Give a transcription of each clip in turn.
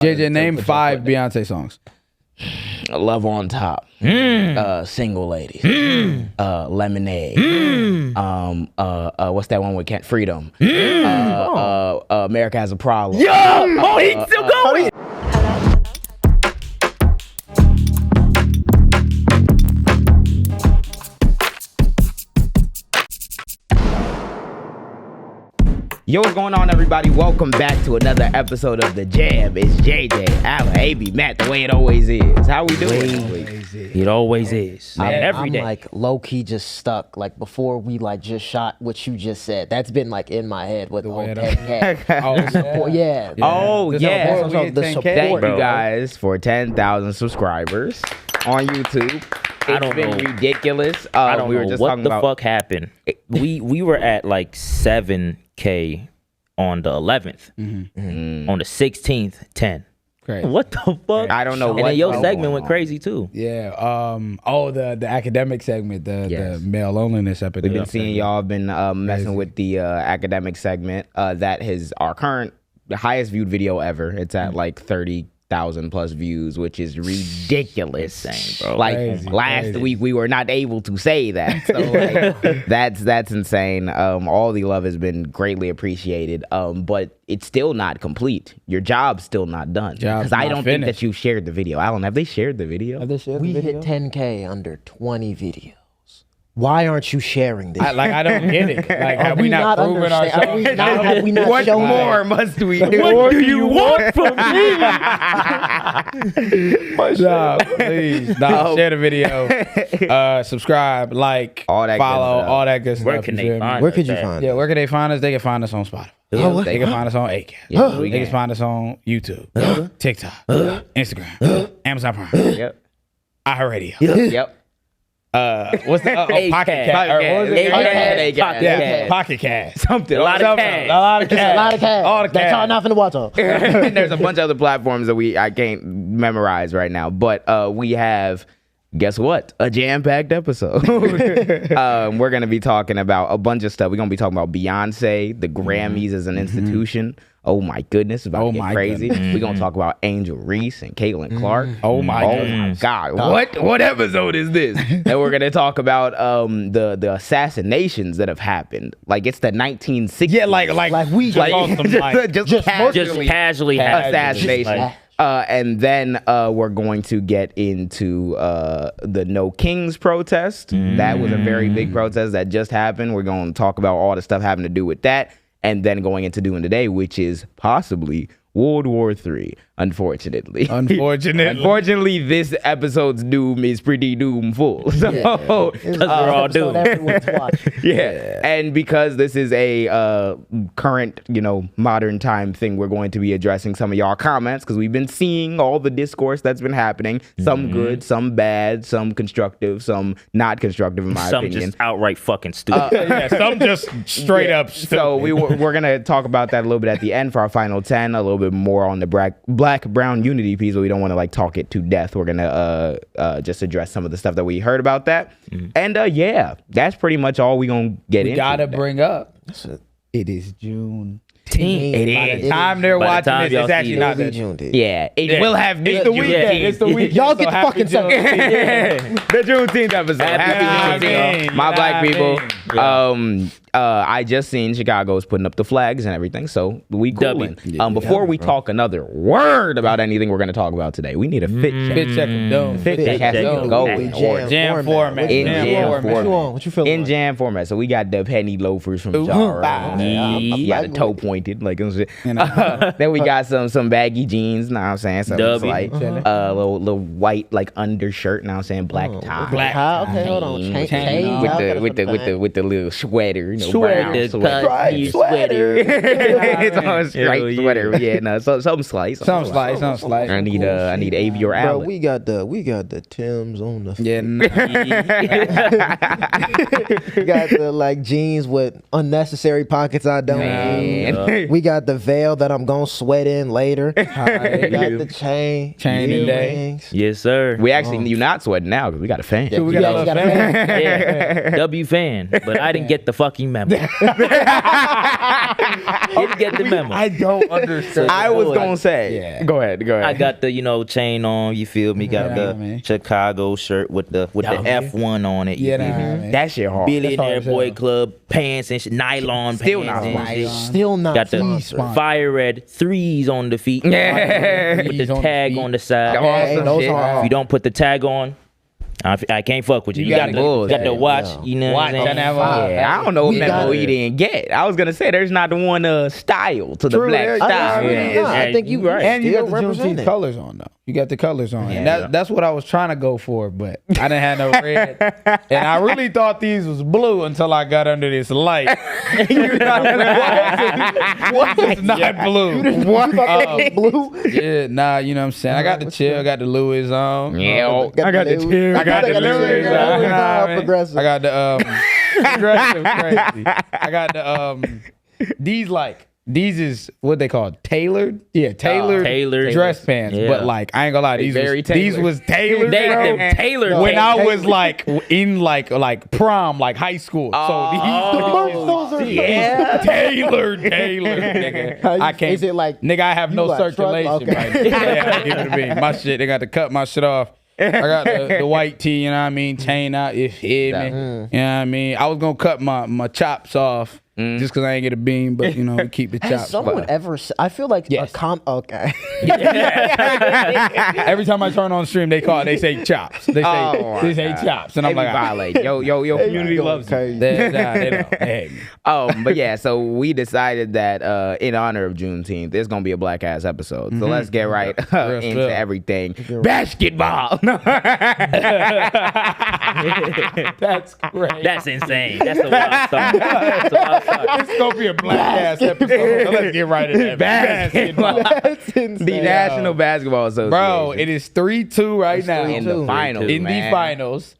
JJ, name 5 Beyonce songs. Love on Top, Single Ladies, Lemonade, what's that one with Freedom, America Has a Problem. Yo, he's still going. Yo, what's going on, everybody? Welcome back to another episode of The Jam. It's JJ, Alan, AB, Matt, the way it always is. How we doing? It always is. I'm like low-key just stuck. Like before we like just shot what you just said. That's been like in my head with the whole 10K. Support, yeah. Oh, yeah. The support. Thank you guys for 10,000 subscribers on YouTube. I don't been know. Ridiculous. I don't we were know just what talking the about, fuck happened. We were at like 7K on the 11th. On the 16th, 10. Crazy. What the fuck? I don't know. And what then your was segment going went on. crazy too. Yeah. The academic segment, the Yes. male loneliness episode. We've been seeing y'all been messing with the academic segment. That is our the highest viewed video ever. It's at like 30,000 plus views, which is ridiculous. Insane, bro. Like Crazy, last crazy. week we were not able to say that. So like, that's insane. All the love has been greatly appreciated. But it's still not complete. Your job's still not done. Because I not don't think that finished. you've shared the video. Alan, have they shared the video? We hit 10K under 20 videos. Why aren't you sharing this? I don't get it. Like, have Are we not proven understand- ourselves? Have we not What shown more must we do? What do you want from me? Nah, please. Nah, share the video. Subscribe, like, All that good follow, stuff. all that good stuff. Where can you they feel me? find Where us could you at? find Yeah, where can they find us? They can find us on Spotify. They can find us on Acast. Yes, we They can can. find us on YouTube, TikTok, Instagram, Amazon Prime, Yep. iHeartRadio. Yep. What's the Acast. Pocket Cast? Or what was it? Acast. Pocket Yeah, Cast. Pocket Cast. Something. A lot of cash. A lot of cash. A lot of cash. All the That y'all cash. not finna watch on. And there's a bunch of other platforms that I can't memorize right now, but we have, guess what, a jam-packed episode. We're gonna be talking about a bunch of stuff. We're gonna be talking about Beyonce, the Grammys as an institution. Oh my goodness, it's about Oh to get my crazy. goodness. We're gonna talk about Angel Reese and Caitlin Clark. Oh my God, what episode is this? And we're gonna talk about the assassinations that have happened. Like it's the 1960s. Yeah, like we just on some, like, just Just casually assassination. Just- And then we're going to get into the No Kings protest. That was a very big protest that just happened. We're going to talk about all the stuff having to do with that. And then going into doing today, which is possibly World War III, unfortunately. Unfortunately, this episode's doom is pretty doomful. So, Because we're all doomed. Everyone's watching. yeah. And because this is a current, modern time thing, we're going to be addressing some of y'all comments because we've been seeing all the discourse that's been happening. Some good, some bad, some constructive, some not constructive in my Some opinion. just outright fucking stupid. yeah, some just straight up stupid. So we're going to talk about that a little bit at the end for our final 10, a little bit more on the black-brown unity piece, but we don't want to like talk it to death. We're going to just address some of the stuff that we heard about that. And yeah, that's pretty much all we're going to get we into. gotta today. bring up. It is June. It By is. the time they're By the watching time this, y'all it's see actually it, not It'll the be June, dude. Yeah, it will have been It's the weekend. Yeah. It's the weekend. Y'all So get the happy fucking Juneteenth. the Juneteenth episode. Happy Juneteenth, Juneteenth. my black people. Yeah. I just seen Chicago's putting up the flags and everything, so we cooling. Before we talk another word about anything we're going to talk about today, we need a fit check. Fit check of doom. Fit check has to check. go In in order. Jam format. In Jam jam format. format. What you feeling? In jam format. So we got the penny loafers from Zara. Yeah, the toe pointed, like and shit. Then we got some baggy jeans. Know what I'm saying? Something Dubby. like little white like undershirt. Know what I'm saying? Black tie. Black. Okay, hold on. Chain. Chain. With the little sweater, Sweater. brown The sweater. sweater. It's on a striped Hell yeah. sweater. Yeah, no, something slice. Some slice. I need AB or Bro, Allen. we got the Tims on the Yeah. we got the like jeans with unnecessary pockets I don't need. Man. We got the veil that I'm gonna sweat in later. We got the chain today. earrings. Yes, sir. We actually, you're not sweating now because we got a fan. We got a got a fan. fan. Yeah. W fan. But I didn't get the fucking fucking memo. Didn't get the memo. I don't understand. I was gonna say. Yeah. Go ahead. I got the chain on. You feel me? Got the man. Chicago shirt with the F1 on it. Yeah, you feel me? man. that shit hard. Billionaire That's hard Boy as hell. Club pants and shit, nylon Still pants. not and sponsored. shit. Still not Got the sponsored. fire red 3s on the feet. Yeah. With Threes the on the tag feet. on the side. Awesome those shit. are- If you don't put the tag on, I can't fuck with you. You got gotta the watch. yeah. You know what I'm Watch, saying? gotta have a- Yeah, I don't know what We memo got he it. didn't get. I was gonna say there's not the one style to the True, black there- style. I think you right. And you Still got the Juneteenth representing. colors on though. You got the colors on. And Yeah. that's what I was trying to go for, but I didn't have no red. And I really thought these was blue until I got under this light. What is not blue? What? Blue? Yeah, nah, you know what I'm saying? I got the chill, got the Louis on. Yeah. I got the chill, I got the Louis on. Progressive. I got the progressive crazy. I got the these is what they call tailored. Yeah, tailored dress pants. Yeah. But like I ain't gonna lie, these very tailored. was tailored. They bro. them tailored. When I pants. was like in like prom, like high school. So these tailored, nigga. I can't. Is it like nigga? I have no like truck? circulation. Okay. Right now. Yeah, give it to me. My shit. They got to cut my shit off. I got the white tee. You know what I mean? Chain out. You feel me? You know what I mean? I was gonna cut my chops off. Just because I ain't get a beam, but you know, we keep the Has chops. someone but ever? I feel like Yes. Okay. every time I turn on stream, they say chops. They say my chops, and I'm They like, violate. Yo, community loves you. they don't. They hate me. But yeah, so we decided that in honor of Juneteenth, there's gonna be a black ass episode. So let's get right Real into stuff. everything. Basketball. That's great. That's insane. That's a wild start. That's a wild start. It's gonna be a black ass episode. So let's get right into that. Basketball. That's insane. The National Basketball Association. Bro, it is 3-2 right now. in the finals. In man. the finals.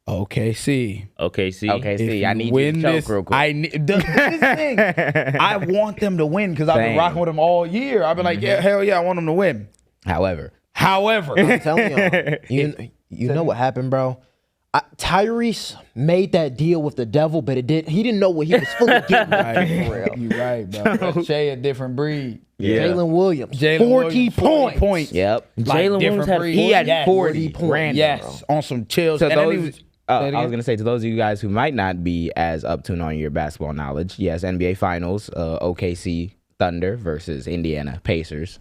OKC. Okay, see. Okay, see, I you need you win to choke this. real quick. I need this thing. I want them to win because I've been Same. rocking with them all year. I've been like, yeah, hell yeah, I want them to win. However, I'm telling y'all, you know what happened, bro? Tyrese made that deal with the devil, but he didn't know what he was fully getting. Right, For real. you right, bro. Shay a different breed. yeah. Jalen Williams, Jalen 40 Williams, points. 40 points. Yep. Like, Jalen different Williams had breed. He had Yes. 40 points. random. Yes, on some chills. So And then he those, was, I was gonna say to those of you guys who might not be as up to on your basketball knowledge, yes, NBA Finals, OKC Thunder versus Indiana Pacers.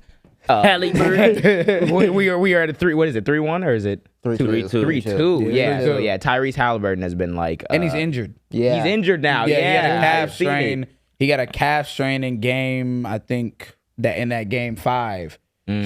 Halliburton. we are at a 3. What is it? 3-1 or is it 3-2. 3-2? Yeah. 3-2. So yeah, Tyrese Halliburton has been like, and he's injured. Yeah. He's injured now. Yeah, Yeah, he got a calf I've seen strain. it. He got a calf strain in game, I think, that in that game 5.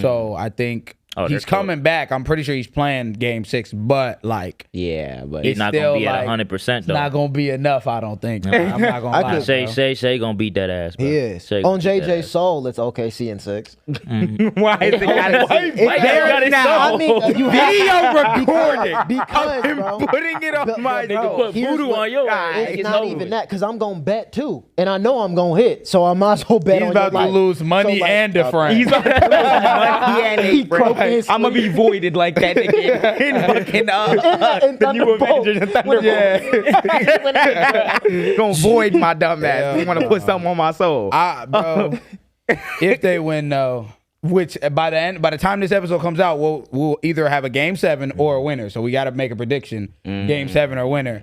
So I think he's that's coming back. I'm pretty sure he's playing game 6, but like Yeah, but it's not still gonna be at like, 100% it's though. not gonna be enough, I don't think. I'm not gonna lie. Shay gonna beat that ass, bro. He is. Shay On gonna beat that JJ ass. Soul, it's OKC and 6. why is it gotta see? Why you got it I so? mean, you Video recording. because bro, Putting it on my Nigga phone. put Here's voodoo what- on your ass. it's It's not over even with. that because I'm gonna bet too, and I know I'm gonna hit, so I might as well bet He's on about your to life. lose money So, like, and a friend. He's about to lose money and He a friend. croaked his I'm gonna be voided like that nigga in fucking the new Avengers and Thunderbolts. Gonna void my dumb ass. You want to put something on my soul? Bro, if they win though, which by the time this episode comes out, we'll either have a game 7 or a winner. So we got to make a prediction: game 7 or winner.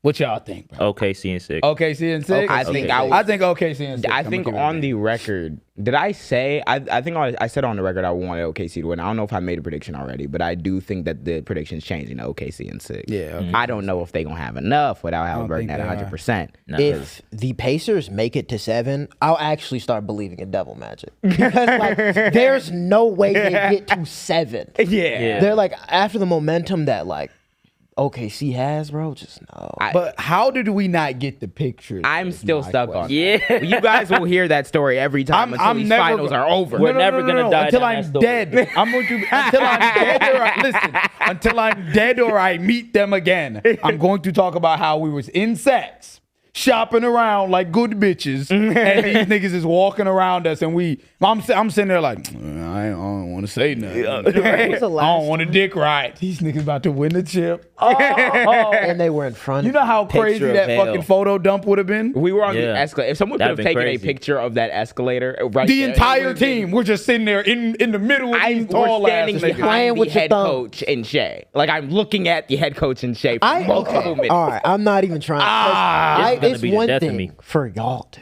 What y'all think, bro? OKC and 6. OKC and 6. I think I think OKC and 6. I I'm think gonna keep it on that. the record, did I say? I think I said on the record I wanted OKC to win. I don't know if I made a prediction already, but I do think that the prediction's changing to OKC and 6. Yeah, okay. I don't know if they gonna have enough without Halliburton think at they are. 100%. If the Pacers make it to 7, I'll actually start believing in devil magic because like there's no way they get to 7. Yeah. They're like after the momentum that like OKC has, bro. Just no. But how did we not get the picture? I'm still stuck on Yeah. that. You guys will hear that story every time until these finals are over. We're never gonna die until down I'm that story. dead. I'm going to until I'm dead or listen. Until I'm dead or I meet them again. I'm going to talk about how we was in sex. shopping around like good bitches, and these niggas is walking around us, and I'm sitting there like, I don't want to say nothing. I don't want to dick ride. These niggas about to win the chip. And they were in front. You know how crazy Picture of that hell. fucking photo dump would have been? We were on the Yeah. escalator. If someone could have That'd been taken a crazy. picture of that escalator, right The there, entire team, we're just sitting there in the middle of these tall we're ass standing niggas. behind Playing the with your head thumb. coach and Shay. Like I'm looking at the head coach and Shay for multiple minutes. All right, I'm not even trying. It's It's gonna be the one death of thing me. for y'all to.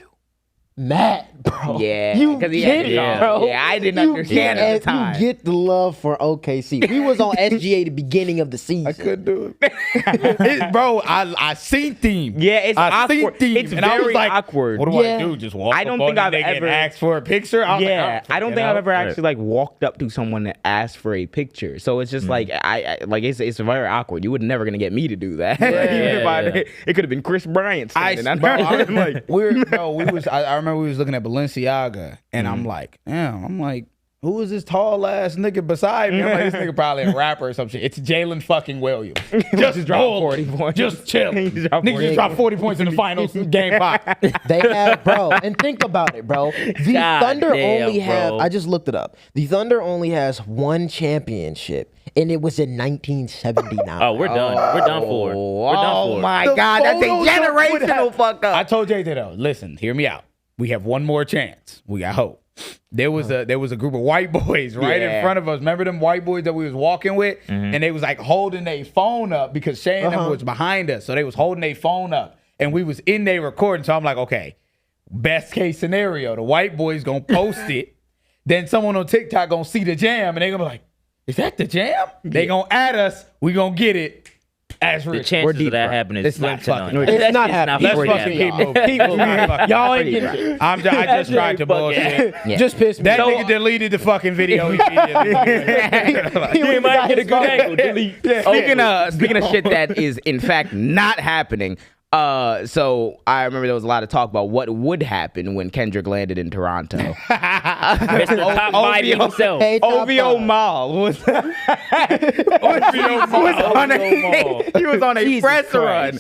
Mad, bro. Yeah, you 'cause he get had it, it. bro. Yeah, I didn't You understand get at the it. time. You get the love for OKC. We was on SGA the beginning of the season. I couldn't do it. Bro, I seen theme. Yeah, it's I seen awkward. theme, It's and I was very like, awkward. What do Yeah. I do? Just walk I don't up think on I've the nigga ever- and ask for a picture? I was Yeah, like, I don't think I've ever actually like walked up to someone and asked for a picture. So it's just like I like it's very awkward. You were never gonna get me to do that. Even if it could have been Chris Bryant. I like, I remember we was looking at Balenciaga, and I'm like, who is this tall ass nigga beside me? I'm like, this nigga probably a rapper or some shit. It's Jalen fucking Williams. Just dropped hold, 40 points. Just chill. He dropped Nigga 40 just dropped 40 points in the finals, game 5. They have, bro, and think about it, bro. The God Thunder damn, only have, bro. I just looked it up. The Thunder only has one championship, and it was in 1979. Oh, we're done. We're done for. We're done oh for. my The God, that's a photos would generational have- fuck up. I told JJ though, listen, hear me out. We have one more chance. We got hope. There was a group of white boys right in Yeah. front of us. Remember them white boys that we was walking with? And they was like holding their phone up because Shay and them was behind us. So they was holding their phone up. And we was in there recording. So I'm like, okay, best case scenario, the white boys gonna post it. Then someone on TikTok gonna see the jam and they gonna be like, is that the jam? They gonna add us. We gonna get it. As The rich. chances of that happening It's is not slim to fucking- none. It's That not shit's happening. Let's freaking fucking happening. keep moving. Y'all ain't getting it. I just tried to bullshit. Yeah. Just piss me That off. nigga deleted the fucking video immediately. He might get a good angle. Delete. Speaking of shit that is in fact not happening. So I remember there was a lot of talk about what would happen when Kendrick landed in Toronto. Mr. Top 5 himself. Hey, top OVO five. Mall was he was on a Jesus press run.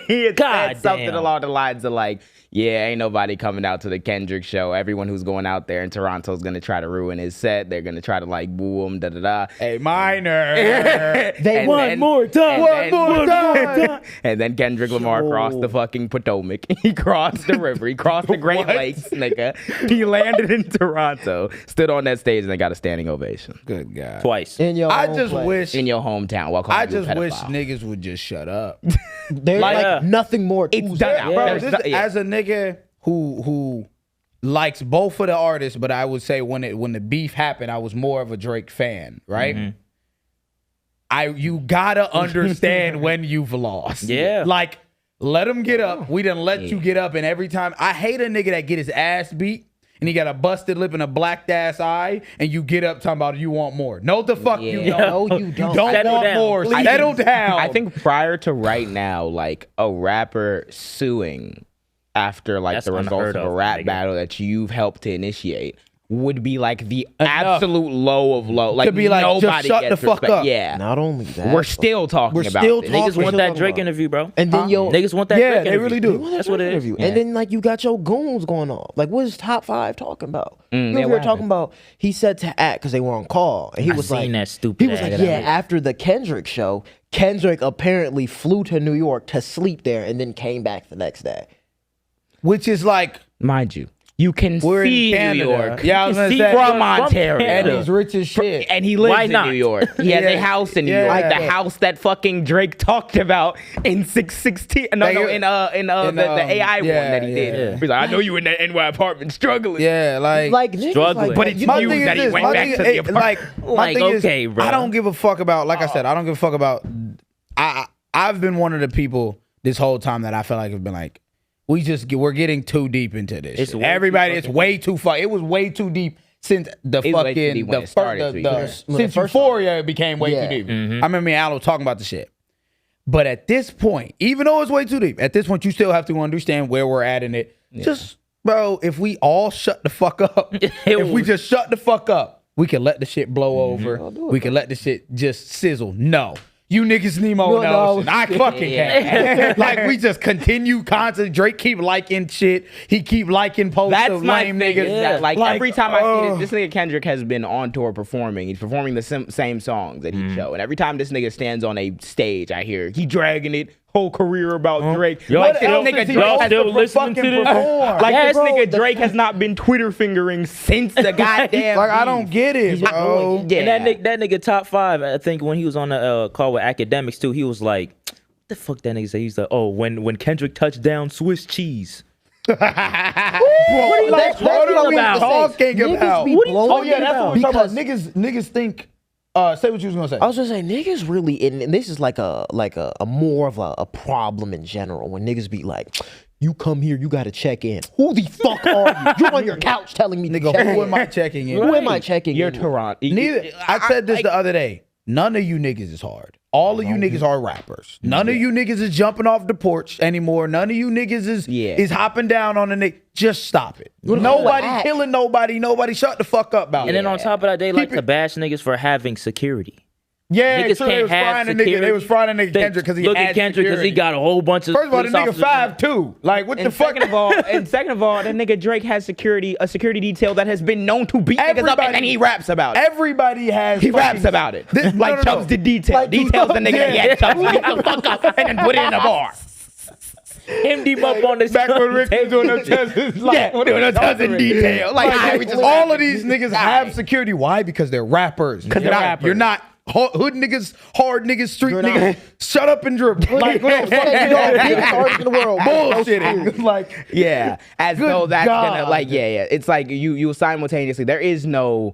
He had God said something damn. along the lines of like, yeah, ain't nobody coming out to the Kendrick show. Everyone who's going out there in Toronto is gonna try to ruin his set. They're gonna try to like boo him, da da da. Hey, minor. They And one then- more time. and One then- more time. And then Kendrick Lamar crossed the fucking Potomac. He crossed the river. He crossed the Great Lakes, nigga. He landed in Toronto, stood on that stage, and they got a standing ovation. Good God. Twice. In your I own just place. wish. In your hometown, while calling I you a just wish pedophile. niggas would just shut up. There's like nothing more to It's say. done. Bro, There's this- no- yeah. as a nigga who likes both of the artists, but I would say when the beef happened, I was more of a Drake fan, right? You gotta understand when you've lost. Yeah. Like, let him get up. We done let you get up, and every time I hate a nigga that get his ass beat and he got a busted lip and a blacked ass eye, and you get up talking about you want more. No, the fuck you Yeah. don't. No, you You don't. don't Settle want down. more. Please. Settle down. I think prior to right now, like a rapper suing after like That's the results unheard of a of, rap nigga. battle that you've helped to initiate would be like the absolute low of low. Like To be like, just nobody shut the gets fuck respect. up. Yeah. Not only that, We're still talking We're about still this. talking. Niggas want Talking that Drake about- interview, bro. and then yo, Niggas want that Yeah, Drake they interview. really do. That's what it is. And then like you got your goons going off. Like what is top 5 talking about? You yeah, over here what talking about he said to act because they were on call, and he was seen like, that stupid He was ass like, shit. yeah. After the Kendrick show, Kendrick apparently flew to New York to sleep there, and then came back the next day. Which is like, Mind you, you can we're see in Canada. New York. Yeah, I was gonna see say. from Ontario. And Canada. he's rich as shit. And he lives Why in not? New York. He has a Yeah. house in New Yeah. York. I The get it. house that fucking Drake talked about in 616. No, in the AI one that he did. yeah. He's like, I know you in that NY apartment struggling. Yeah, like Niggas, Struggling. But it's my news thing is that he this. went My back thing to is, the apartment. my Like, thing okay, is, bro. I don't give a fuck about. Like I said, I don't give a fuck about. I've been one of the people this whole time that I feel like have been like, we're getting too deep into this. It's shit. way too Everybody, it's fucking way too far. It was way too deep since the It's way too fucking deep when the it started, to be fair. since Euphoria it became way too deep. I remember me and Al was talking about the shit. But at this point, even though it's way too deep, at this point you still have to understand where we're at in it. Just, bro, if we all shut the fuck up, if we just shut the fuck up, we can let the shit blow over. We can let the shit just sizzle. No. You niggas Nemo in the No. ocean. I fucking can't. Like, we just continue constantly. Drake keep liking shit. He keep liking posts That's of my lame thing. niggas. Is that, like every time I see this nigga Kendrick has been on tour performing. He's performing the same songs at each show. And every time this nigga stands on a stage, I hear he dragging it. Whole career about Drake. Y'all Like, still- this nigga y'all Drake still has listening to this? Like Yes, this bro, nigga Drake has not been Twitter fingering since the goddamn. Like, I don't get it, bro. Yeah. And that nigga top 5, I think when he was on the call with Academics too, he was like, what the fuck that nigga say? He's like, oh, when Kendrick touched down Swiss cheese. Bro, That's what are we about. talking Niggas about? be blowing Oh yeah, that's what we're talking about. because- Niggas think. Say what you was gonna say. I was gonna say niggas really, and this is like a more of a problem in general. When niggas be like, "You come here, you gotta check in." Who the fuck are you? You on your couch telling me to check Who in. am I checking in? Who am I checking You're in? Toronto. Neither. I said this the other day. None of you niggas is hard. All of you niggas are rappers. None of you niggas is jumping off the porch anymore. None of you niggas is hopping down on the nigga. Just stop it. Nobody act. killing nobody. Nobody shut the fuck up about it. And then on top of that, they like to bash niggas for having security. Yeah, Niggas true. They can't was have frying the security. nigga. They was frying the nigga Kendrick because he Look had at Kendrick because he security. got a whole bunch of. First of all, the police nigga officers. 5'2". Like, what the And fuck? second of all, that nigga Drake has a security detail that has been known to beat niggas up, and then he raps about it. Everybody has. He fucking- raps about it. This- Like no. Chubbs did detail. Like, Details the nigga that he had Chubbs beat the fuck up and then put it in a bar. Hemmed him up on this. Back when Rick was doing them tests, like, Yeah, doing a tons in detail. Like, Like, we just all of these niggas have security. Why? Because they're rappers. Because they're rappers. You're not hood niggas, hard niggas, street You're not- niggas. Shut up and dribble. Like, what the fuck You you know, all biggest artist in the world. bullshitting? Like, Yeah, as Good though that's gonna God. like yeah. It's like you simultaneously there is no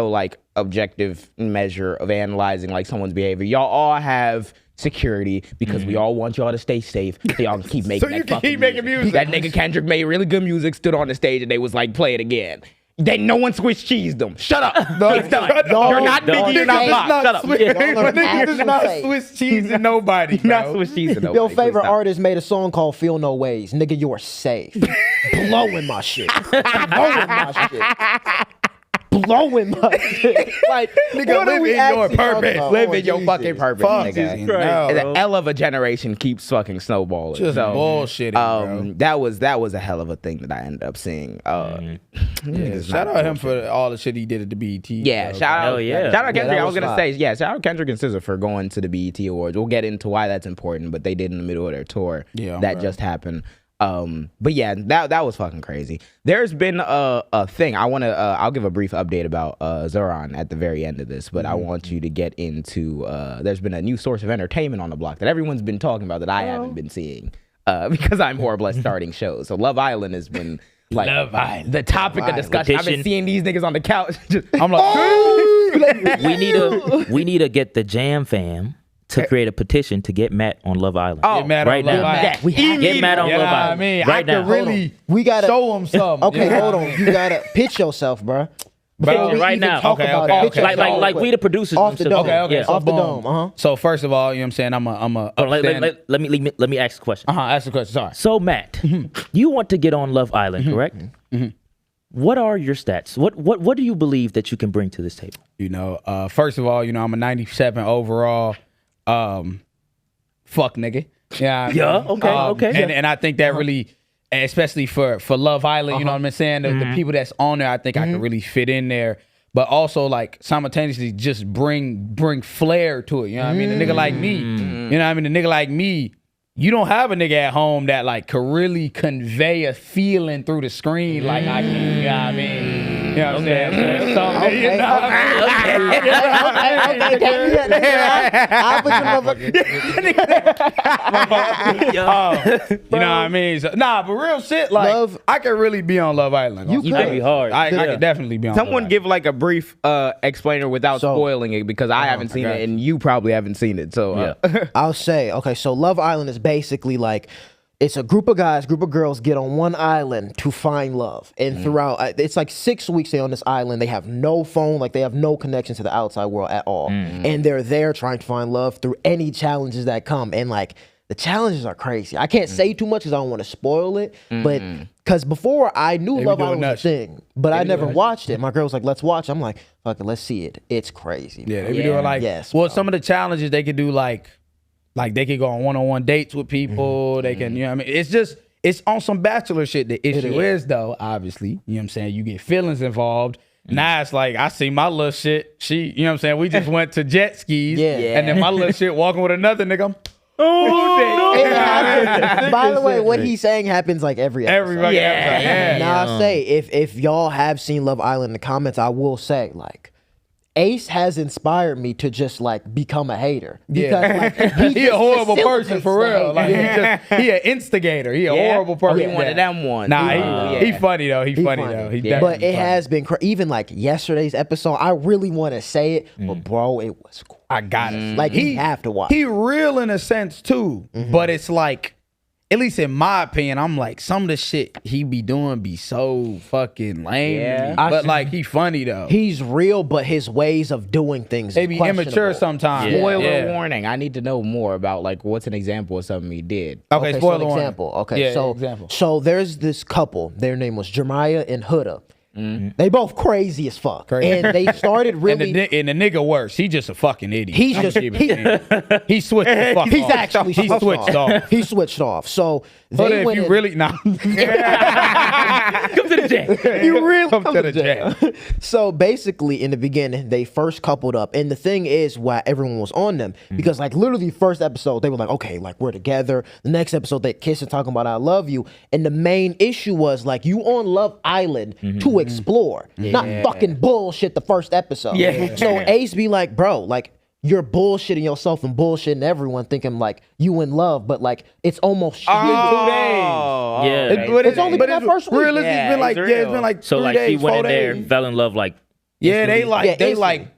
like objective measure of analyzing like someone's behavior. Y'all all have security because we all want y'all to stay safe. So y'all can keep making So you that can fucking keep making music. That nigga Kendrick made really good music, stood on the stage and they was like, play it again. Then no one Swiss cheesed them. Shut up. It's done. You're not Biggie, you're not Niggas Pac. Shut up. Swiss, Y'all are niggas is not actually Swiss cheese and nobody. Not bro. Swiss cheesing nobody. Your favorite Please stop. artist made a song called "Feel No Ways." Nigga, you are safe. Blowing my shit. Blowing my shit. Blowing my shit. Like, Nigga, what are live we in your actually talking purpose. about? Live Oh, in your Jesus. fucking purpose, Fuck nigga. Jesus, no, And bro. the L of a generation keeps fucking snowballing. Just So, bullshitting, bro. that was a hell of a thing that I ended up seeing. Yeah, shout out him for all the shit he did at the BET. Yeah, bro. shout out, Hell yeah. shout out Kendrick. that I was was gonna fire. say, shout out Kendrick and SZA for going to the BET Awards. We'll get into why that's important, but they did in the middle of their tour. Yeah, that bro. just happened. But yeah, that was fucking crazy. There's been a thing I want to. I'll give a brief update about Zoran at the very end of this, but I want you to get into. There's been a new source of entertainment on the block that everyone's been talking about that I haven't been seeing because I'm horrible at starting shows. So Love Island has been like Love Island. the topic of discussion. I've been Petition. seeing these niggas on the couch. Just, I'm like, We need to get the Jam fam to create a petition to get Matt on Love Island. Oh, get mad right on Love now. Island. Yeah, we have Get Matt on You know Love what I Island. mean? Right I now. could really We gotta show him something. Okay, you know hold what I on. mean? You gotta pitch yourself, bro. Bro, we right even now. talk Okay, about okay, it, okay. pitch yourself Like real we quick. the producers. Off the themselves. dome. Okay, okay. Yeah. So Off the boom. dome, So first of all, you know what I'm saying? I'm a Hold on, upstand. let me ask a question. Ask the question. Sorry. So Matt, you want to get on Love Island, correct? What are your stats? What do you believe that you can bring to this table? You know, first of all, you know, I'm a 97 overall. Fuck nigga. Yeah. Yeah, okay. And I think that really, especially for Love Island, you know what I'm saying? The people that's on there, I think I could really fit in there. But also like simultaneously just bring flair to it. You know what I mean? A nigga like me. You know what I mean? A nigga like me. You don't have a nigga at home that like could really convey a feeling through the screen like I can. You know what I mean? You know what I'm saying? So, you know what I mean? You know what I mean? So, nah, but real shit, like Love- I could really be on Love Island. You You could be hard. I could definitely be on. Someone Love give like a brief explainer without So- spoiling it because I haven't seen got it you. and you probably haven't seen it. So I'll say, okay, so Love Island is basically like it's a group of guys, group of girls get on one island to find love. And throughout, it's like 6 weeks they're on this island. They have no phone, like they have no connection to the outside world at all. And they're there trying to find love through any challenges that come. And like, the challenges are crazy. I can't say too much because I don't want to spoil it, but because before I knew They be Love doing Island was a nuts. thing, but I be never doing watched it. My girl was like, "Let's watch." I'm like, "Fuck it, let's see it. It's crazy." Yeah, bro. they be doing like Yes, well, bro. some of the challenges they could do like they could go on one-on-one dates with people. They can, you know what I mean? It's on some bachelor shit. The issue is though, obviously, you know what I'm saying, you get feelings involved. Now it's like I see my little shit. She, you know what I'm saying, we just went to jet skis. Yeah. And then my little shit walking with another nigga. It happens. By the way, what he's saying happens like every episode. Everybody Yeah. Now I say, if y'all have seen Love Island in the comments, I will say like, Ace has inspired me to just like become a hater because like, He a horrible person for facilitates real. the Like hate. he an instigator. He a horrible person. He one of them ones. Nah, he funny though. He funny though. He Yeah. But definitely it funny. has been even like yesterday's episode. I really want to say it, but bro, it was cool. I got it. Like you have to watch. He real in a sense too, but it's like, at least in my opinion, I'm like some of the shit he be doing be so fucking lame. Yeah. To me. But like he funny though. He's real, but his ways of doing things They is be immature questionable. sometimes. Spoiler warning. I need to know more about like what's an example of something he did. Okay, so spoiler an warning. example. Okay, Yeah, so example. so there's this couple. Their name was Jeremiah and Huda. They both crazy as fuck, Crazy. and they started And really. the nigga worse. He just a fucking idiot. He's I'm just- keeping it real. He switched the fuck He's off. actually he switched off. He switched off. So But they if went you in- really nah. Come to the jail. you really Come to the jail. So basically, in the beginning, they first coupled up, and the thing is, why everyone was on them because, like, literally, first episode they were like, okay, like we're together. The next episode they kiss and talking about I love you, and the main issue was like you on Love Island to explore, not fucking bullshit. The first episode, Yeah. So Ace be like, bro, like. You're bullshitting yourself and bullshitting everyone, thinking like you in love, but like it's almost Oh, Yeah. It's only been that first week. Realistically, Yeah, it's been like it's it's real. been like So 3 like days, she went 4 in there, days. fell in love like. Yeah, they Yeah, like instantly.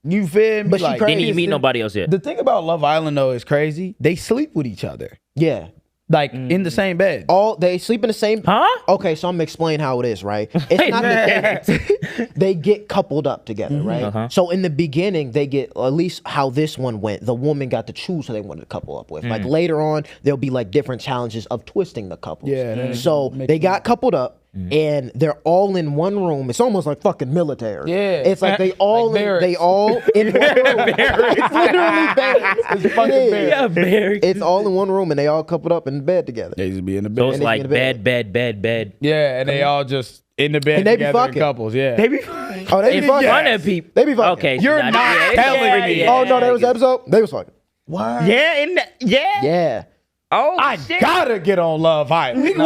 you feel me? But she like, crazy. Didn't even meet nobody else yet. The thing about Love Island though is crazy. They sleep with each other, Yeah. like in the same bed. All they sleep in the same. Huh? Okay, so I'm gonna explain how it is, right? It's not that they get coupled up together, right? So in the beginning, they get at least how this one went. The woman got to choose who they wanted to couple up with. Like later on, there'll be like different challenges of twisting the couples. Yeah, that So they got coupled up. And they're all in one room. It's almost like fucking military. Yeah. it's like they all Like barracks. they all in one room. It's literally barracks. It's fucking It is. barracks. Yeah, very. It's all in one room, and they all coupled up in bed together. They just be in the So bed. it's they like get a bed. bed. Yeah, and they all just in the bed And they be together in fucking. couples. Yeah, Maybe Oh, they In be fucking. front of people. They be fucking. Okay, so You're not telling me. Oh no, there was an episode. They was fucking. What? yeah, yeah. Yeah. Oh, I shit. gotta get on Love Island.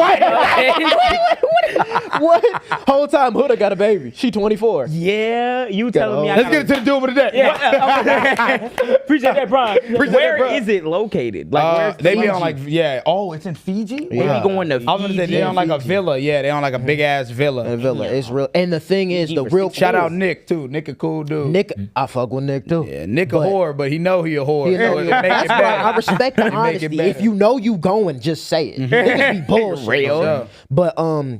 What? Whole time Huda got a baby. She 24. Yeah, you telling me I Let's get into the duel of the day. Appreciate that, Brian. Where bro. is it located? Like, where's They be Fiji? on like Oh, it's in Fiji. They be going to I was gonna say Fiji. they on like a villa. Yeah, they on like a big ass villa. And Villa, it's real. And the thing is, the real Shout cool- out Nick too. Nick a cool dude. Nick. I fuck with Nick too. Yeah, Nick a But- whore, but he know he a whore. You know, So it make that's it why better. I respect the It make it honesty. better. If you know you going, just say it. Niggas be bullshit. Real. Yeah. But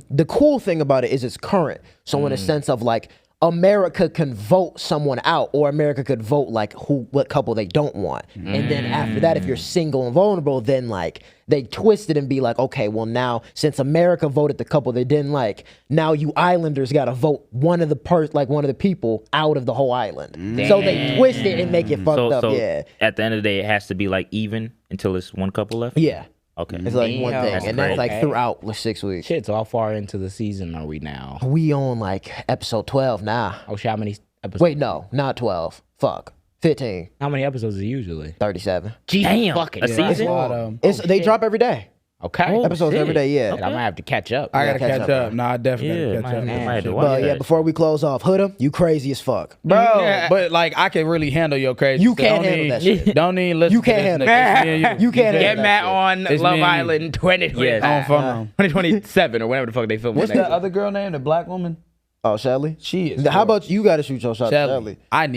the cool thing about it is it's current. So in a sense of like America can vote someone out, or America could vote like what couple they don't want. And then after that, if you're single and vulnerable, then like they twist it and be like, okay, well now since America voted the couple they didn't like, now you islanders gotta vote one of the people out of the whole island. So they twist it and make it fucked up. So Yeah. at the end of the day, it has to be like even until it's one couple left. Yeah. Okay. It's like one Damn. thing. That's And that's like crazy. throughout like 6 weeks. Shit, so how far into the season are we now? We on like episode 12 now. Oh shit, how many episodes? Wait, no, not 12. Fuck. 15, How many episodes is it usually? 37. Damn. fucking A Christ. season? They drop every day. Okay. Episodes shit. every day, yeah. I'm gonna have to catch up. I gotta catch catch up, up. Nah, I definitely Yeah, gotta catch up. might have to watch But yeah, that. before we close off, Huda, you crazy as fuck. Bro, but like I can really handle your crazy. You stuff. can't Don't handle need- that shit. Don't even listen. You can't to this handle nigga. that. It's me and You can't Get handle Matt that on It's Love me and you. Island 2025. I don't fuck them. 2027 or whatever the fuck they film. What's next that other girl name? The black woman? Oh, Shelly? She is. How about you gotta shoot your shot to Shelly? Shelly? I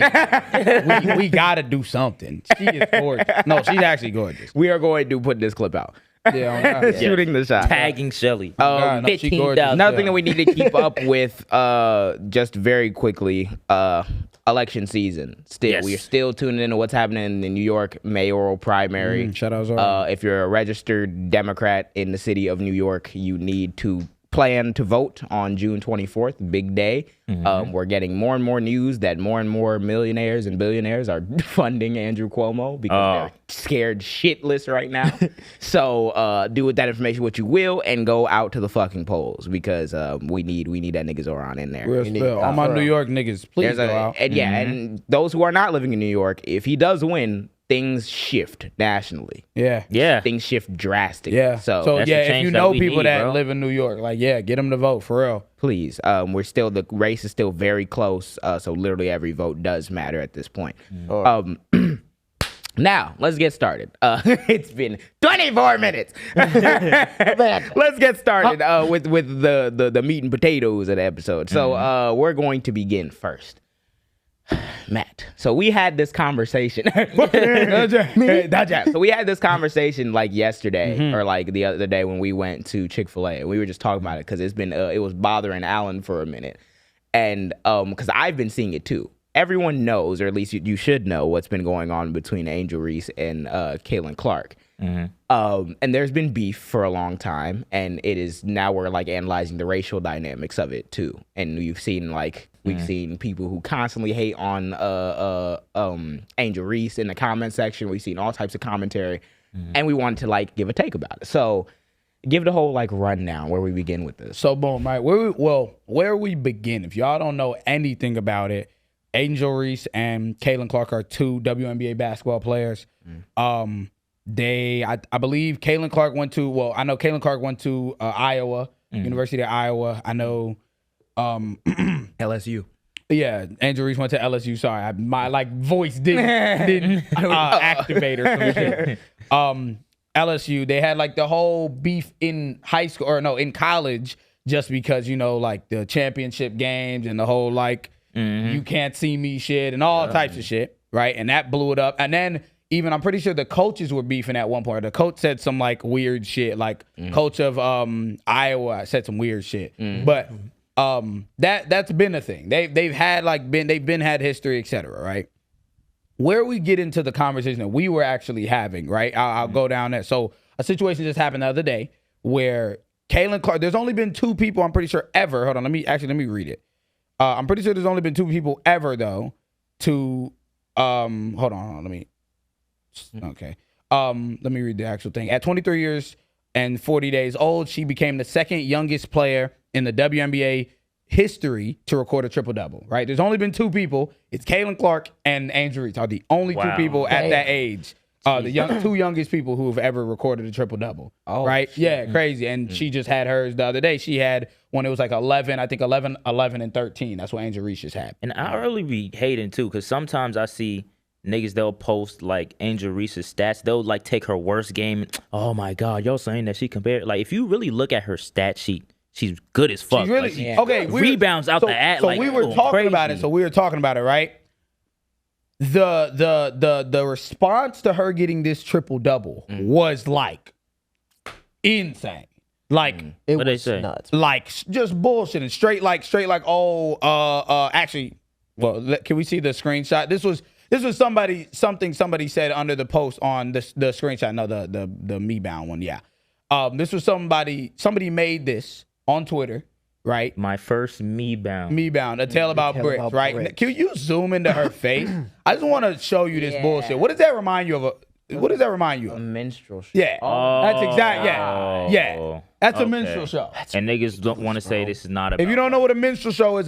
need. we gotta do something. She is gorgeous. No, she's actually gorgeous. We are going to put this clip out. Yeah, oh God. Shooting the shot. Tagging Shelly. God, no, she gorgeous. $15,000. Another thing that we need to keep up with, just very quickly, election season. Still, Yes. we are still tuning into what's happening in the New York mayoral primary. Shout out Zara. If you're a registered Democrat in the city of New York, you need to plan to vote on June 24th, big day. We're getting more and more news that more and more millionaires and billionaires are funding Andrew Cuomo because they're scared shitless right now. So do with that information what you will and go out to the fucking polls because we need that nigga Zoran in there. Real spill. All my New York niggas, please go out. And and those who are not living in New York, if he does win, things shift nationally. Yeah. Things shift drastically. Yeah. So That's yeah, the if change you that know we people need, that bro. live in New York, like, get them to vote for real. please, the race is still very close. So literally every vote does matter at this point. Now, let's get started. It's been 24 minutes. Let's get started with the meat and potatoes of the episode. So we're going to begin first. Matt. So we had this conversation. So we had this conversation like yesterday or like the other day when we went to Chick-fil-A. And we were just talking about it because it's been it was bothering Alan for a minute. And because I've been seeing it too. Everyone knows, or at least you should know, what's been going on between Angel Reese and Caitlin Clark. And there's been beef for a long time, and it is now we're like analyzing the racial dynamics of it too. And we've seen people who constantly hate on Angel Reese in the comment section. We've seen all types of commentary, and we wanted to like give a take about it. So give the whole like rundown where we begin with this. So boom, right? Where we begin, if y'all don't know anything about it, Angel Reese and Caitlin Clark are two WNBA basketball players. I believe Caitlin Clark went to, I know Caitlin Clark went to Iowa, University of Iowa. I know LSU. Yeah, Angel Reese went to LSU. Sorry, my like voice didn't activate or some shit. LSU, they had like the whole beef in high school in college, just because like the championship games and the whole like you can't see me shit and all types of shit, right? And that blew it up. And then even I'm pretty sure the coaches were beefing at one point. The coach said some like weird shit, like coach of Iowa said some weird shit, but. That's been a thing. They've been had history, etc. Right? Where we get into the conversation that we were actually having, right? I'll go down there. So a situation just happened the other day where Caitlin Clark. There's only been two people, I'm pretty sure, ever. Hold on, let me read it. I'm pretty sure there's only been two people ever though to hold on, let me read the actual thing. At 23 years and 40 days old, she became the second youngest player in the WNBA history to record a triple-double, right? There's only been two people. It's Caitlin Clark and Angel Reese are the only two people at that age. The two youngest people who have ever recorded a triple-double, right? Shit. Yeah, crazy. And she just had hers the other day. She had one, it was like 11, and 13. That's what Angel Reese just had. And I really be hating too, because sometimes I see niggas, they'll post like Angel Reese's stats. They'll like take her worst game. Oh my God, y'all saying that she compared. Like if you really look at her stat sheet, she's good as fuck. She's really, okay. Rebounds out the ad. So like, we were talking about it. So we were talking about it, right? The response to her getting this triple double was like insane. Like It What they was say? nuts. like just bullshit and straight like actually, well, can we see the screenshot? This was something somebody said under the post on the screenshot. No, the me bound one. Yeah. This was somebody made this on Twitter, right? My first me bound. Me bound, a tale about Tale bricks, about right? bricks. Can you zoom into her face? I just want to show you this bullshit. What does that remind you of? What does that remind you A of? minstrel show. Yeah, that's exact. Yeah. Oh, That's a okay. minstrel show. And niggas don't want to say this is not about. If you don't know what a minstrel show is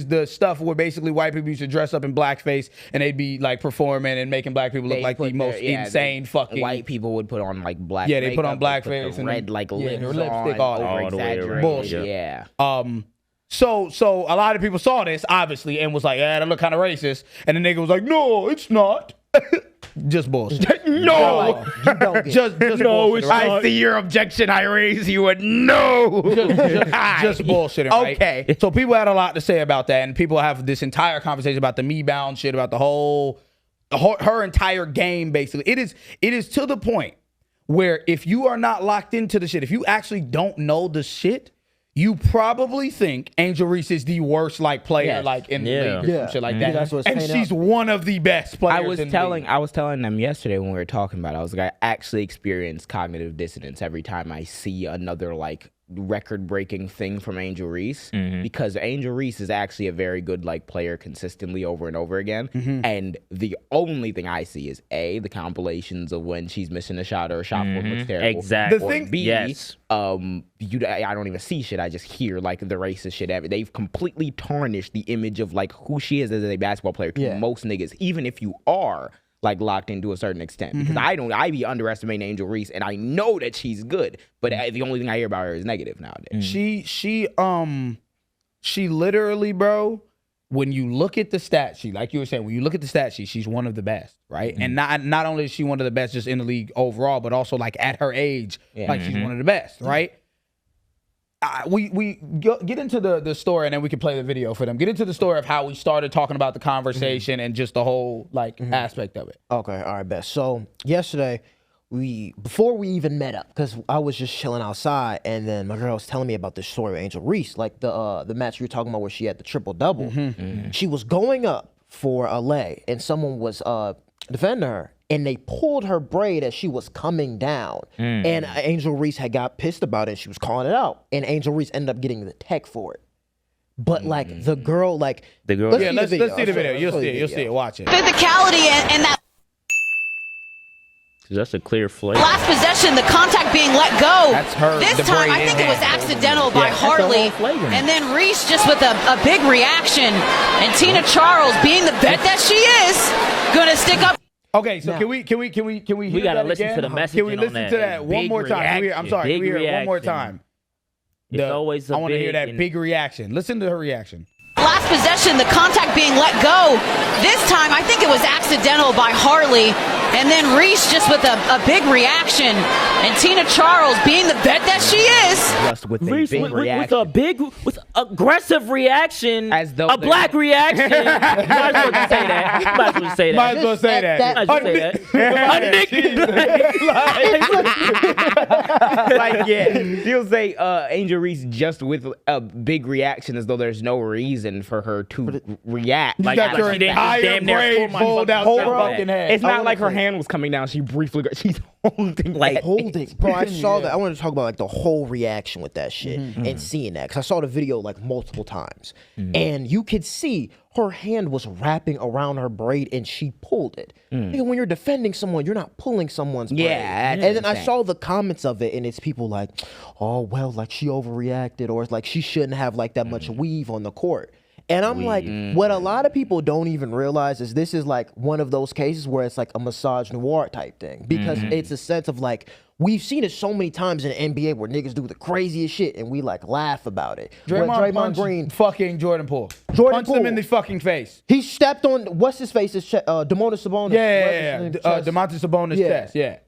the stuff where basically white people used to dress up in blackface and they'd be like performing and making black people look like the most insane fucking white people would put on like black. Yeah, they put on makeup, blackface put the and red like lips their lipstick on, on. All the way over-exaggerated. around. Bullshit. Yeah. So a lot of people saw this obviously and was like, yeah, that look kind of racist. And the nigga was like, no, it's not. Just bullshit. No, You don't get just No, bullshit. it's Right? I see your objection. I raise you a no. just bullshitting, right? Okay. So people had a lot to say about that, and people have this entire conversation about the me bound shit, about the whole her entire game. Basically, it is to the point where if you are not locked into the shit, if you actually don't know the shit, you probably think Angel Reese is the worst like player Yes. like in the Yeah. league or some shit like that. That's what's And painted she's out. one of the best players. I was in the telling league. them yesterday when we were talking about it. I was like, I actually experience cognitive dissonance every time I see another like record-breaking thing from Angel Reese, because Angel Reese is actually a very good like player consistently over and over again. And the only thing I see is A, the compilations of when she's missing a shot or a shot form looks terrible. Exactly. The Or thing- B, Yes. I don't even see shit. I just hear like the racist shit. They've completely tarnished the image of like who she is as a basketball player to most niggas, even if you are like locked into a certain extent. Because I be underestimating Angel Reese, and I know that she's good, but the only thing I hear about her is negative nowadays. She literally, bro, when you look at the stat sheet, like you were saying, when you look at the stat sheet, she's one of the best, right? And not only is she one of the best just in the league overall, but also like at her age, like she's one of the best, right? We get into the story, and then we can play the video for them. Get into the story of how we started talking about the conversation and just the whole like aspect of it. Okay, all right, best. So yesterday, before we even met up, because I was just chilling outside, and then my girl was telling me about this story with Angel Reese, like the match you were talking about where she had the triple-double. She was going up for a lay, and someone was defending her, and they pulled her braid as she was coming down. And Angel Reese had got pissed about it, and she was calling it out, and Angel Reese ended up getting the tech for it. But like the girl, let's Yeah, let's see the video. You'll I'll show see you it. the You'll video. see it. Watch it. Physicality and that That's a clear flag. last possession, the contact being let go. That's her- This the time, braid I think in it was hand. accidental by that's the whole Hartley. flagrant. And then Reese just with a big reaction. And Tina Charles, being the vet that she is, gonna stick up. Okay, so can we hear We gotta that listen again? to the Can message we on listen that. to that one Big more time? Can we- I'm reaction. sorry. Can we Big hear it one more reaction. time? It's always a I want to hear big that and- big reaction. Listen to her reaction. Last possession, the contact being let go. This time, I think it was accidental by Hartley. And then Reese just with a big reaction. And Tina Charles, being the vet that she is, Just with a Reese big with reaction. a big, with aggressive reaction, As though a they- black reaction. Might as well just say that. Might as well just say that. Might as well say that. Might as well say that. Like, yeah, she'll say Angel Reese just with a big reaction as though there's no reason for her to react. You got your she didn't entire damn near braid pull my pulled out fucking your back. fucking head. It's not like her say- hand was coming down. She briefly, she's holding Like, Holding, bro. I saw that. I wanted to talk about like the whole reaction with that shit and seeing that because I saw the video like multiple times, and you could see her hand was wrapping around her braid and she pulled it. Nigga, when you're defending someone, you're not pulling someone's braid. Yeah, that's and then I insane. saw the comments of it, and it's people like, "Oh well, like she overreacted," or it's like she shouldn't have like that much weave on the court. And I'm like, what a lot of people don't even realize is this is like one of those cases where it's like a massage noir type thing. Because it's a sense of like, we've seen it so many times in the NBA where niggas do the craziest shit and we like laugh about it. Where Draymond Draymond punched Green, fucking Jordan Poole. Jordan Punched him Poole. in the fucking face. he stepped on, what's his face? Demonis Sabonis. Yeah. What's his name? DeMontis Sabonis' Yeah. chest. Yeah.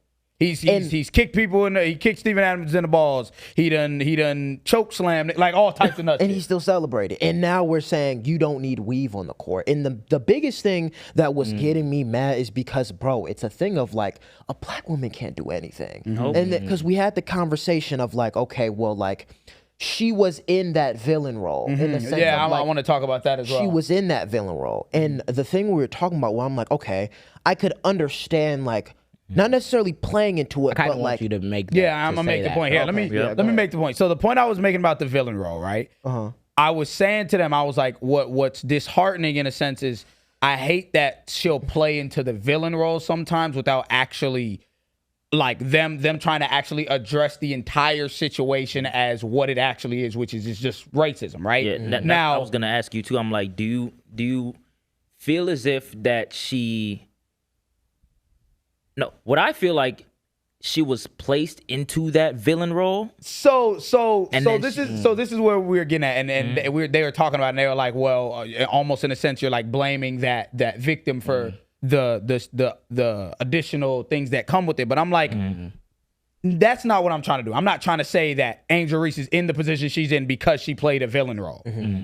He's And- kicked people he kicked Steven Adams in the balls. He done choke slammed, like all types of nuts. And he still celebrated. And now we're saying you don't need weave on the court. And the biggest thing that was getting me mad is because, bro, it's a thing of like a black woman can't do anything. And because we had the conversation of like, okay, well, like she was in that villain role. In the sense Yeah, of, I like, want to talk about that as well. she was in that villain role. And the thing we were talking about, well, I'm like, okay, I could understand like not necessarily playing into it, I kind but of want like you to make. Yeah, that, I'm to gonna say make the that. point here. Okay. Let me make the point. So the point I was making about the villain role, right? I was saying to them, I was like, what's disheartening in a sense is I hate that she'll play into the villain role sometimes without actually like them trying to actually address the entire situation as what it actually is, which is just racism, right? Yeah, now I was gonna ask you too. I'm like, do you feel as if that she? No, what I feel like she was placed into that villain role. So And then this is where we're getting at, and they were talking about, it and they were like, well, almost in a sense, you're like blaming that victim for the additional things that come with it. But I'm like, that's not what I'm trying to do. I'm not trying to say that Angel Reese is in the position she's in because she played a villain role.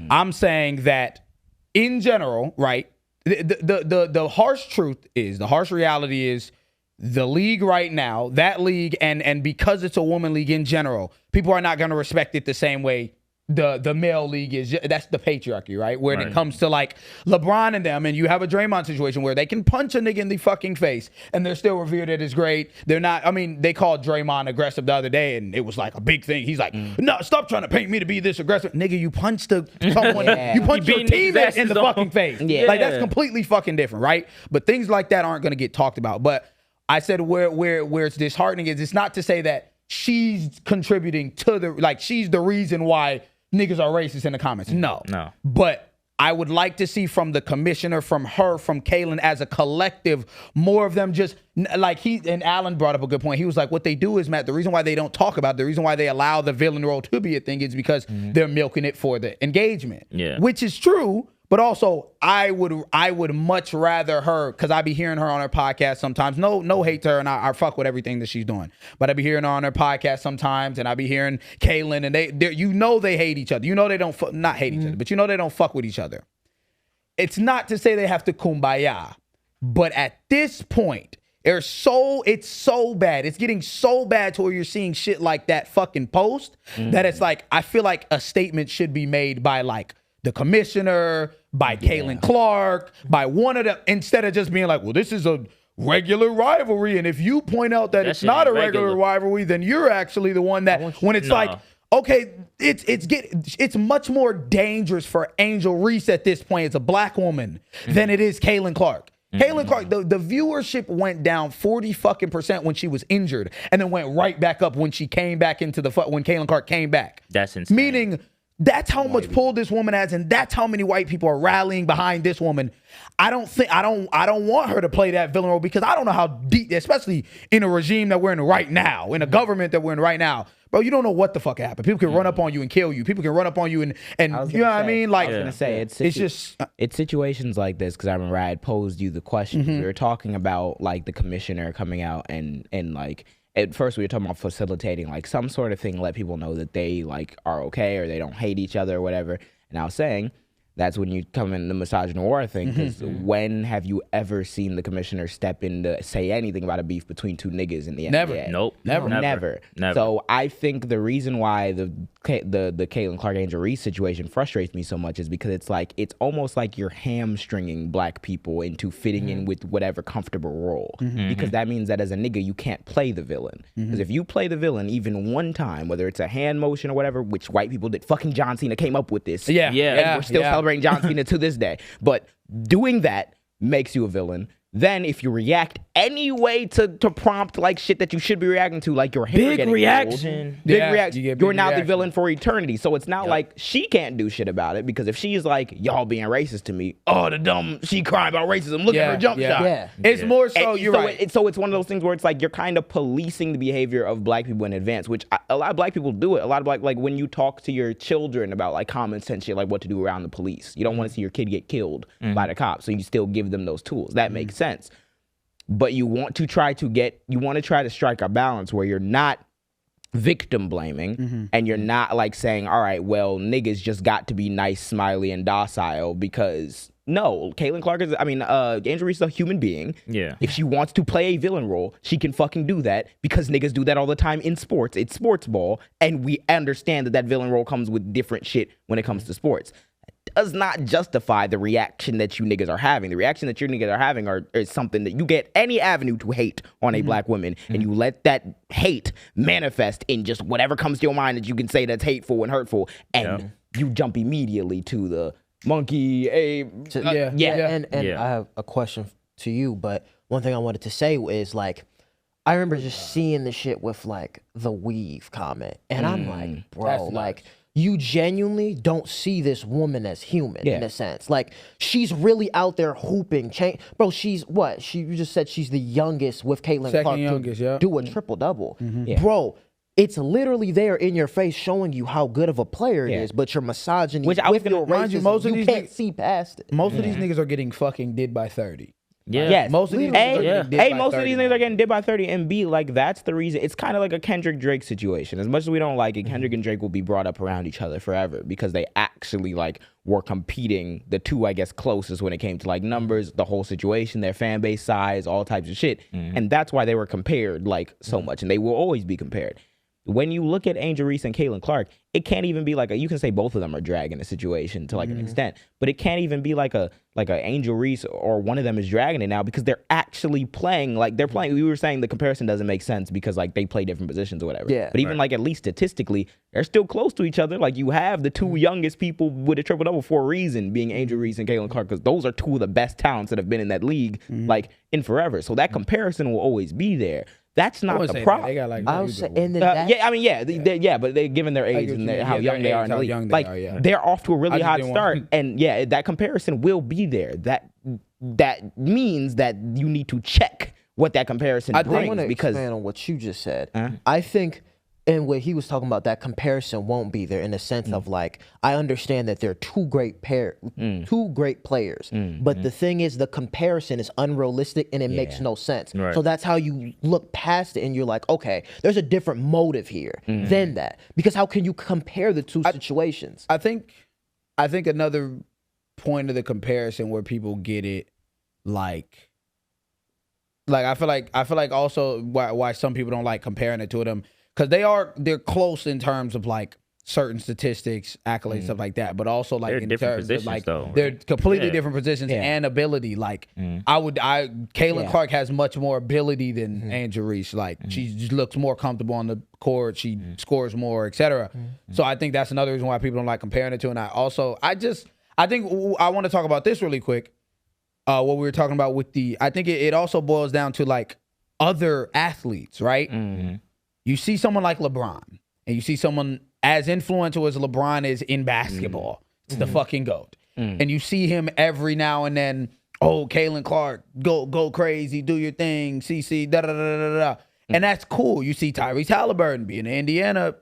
I'm saying that in general, right? The harsh truth is, the harsh reality is, the league right now, that league, and because it's a woman league in general, people are not going to respect it the same way the male league is. That's the patriarchy, right? When it comes to like LeBron and them, and you have a Draymond situation where they can punch a nigga in the fucking face and they're still revered as great. They're not. I mean, they called Draymond aggressive the other day, and it was like a big thing. He's like, no, stop trying to paint me to be this aggressive, nigga. You punched someone. You punched your teammate in the fucking face. Like that's completely fucking different, right? But things like that aren't gonna get talked about. But I said where it's disheartening is it's not to say that she's contributing to she's the reason why niggas are racist in the comments. No. But I would like to see from the commissioner, from her, from Kaylin as a collective, more of them just like and Alan brought up a good point. He was like, what they do is, Matt, the reason why they don't talk about it, the reason why they allow the villain role to be a thing is because they're milking it for the engagement. Yeah. Which is true. But also, I would much rather her, because I be hearing her on her podcast sometimes. No hate to her, and I fuck with everything that she's doing. But I be hearing her on her podcast sometimes, and I be hearing Kaylin, and they hate each other. You know they don't not hate each other, but you know they don't fuck with each other. It's not to say they have to kumbaya, but at this point, it's so bad. It's getting so bad to where you're seeing shit like that fucking post that it's like I feel like a statement should be made by like the commissioner, by Kaylin Clark, by one of them, instead of just being like, well, this is a regular rivalry. And if you point out that it's not a regular rivalry, then you're actually the one that, when it's like, okay, it's much more dangerous for Angel Reese at this point as a black woman than it is Kaylin Clark. Kaylin Clark, the viewership went down 40% when she was injured, and then went right back up when she came back when Kaylin Clark came back. That's insane. Meaning, that's how much pull this woman has, and that's how many white people are rallying behind this woman. I don't want her to play that villain role because I don't know how deep, especially in a regime that we're in right now, in a government that we're in right now. Bro, you don't know what the fuck happened. People can run up on you and kill you. People can run up on you and you know what I mean? Like, I was gonna say it's just it's situations like this because I remember I had posed you the question. We were talking about like the commissioner coming out and like. At first, we were talking about facilitating like some sort of thing, let people know that they like are okay or they don't hate each other or whatever. And I was saying that's when you come in the misogynoir thing, because when have you ever seen the commissioner step in to say anything about a beef between two niggas in the NBA? Never. Nope. Never. So I think the reason why the Kaylin Clark Angel Reese situation frustrates me so much is because it's almost like you're hamstringing black people into fitting in with whatever comfortable role, because that means that as a nigga you can't play the villain. Because if you play the villain even one time, whether it's a hand motion or whatever, which white people did, fucking John Cena came up with this. Yeah. And we're still celebrating John Cena to this day. But doing that makes you a villain. Then if you react any way to prompt like shit that you should be reacting to, like your hair getting reaction. Big reaction. You're now the villain for eternity. So it's not like she can't do shit about it, because if she's like, y'all being racist to me, the dumb, she crying about racism, look at her jump shot. Yeah. It's more so, you're right. So it's one of those things where it's like you're kind of policing the behavior of black people in advance, which a lot of black people do it. A lot of like when you talk to your children about like common sense shit, like what to do around the police. You don't want to see your kid get killed by the cops, so you still give them those tools. That makes sense. But you want to try to strike a balance where you're not victim blaming and you're not like saying, all right, well, niggas just got to be nice, smiley, and docile, because no, Kaylin Clark Angel Reese is a human being. Yeah. If she wants to play a villain role, she can fucking do that, because niggas do that all the time in sports. It's sports ball, and we understand that villain role comes with different shit when it comes to sports. Does not justify the reaction that you niggas are having. The reaction that you niggas are having is something that you get any avenue to hate on a black woman, and you let that hate manifest in just whatever comes to your mind that you can say that's hateful and hurtful, and you jump immediately to the monkey, And I have a question to you, but one thing I wanted to say is like, I remember just seeing the shit with like the weave comment, and I'm like, bro, like, you genuinely don't see this woman as human in a sense. Like, she's really out there hooping. Bro, she's what? You just said she's the youngest with Kaylin Clark to do a triple-double. Bro, it's literally there in your face showing you how good of a player it is, but your misogyny, which I was going to remind you, most of these can't see past it. Most of these niggas are getting fucking did by 30. Yeah. Yes. Most of these niggas are getting did by 30, and B, like, that's the reason. It's kind of like a Kendrick Drake situation. As much as we don't like it, Kendrick and Drake will be brought up around each other forever, because they actually like were competing, the two, I guess, closest when it came to like numbers, the whole situation, their fan base size, all types of shit. And that's why they were compared like so much, and they will always be compared. when you look at Angel Reese and Caitlin Clark, it can't even be like you can say both of them are dragging the situation to like an extent, but it can't even be like a Angel Reese or one of them is dragging it now because they're actually playing like they're playing. We were saying the comparison doesn't make sense because like they play different positions or whatever. Yeah. But even like at least statistically, they're still close to each other. Like you have the two youngest people with a triple double for a reason, being Angel Reese and Caitlin Clark, because those are two of the best talents that have been in that league like in forever. So that comparison will always be there. That's not the problem. They got like I was saying, and then but they given their age and how young they are in the league, like are, they're off to a really hot didn't start, want- and that comparison will be there. That means that you need to check what that comparison I brings want to because expand on what you just said. I think, and what he was talking about, that comparison won't be there in the sense of like, I understand that they're two great players, but the thing is, the comparison is unrealistic and it makes no sense. Right. So that's how you look past it and you're like, okay, there's a different motive here than that, because how can you compare the two situations? I think another point of the comparison where people get it like I feel like also why some people don't like comparing it to them, because they're close in terms of like certain statistics, accolades, stuff like that, but also like They're in different terms of positions, like though, they're right? completely Yeah. different positions and ability. Like Caitlin Clark has much more ability than Angel Reese. Like she just looks more comfortable on the court, she scores more, etc. So I think that's another reason why people don't like comparing it to. And I think I want to talk about this really quick. What we were talking about with I think it also boils down to like other athletes, right? You see someone like LeBron, and you see someone as influential as LeBron is in basketball. It's the fucking GOAT. And you see him every now and then, Caitlin Clark, go crazy, do your thing, CC, da-da-da-da-da-da. And that's cool. You see Tyrese Halliburton being an Indiana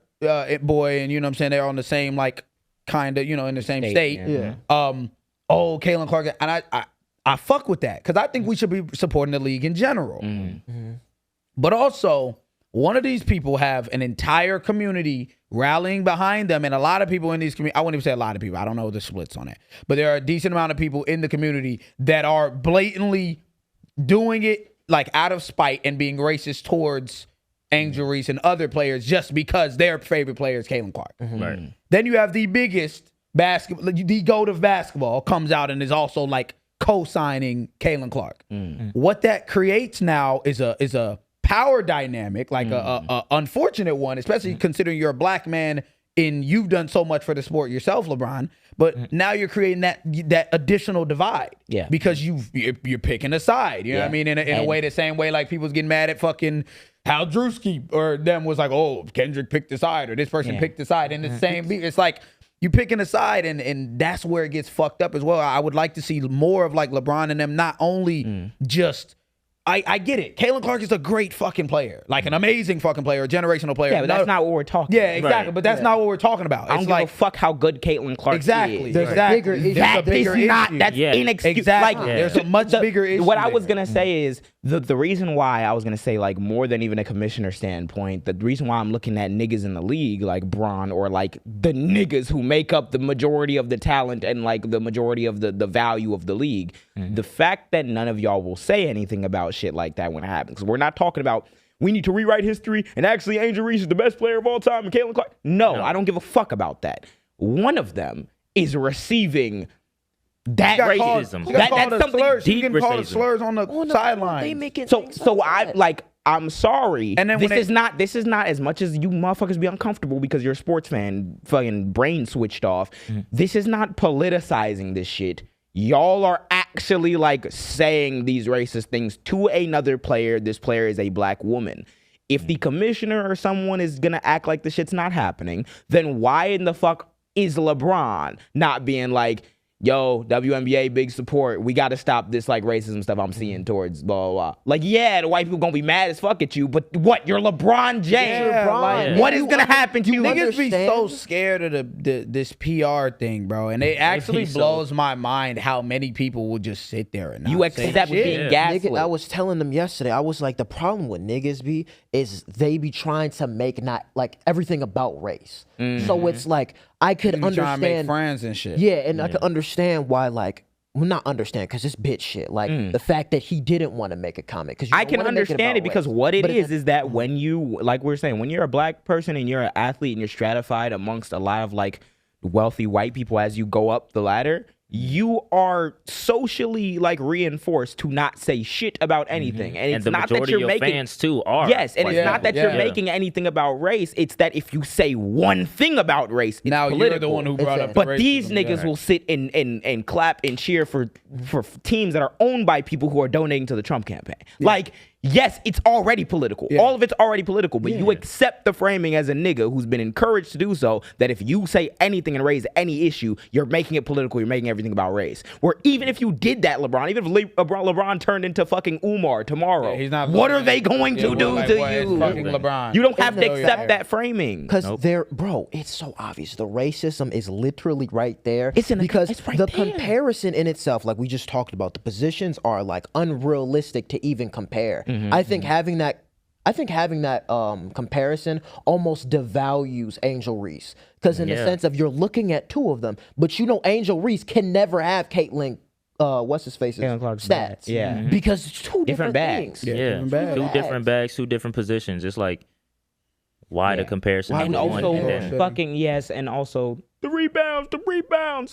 boy, and you know what I'm saying, they're on the same, like, kind of, in the same state. Yeah. Caitlin Clark, and I fuck with that, because I think we should be supporting the league in general. But also, one of these people have an entire community rallying behind them, and a lot of people in these communities, I wouldn't even say a lot of people, I don't know the splits on it, but there are a decent amount of people in the community that are blatantly doing it like out of spite and being racist towards Angel Reese and other players just because their favorite player is Caitlin Clark. Right. Then you have the biggest basketball, the GOAT of basketball comes out and is also like co-signing Caitlin Clark. What that creates now is a power dynamic, like a unfortunate one, especially considering you're a black man and you've done so much for the sport yourself, LeBron. But now you're creating that additional divide, because you're picking a side. You know what I mean? In a way, the same way like people's getting mad at fucking Hal Drewski or them was like, Kendrick picked the side or this person picked the side. And the same, it's like you picking a side, and that's where it gets fucked up as well. I would like to see more of like LeBron and them not only just. I get it. Caitlin Clark is a great fucking player, like an amazing fucking player, a generational player. Yeah, but that's not what we're talking Yeah, about. exactly. Right. But that's not what we're talking about. I don't It's give like a fuck how good Caitlin Clark exactly. is. There's a exactly. bigger issue. There's a That bigger is not, issue. that's Yeah. inexcusable. Exactly. Like, There's a much bigger issue. What I was there. going to say is the reason why I was going to say, like, more than even a commissioner standpoint, the reason why I'm looking at niggas in the league like Bron, or like the niggas who make up the majority of the talent and like the majority of the value of the league, the fact that none of y'all will say anything about shit like that when it happens. Because we're not talking about we need to rewrite history and actually Angel Reese is the best player of all time and Caitlin Clark. No, I don't give a fuck about that. One of them is receiving that racism. That's something She deep can call the racism. slurs on the sideline. They making so I like, I'm sorry. And then this when is not as much as you motherfuckers be uncomfortable because you're a sports fan, fucking brain switched off. This is not politicizing this shit. Y'all are actually like saying these racist things to another player. This player is a black woman. If the commissioner or someone is gonna act like this shit's not happening, then why in the fuck is LeBron not being like, yo, WNBA, big support. We got to stop this like racism stuff I'm seeing towards blah, blah, blah. Like, yeah, the white people going to be mad as fuck at you, but what? You're LeBron James. Yeah, like, what is going to happen to you? Niggas be so scared of this PR thing, bro. And it actually blows my mind how many people will just sit there and not You say accept shit. being gaslit. Nigga, I was telling them yesterday, I was like, the problem with niggas is they be trying to make not like everything about race. So it's like, I could Trying to make understand. friends and shit. Yeah, and I could understand why, like, not understand because it's bitch shit. Like the fact that he didn't want to make a comment. Because I can understand it because what it is that when you, like we're saying, when you're a black person and you're an athlete and you're stratified amongst a lot of like wealthy white people as you go up the ladder, you are socially like reinforced to not say shit about anything. And it's the not majority that you're of your making fans too are. Yes, and like it's not that you're yeah. making anything about race. It's that if you say one thing about race, it's Now political. you're the one who brought up. But the these racism, niggas yeah. will sit and clap and cheer for teams that are owned by people who are donating to the Trump campaign. Like, yes, it's already political. Yeah. All of it's already political, but you accept the framing as a nigga who's been encouraged to do so, that if you say anything and raise any issue, you're making it political, you're making everything about race. Where even if you did that, LeBron, even if LeBron turned into fucking Umar tomorrow, Yeah, he's not what are they going to Yeah, do like, to what, it's you? fucking LeBron. You don't have to No, accept yeah. that framing. Because bro, it's so obvious. The racism is literally right there. It's because right the there. comparison in itself, like we just talked about, the positions are like unrealistic to even compare. I think having that comparison almost devalues Angel Reese. Because in the sense of you're looking at two of them, but you know Angel Reese can never have Caitlyn what's his face's Caitlin Clark's stats. Yeah. Because it's two different bags. things. Yeah, different bags. two different bags, two different positions. It's like, why the comparison? And of one also, and then- fucking yes, and also the rebounds.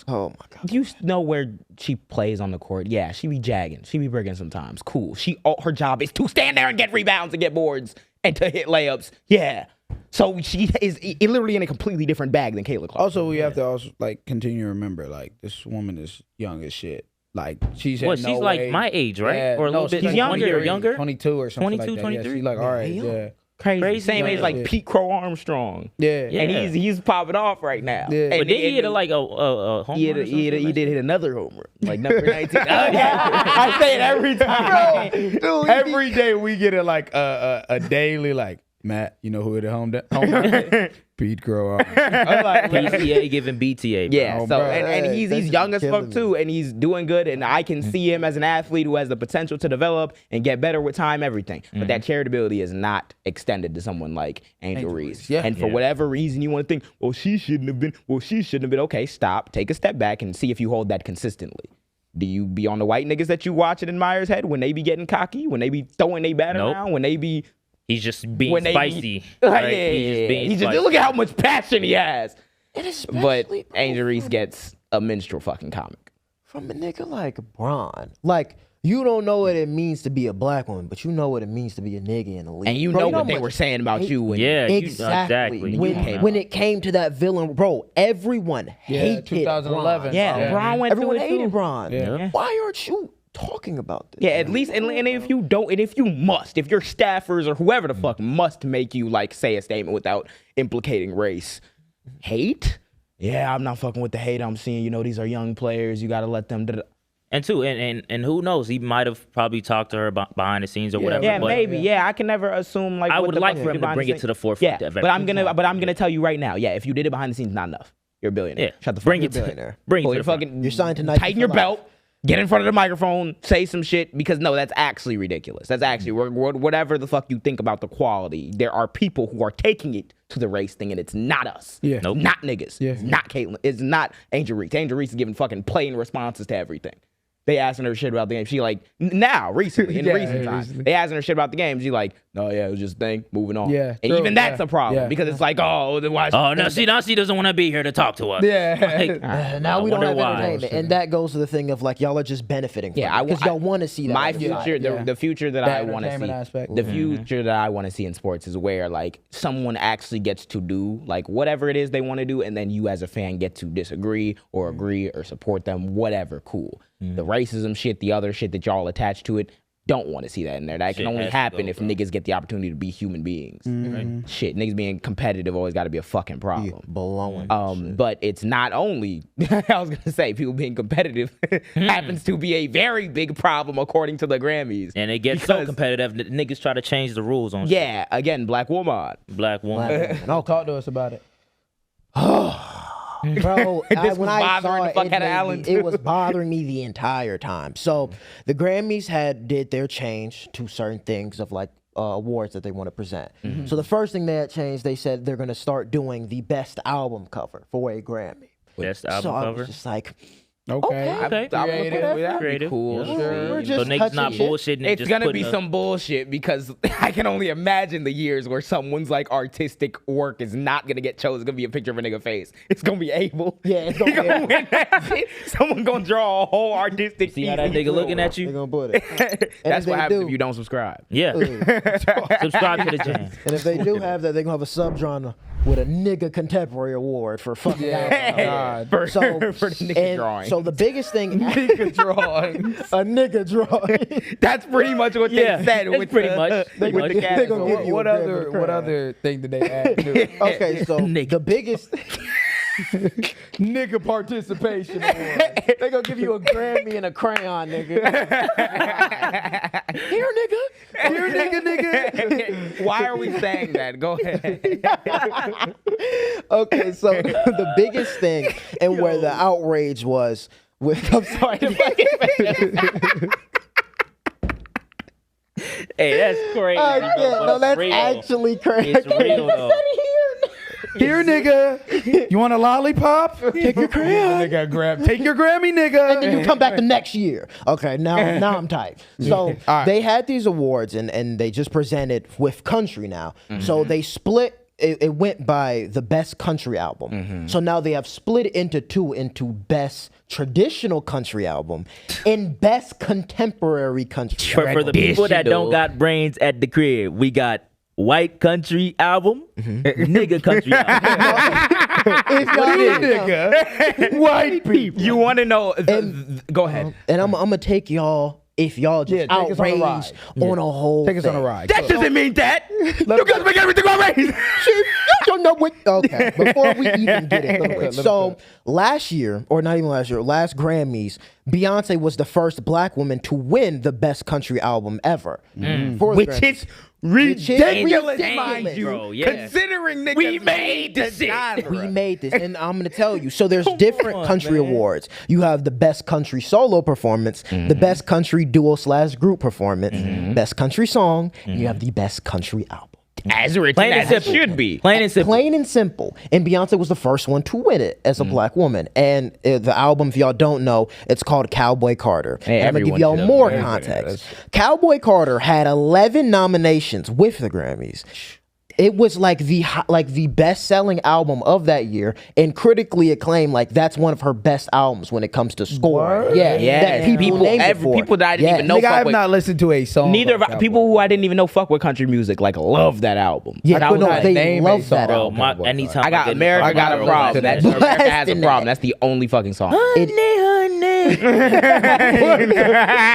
Oh my God. You know where she plays on the court. Yeah, she be jagging. She be brigging sometimes. Cool. Her job is to stand there and get rebounds and get boards and to hit layups. Yeah. So she is literally in a completely different bag than Caitlin Clark. Also, we have to also like continue to remember, like, this woman is young as shit. Like, she's What, she's like my age, right? Or a little bit she's like 1 year 23, younger? 22 or something 22, like that. 23? Yeah, she's like, all right, yeah. Crazy. Same age like Yeah. Pete Crow Armstrong. Yeah. Yeah. And he's popping off right now. Yeah. And But then he hit like a home run or he something? did hit another home run, like number 19. I say it every time. Every day we get it like a daily, like, Matt, you know who hit a home run? Pete Crow. I'm like, PCA giving BTA. Bro. Yeah, Oh, so bro. and Hey, he's that's young as killing fuck me. too, and he's doing good, and I can see him as an athlete who has the potential to develop and get better with time, everything. But that charitability is not extended to someone like Angel Reese. yeah. And for whatever reason you want to think, well, she shouldn't have been. Okay, stop, take a step back and see if you hold that consistently. Do you be on the white niggas that you watch and admire's head when they be getting cocky, when they be throwing their bat Nope. around, when they be He's just being when they spicy. be, right? yeah, He's just being spicy. look at how much passion he has. And But especially, bro, Angel Reese gets a minstrel fucking comic. from a nigga like Bron. Like, you don't know what it means to be a black woman, but you know what it means to be a nigga in the league. And you Bro, know what how they much were saying about hate- you. When Yeah, Exactly. When it came to that villain, bro, everyone hated 2011. Bron. yeah, Yeah. Bron went Everyone through it hated too. Bron. Yeah. Why aren't you talking about this? Yeah, at least, and if you don't, and if you must, if your staffers or whoever the fuck must make you like say a statement without implicating race, hate. Yeah, I'm not fucking with the hate I'm seeing. You know, these are young players. You got to let them. And too, and who knows? He might have probably talked to her behind the scenes or whatever. Yeah, but maybe. Yeah, I can never assume like. I what would the like fuck for you him did to bring behind it the to the scenes. forefront Yeah, of but I'm gonna tell you right now. Yeah, if you did it behind the scenes, not enough. You're a billionaire. Yeah, Shut the fuck bring up. it to billionaire. bring it Pull to your the front. fucking. You're signed to Nike Tighten for your life. belt. Get in front of the microphone. Say some shit because no, that's actually ridiculous. That's actually whatever the fuck you think about the quality. There are people who are taking it to the race thing, and it's not us. Yeah. Nope. Not niggas. Yeah. It's not Caitlyn. It's not Angel Reese. Angel Reese is giving fucking plain responses to everything. They asking her shit about the game. She like recently in Yeah, recent times. recently. They asking her shit about the game. She like, no, yeah, it was just a thing. Moving on. Yeah, and true, even that's yeah, a problem yeah. because it's like, oh, then why? Oh no, see now she doesn't want to be here to talk to us. Yeah. Like, Now I we don't wonder have why. entertainment, and that goes to the thing of like y'all are just benefiting. From Yeah, because y'all want to see that. My on the side. future, Yeah. the future that That I want to see, entertainment aspect. the future that I want to see in sports is where like someone actually gets to do like whatever it is they want to do, and then you as a fan get to disagree or agree or support them, whatever. Cool. The racism shit, the other shit that y'all attach to it, don't want to see that in there. That can Shit only has to happen go, if bro. niggas get the opportunity to be human beings. Shit, niggas being competitive always got to be a fucking problem. Blowing. But it's not only, I was going to say, people being competitive happens to be a very big problem according to the Grammys. And it gets so Because- competitive. Niggas try to change the rules on shit. Yeah, again, black woman. Black woman. No, talk to us about it. Bro, This when was I bothering saw the it, fuck it, out of made Alan, me- too. it was bothering me the entire time. So the Grammys did their change to certain things of like awards that they want to present. So the first thing they had changed, they said they're going to start doing the best album cover for a Grammy. Best album so I cover. was just like, Okay. Okay. That'd be Creative. cool. Yeah. We're So just niggas not touching shit. bullshitting. and It's just gonna putting be a- some bullshit because I can only imagine the years where someone's like artistic work is not gonna get chosen. It's gonna be a picture of a nigga face. It's gonna be Abel. Yeah, it's gonna be Abel. win that shit. Someone gonna draw a whole artistic. See how that piece. nigga looking at They're you? gonna put it. That's if what they happens do- if you don't subscribe. Yeah. Subscribe to the jam. And if they do have that, they're gonna have a subgenre with a nigga contemporary award for fucking album. For, So, for the nigga drawing. so the biggest thing, Nigga drawing. a nigga drawing. That's pretty much what Yeah, they said that's with pretty the, much. with They the they gonna category. give you What a Grammy other crayon. what other thing did they add to it? Okay, so the biggest Nigga participation award. they gonna give you a Grammy and a crayon, nigga. Here, nigga. Here, nigga. Why are we saying that? Go ahead. Okay, so the biggest thing and where the outrage was with I'm sorry. Hey, that's crazy. I bro, can't. but No, it's that's real. actually crazy. It's real, though. Here, nigga. You want a lollipop? Take your crayon. Nigga, grab. Take your Grammy, nigga. And then you come back the next year. Okay, now I'm tight. So right. they had these awards and they just presented with country now. So they split. It went by the best country album. So now they have split it into two, into best traditional country album and best contemporary country album. For the people that don't got brains at the crib, we got white country album, nigga country album. If y'all didn't know. Nigga. White people. You want to know? Go ahead. And I'm gonna take y'all. If y'all just Yeah, take us on a outraged ride. on a whole Take us on a thing. ride. That doesn't mean that. You guys make everything alright. You don't know what. Okay, before we even get it, so last year, or not even last year, last Grammys, Beyonce was the first black woman to win the best country album ever. For the Which Grammys. is ridiculous, ridiculous, mind you. bro, yeah. Considering niggas we made the shit. We made this, and I'm gonna tell you. So there's different country awards. You have the best country solo performance, the best country duo/group performance, best country song, and you have the best country album. As written Plain and as it simple. should be. Plain and simple. Plain and simple. And Beyonce was the first one to win it as a black woman. And the album, if y'all don't know, it's called Cowboy Carter. Hey, I'm gonna give everyone y'all should more know. context. Cowboy Carter had 11 nominations with the Grammys. It was like the best-selling album of that year, and critically acclaimed. Like that's one of her best albums when it comes to scoring. Word? Yeah, Yes. that people named it for. People that I didn't Yeah. even know. Nigga, I fuck have with- not listened to a song. Neither by of people Cowboy. who I didn't even know fuck with country music like love that album. Yeah, Like, I but was no, like, they name love a song. that Bro, album. Cowboy anytime I got get America in the got a car, problem. That's listen to America has a Blasting problem. it. That's the only fucking song.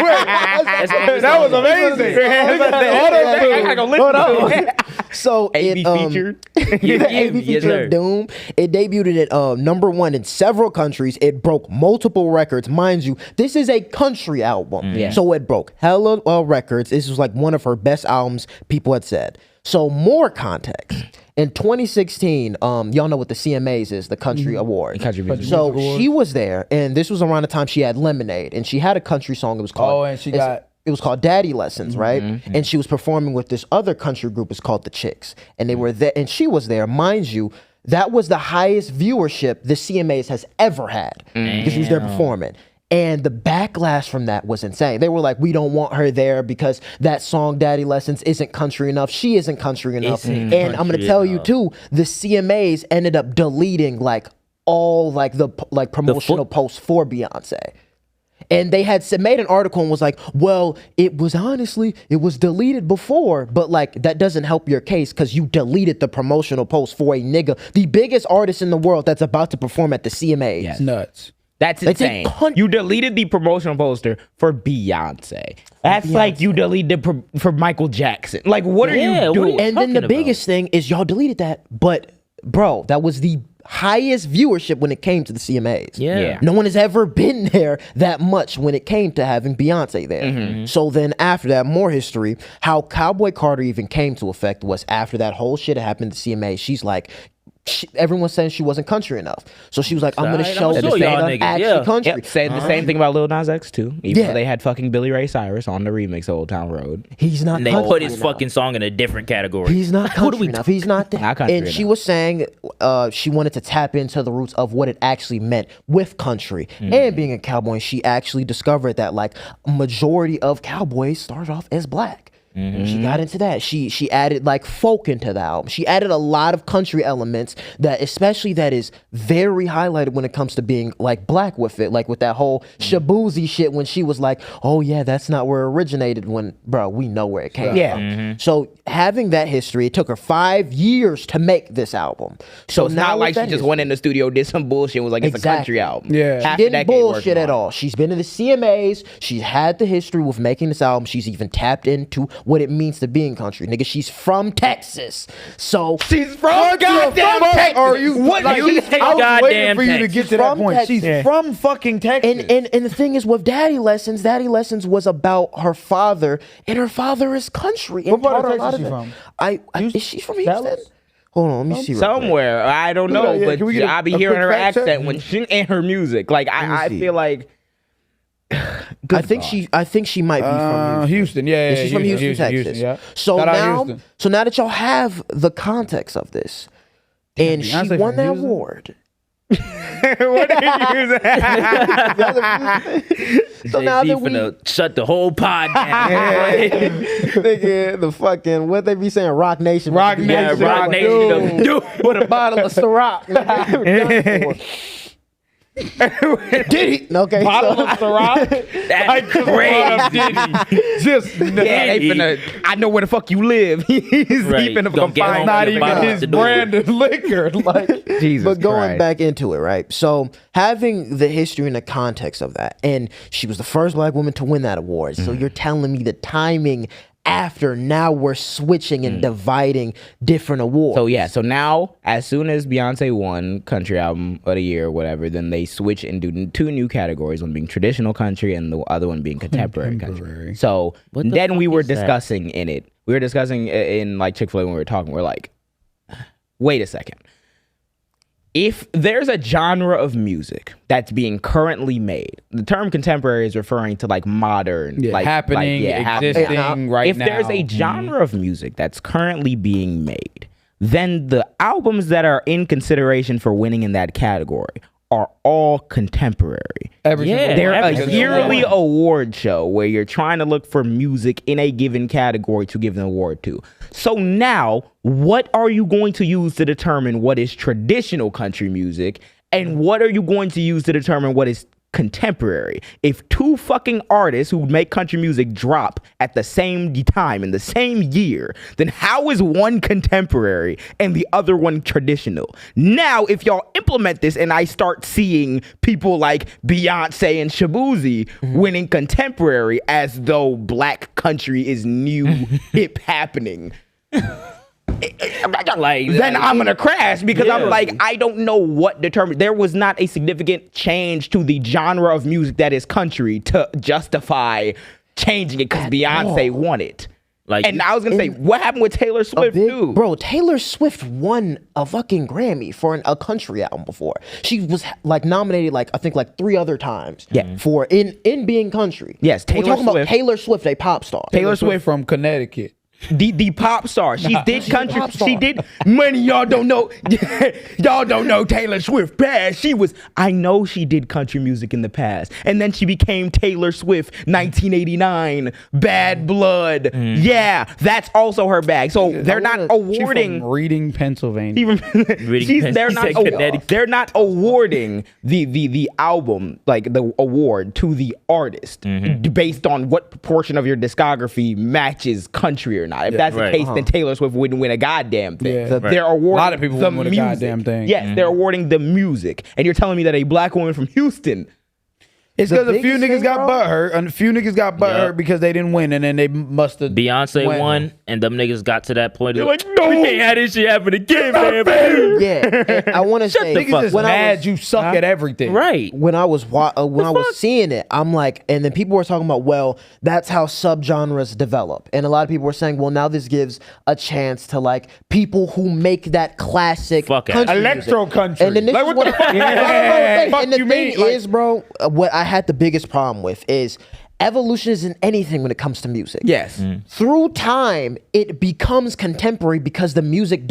That was amazing. I gotta go listen to it. So AB it featured. AB Yes, sir. featured Doom. It debuted at #1 in several countries. It broke multiple records, mind you. This is a country album, Yeah. so it broke hella records. This was like one of her best albums. People had said. So more context. In 2016, y'all know what the CMAs is, the Country Award. Country Music So she was there, and this was around the time she had Lemonade, and she had a country song. It was called. Oh, and she got. It was called Daddy Lessons, right? And she was performing with this other country group. It's called The Chicks, and they were there, and she was there, mind you. That was the highest viewership the CMAs has ever had because she was there performing. And the backlash from that was insane. They were like, we don't want her there because that song Daddy Lessons isn't country enough. She isn't country enough. And I'm going to country tell you enough. too, the CMAs ended up deleting like all like the promotional posts for Beyonce. And they had made an article and was like, well, it was deleted before, but like that doesn't help your case because you deleted the promotional post for a nigga, the biggest artist in the world that's about to perform at the CMAs. Yes. Nuts. That's They take insane. You deleted the promotional poster for Beyonce. That's like you deleted for Michael Jackson. Like, what are Yeah, you what are doing? you- And then the talking biggest thing is y'all deleted that, but bro, that was the highest viewership when it came to the CMAs. Yeah. No one has ever been there that much when it came to having Beyonce there. So then after that, more history, how Cowboy Carter even came to effect was after that whole shit happened to CMA, she's like, everyone's saying she wasn't country enough. So she was like, I'm going to show I'ma this show y'all nigga niggas. actually Yeah. country. Yep, said the same thing about Lil Nas X too. Even Yeah. though they had fucking Billy Ray Cyrus on the remix of Old Town Road. He's not And they country put his enough. fucking song in a different category. He's not country enough. He's not that. Not country And she enough. was saying she wanted to tap into the roots of what it actually meant with country and being a cowboy. And she actually discovered that like a majority of cowboys started off as black. She got into that. She added like folk into the album. She added a lot of country elements that especially that is very highlighted when it comes to being like black with it. Like with that whole Shabuzi shit when she was like, oh yeah, that's not where it originated when, bro, we know where it came from. So having that history, it took her 5 years to make this album. So it's not with like she that just went in the studio, did some bullshit, and was like, it's a country album. Yeah. Half She a didn't decade bullshit working at on it. all. She's been in the CMAs. She's had the history with making this album. She's even tapped into what it means to be in country. Nigga, she's from Texas. So She's from goddamn Texas. Are you? What Like, you I say was waiting goddamn for you to Texas. get to that From point. Texas. She's Yeah. from fucking Texas. and the thing is with Daddy Lessons was about her father, and her father is country. And What part of taught her a lot Texas she that. from? Is she from Houston? Dallas? Hold on, let me see. real quick. Somewhere. I don't know, Yeah, but can we get I be a hearing quick her fact check? accent when she and her music. Like I see. feel like I think she might be from Houston. Houston. Yeah, She's from Houston, Texas. yeah. So Shout out now, Houston. so now that y'all have the context of this, and she Beyonce won from that Houston? award. what are you using? So now Jay-Z that we, finna shut the whole pod down. nigga, the fucking what they be saying, Rock Nation, Rock Yeah, Nation. Rock Nation. Dude. with a bottle of Ciroc. Did he? Okay, Bottle so, of Ciroc. That's crazy. Just Yeah, they finna. I know where the fuck you live. He's Right. finna Gonna get find home not and even bottle his the door. brand of liquor. Like, Jesus but going Christ. back into it, right? So having the history and the context of that, and she was the first black woman to win that award. So you're telling me the timing after now we're switching and dividing different awards. So yeah, so now as soon as Beyonce won Country Album of the Year or whatever, then they switch and do two new categories, one being traditional country and the other one being contemporary country. So What the then we fuck were is that? discussing in it. We were discussing in like Chick-fil-A when we were talking. We're like, wait a second. If there's a genre of music that's being currently made, the term contemporary is referring to like modern, like happening, existing right if now. there's a genre of music that's currently being made, then the albums that are in consideration for winning in that category are all contemporary. every Yeah, single They're one. a every yearly award show where you're trying to look for music in a given category to give an award to. So now, what are you going to use to determine what is traditional country music and what are you going to use to determine what is contemporary? If two fucking artists who make country music drop at the same time in the same year, then how is one contemporary and the other one traditional? Now, if y'all implement this and I start seeing people like Beyonce and Shabuzi winning contemporary as though black country is new hip happening, then I'm gonna crash because I'm like, I don't know what determined. There was not a significant change to the genre of music that is country to justify changing it because Beyonce won it. Like, And I was gonna say, what happened with Taylor Swift too? Bro, Taylor Swift won a fucking Grammy for a country album before. She was like nominated like I think like 3 other times. Yeah. For in being country. Yes, We're Taylor talking about Swift. Taylor Swift, a pop star. Taylor Swift, from Connecticut. the pop star. She did she's a country. pop star. She did money. Y'all don't know. Y'all don't know Taylor Swift past. She was. I know she did country music in the past, and then she became Taylor Swift. 1989, Bad Blood. Yeah, that's also her bag. So they're not She awarding. from Reading, Pennsylvania. They're not. They're not awarding the album like the award to the artist based on what proportion of your discography matches country or not. If that's right. the case, then Taylor Swift wouldn't win a goddamn thing. Yeah. They're awarding A lot of people the wouldn't win a music. goddamn thing. Yes, they're awarding the music, and you're telling me that a black woman from Houston It's The because a few biggest niggas thing, got bro? butthurt, and a few niggas got butthurt because they didn't win, and then they must have. Beyonce won, and them niggas got to that point. They're like, no, we can't have this shit happen again, man. Yeah, and I want to say Niggas is when I mad was, you suck at everything. Right. when I was seeing it, I'm like, and then people were talking about, well, that's how subgenres develop, and a lot of people were saying, well, now this gives a chance to like people who make that classic Fuck country music. Electro country. And then this Like, is what what the fuck? and the you thing mean? Like- is, bro, what I had the biggest problem with is evolution isn't anything when it comes to music. Yes. Through time, it becomes contemporary because the music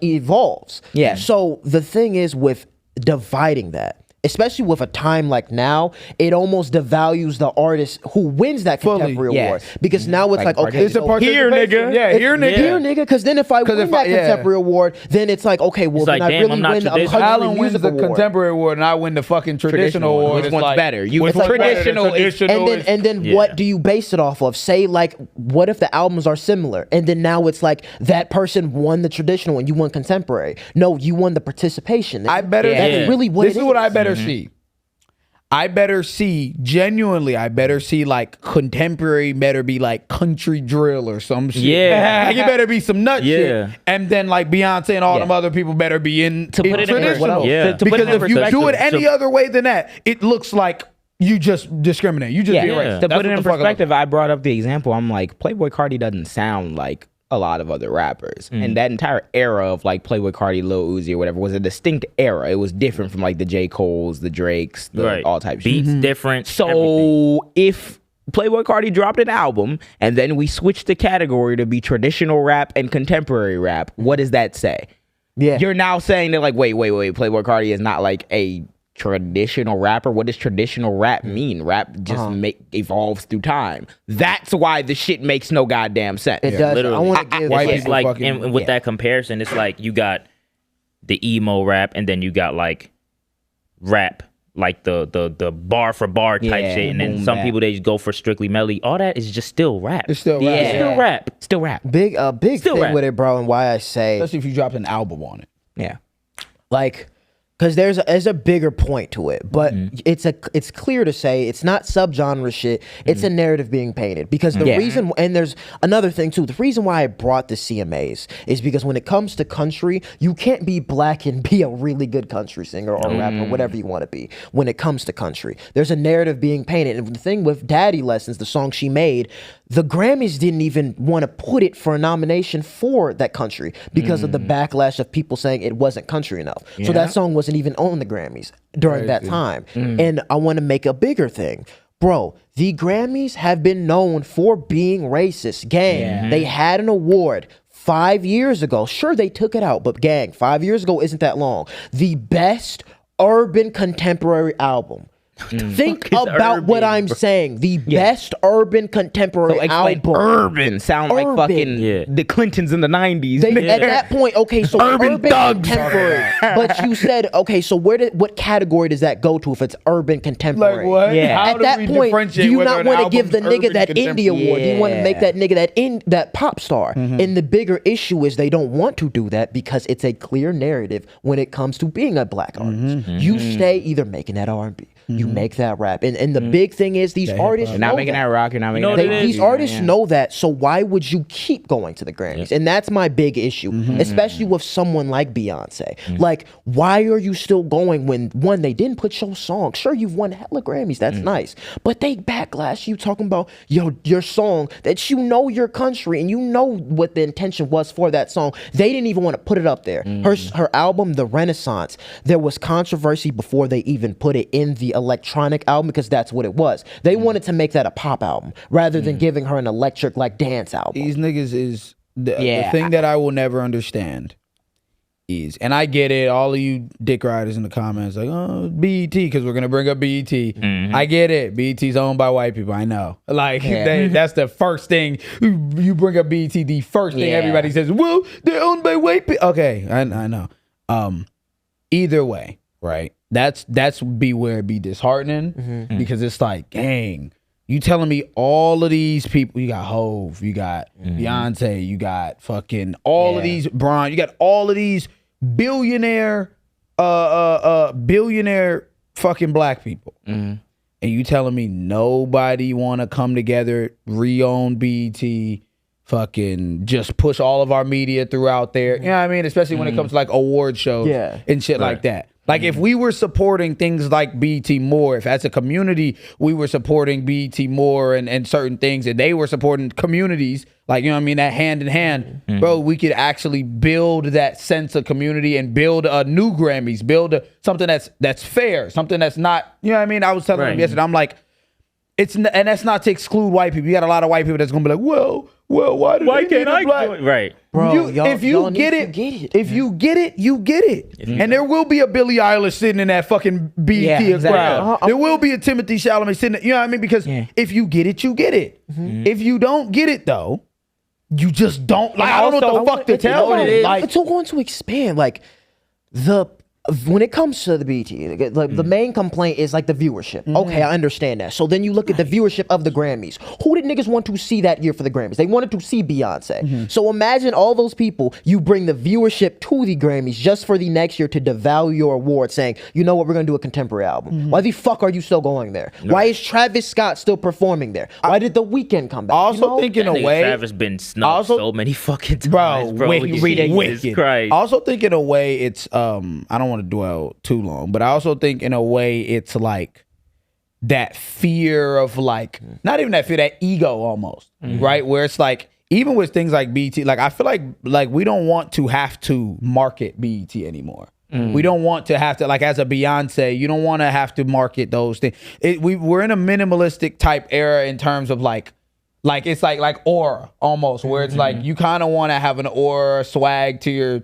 evolves. Yeah. So the thing is with dividing that, especially with a time like now, it almost devalues the artist who wins that Fully, contemporary yes. award. Because now it's like, okay, It's a so participation. nigga. Yeah, here, nigga. here, nigga, because then if I win if that I- yeah. contemporary award, then it's like, okay, well, It's then like, I damn, really I'm not win a traditional. country Alan wins music the award. contemporary award, and I win the fucking traditional award. Which It's one's like, better? You which win one's better? traditional The is- traditional is- And then Yeah. what do you base it off of? Say like, what if the albums are similar, and then now it's like that person won the traditional and you won contemporary. No, you won the participation. I better. That's Yeah. really what This it is what I is. better see. I better see genuinely. I better see like contemporary. Better be like country drill or some shit. Yeah. Like it better be some nut Yeah. shit. And then like Beyonce and all Yeah. them other people better be in To put it in traditional. perspective. Yeah. To put Because it in if you do perspective, it any so- other way than that, it looks like you just discriminate. You just be Yeah. racist. To That's put it what in the fuck perspective, I brought up the example. I'm like, Playboy Carti doesn't sound like a lot of other rappers. And that entire era of like Playboy Carti, Lil Uzi or whatever was a distinct era. It was different from like the J. Coles, the Drakes, the Right. all types. Beats different. So everything. if Playboy Carti dropped an album and then we switched the category to be traditional rap and contemporary rap, what does that say? Yeah. You're now saying that like, wait, Playboy Carti is not like a traditional rapper. What does traditional rap mean? Rap just evolves through time. That's why the shit makes no goddamn sense. It does. literally. I want to give White It's people like fucking- and with that comparison, it's like you got the emo rap, and then you got like rap, like the bar for bar type Yeah, shit, and then boom some bap. people they just go for strictly melody. All that is just still rap. It's still rap. Yeah. It's still rap. Still rap. big Still thing rap. with it, bro, and why I say Especially if you dropped an album on it. Yeah. like because there's a bigger point to it, but it's clear to say it's not subgenre shit. It's a narrative being painted because the Yeah. reason, and there's another thing too. The reason why I brought the CMAs is because when it comes to country, you can't be black and be a really good country singer or rapper, whatever you want to be. When it comes to country, there's a narrative being painted, and the thing with Daddy Lessons, the song she made, the Grammys didn't even want to put it for a nomination for that country because of the backlash of people saying it wasn't country enough. So that song wasn't even on the Grammys during that time. And I want to make a bigger thing. Bro, the Grammys have been known for being racist. Gang, they had an award 5 years ago. Sure, they took it out, but gang, 5 years ago isn't that long. The best urban contemporary album. Think about what I'm saying. The best urban contemporary Explain album. urban sound like Urban. fucking Yeah. the Clintons in the 90s. They, at that point, okay, so urban thugs. contemporary. But you said, okay, so what category does that go to if it's urban contemporary? Like what? Yeah. How At do that we point, do differentiate you whether not an want to give the album's nigga urban that indie contemporary? award? Do you want to make that Yeah. nigga that pop star? And the bigger issue is they don't want to do that because it's a clear narrative when it comes to being a black artist. You stay either making that R&B, you make that rap, and the big thing is these artists You're not know making that that. rock. You're not making know that what it rock. is? These artists know that, so why would you keep going to the Grammys? And that's my big issue, especially with someone like Beyonce. Like, why are you still going when, one, they didn't put your song? Sure, you've won hella Grammys, that's nice, but they backlash you talking about your song that you know your country and you know what the intention was for that song. They didn't even want to put it up there. Her album, The Renaissance, there was controversy before they even put it in the electronic album because that's what it was. They wanted to make that a pop album rather than giving her an electric like dance album. These niggas is the Yeah. thing that I will never understand is, and I get it, all of you dick riders in the comments like, oh, BET, because we're gonna bring up BET. I get it. BET's owned by white people. I know. Like that's the first thing you bring up BET. The first thing Yeah. everybody says, well, they're owned by white people. Okay, I know. Either way, right? That's be where it be disheartening because it's like, dang, you telling me all of these people, you got Hove, you got Beyonce, you got fucking all of these Brian, you got all of these billionaire fucking black people. And and you telling me nobody want to come together, re-own BET, fucking just push all of our media throughout there. You know what I mean? Especially when it comes to like award shows and shit like that. Like if we were supporting things like BET more, if as a community we were supporting BET more and certain things, and they were supporting communities, like, you know what I mean, that hand in hand, bro, we could actually build that sense of community and build a new Grammys, build something that's fair, something that's not, you know what I mean? I was telling them yesterday, I'm like, and that's not to exclude white people. You got a lot of white people that's gonna be like, well, why can't I join? Right. Bro, if you get it, you get it. And there will be a Billie Eilish sitting in that fucking BET crowd. There will be a Timothy Chalamet sitting, you know what I mean? Because if you get it, you get it. If you don't get it though, you just don't. Like, I don't know what the fuck to tell you. Like, it's going to expand. Like, when it comes to the BET, like the main complaint is like the viewership. Okay, I understand that. So then you look at the viewership of the Grammys. Who did niggas want to see that year for the Grammys? They wanted to see Beyonce. So imagine all those people, you bring the viewership to the Grammys just for the next year to devalue your award, saying, you know what, we're gonna do a contemporary album. Why the fuck are you still going there? Why is Travis Scott still performing there? Why did The Weeknd come back? Also think in a way, Travis been snubbed so many fucking times, bro. Wicked. I also think in a way it's I don't want to dwell too long, but I also think in a way it's like that fear of like, not even that fear, that ego almost, right? Where it's like, even with things like BET, like I feel like we don't want to have to market BET anymore. We don't want to have to, like as a Beyonce, you don't want to have to market those things. We're in a minimalistic type era in terms of like it's like aura almost, where it's like you kind of want to have an aura swag to your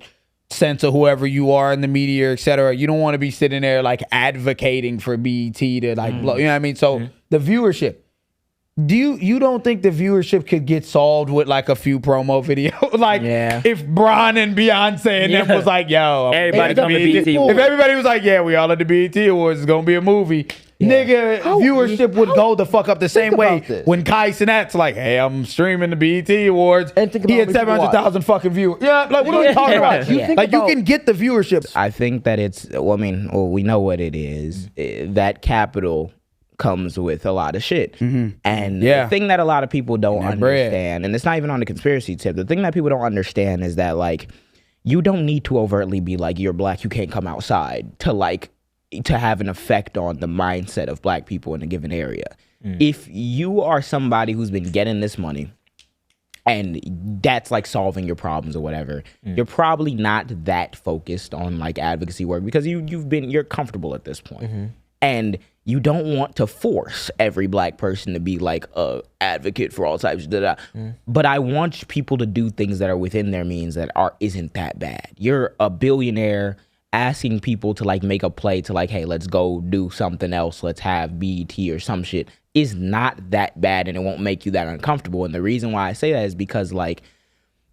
sense of whoever you are in the media, etc. You don't want to be sitting there like advocating for BET to like blow, you know what I mean? So the viewership, you don't think the viewership could get solved with like a few promo videos? Like if Bron and Beyonce and them was like, yo, everybody come to BET. If everybody was like, yeah, we all at the BET Awards, it's gonna be a movie. Nigga, viewership would go the fuck up the same way when Kai Cenat's like, hey, I'm streaming the BET Awards. And he had 700,000 fucking viewers. Yeah, like what are we talking about? Like you can get the viewership. I think that it's, we know what it is. That capital comes with a lot of shit. And the thing that a lot of people don't understand, and it's not even on the conspiracy tip, the thing that people don't understand is that like, you don't need to overtly be like, you're black, you can't come outside to have an effect on the mindset of black people in a given area. If you are somebody who's been getting this money and that's like solving your problems or whatever, you're probably not that focused on like advocacy work because you're comfortable at this point. And you don't want to force every black person to be like a advocate for all types of but I want people to do things that are within their means that isn't that bad. You're a billionaire asking people to like make a play to like, hey, let's go do something else, let's have BET or some shit, is not that bad and it won't make you that uncomfortable. And the reason why I say that is because like,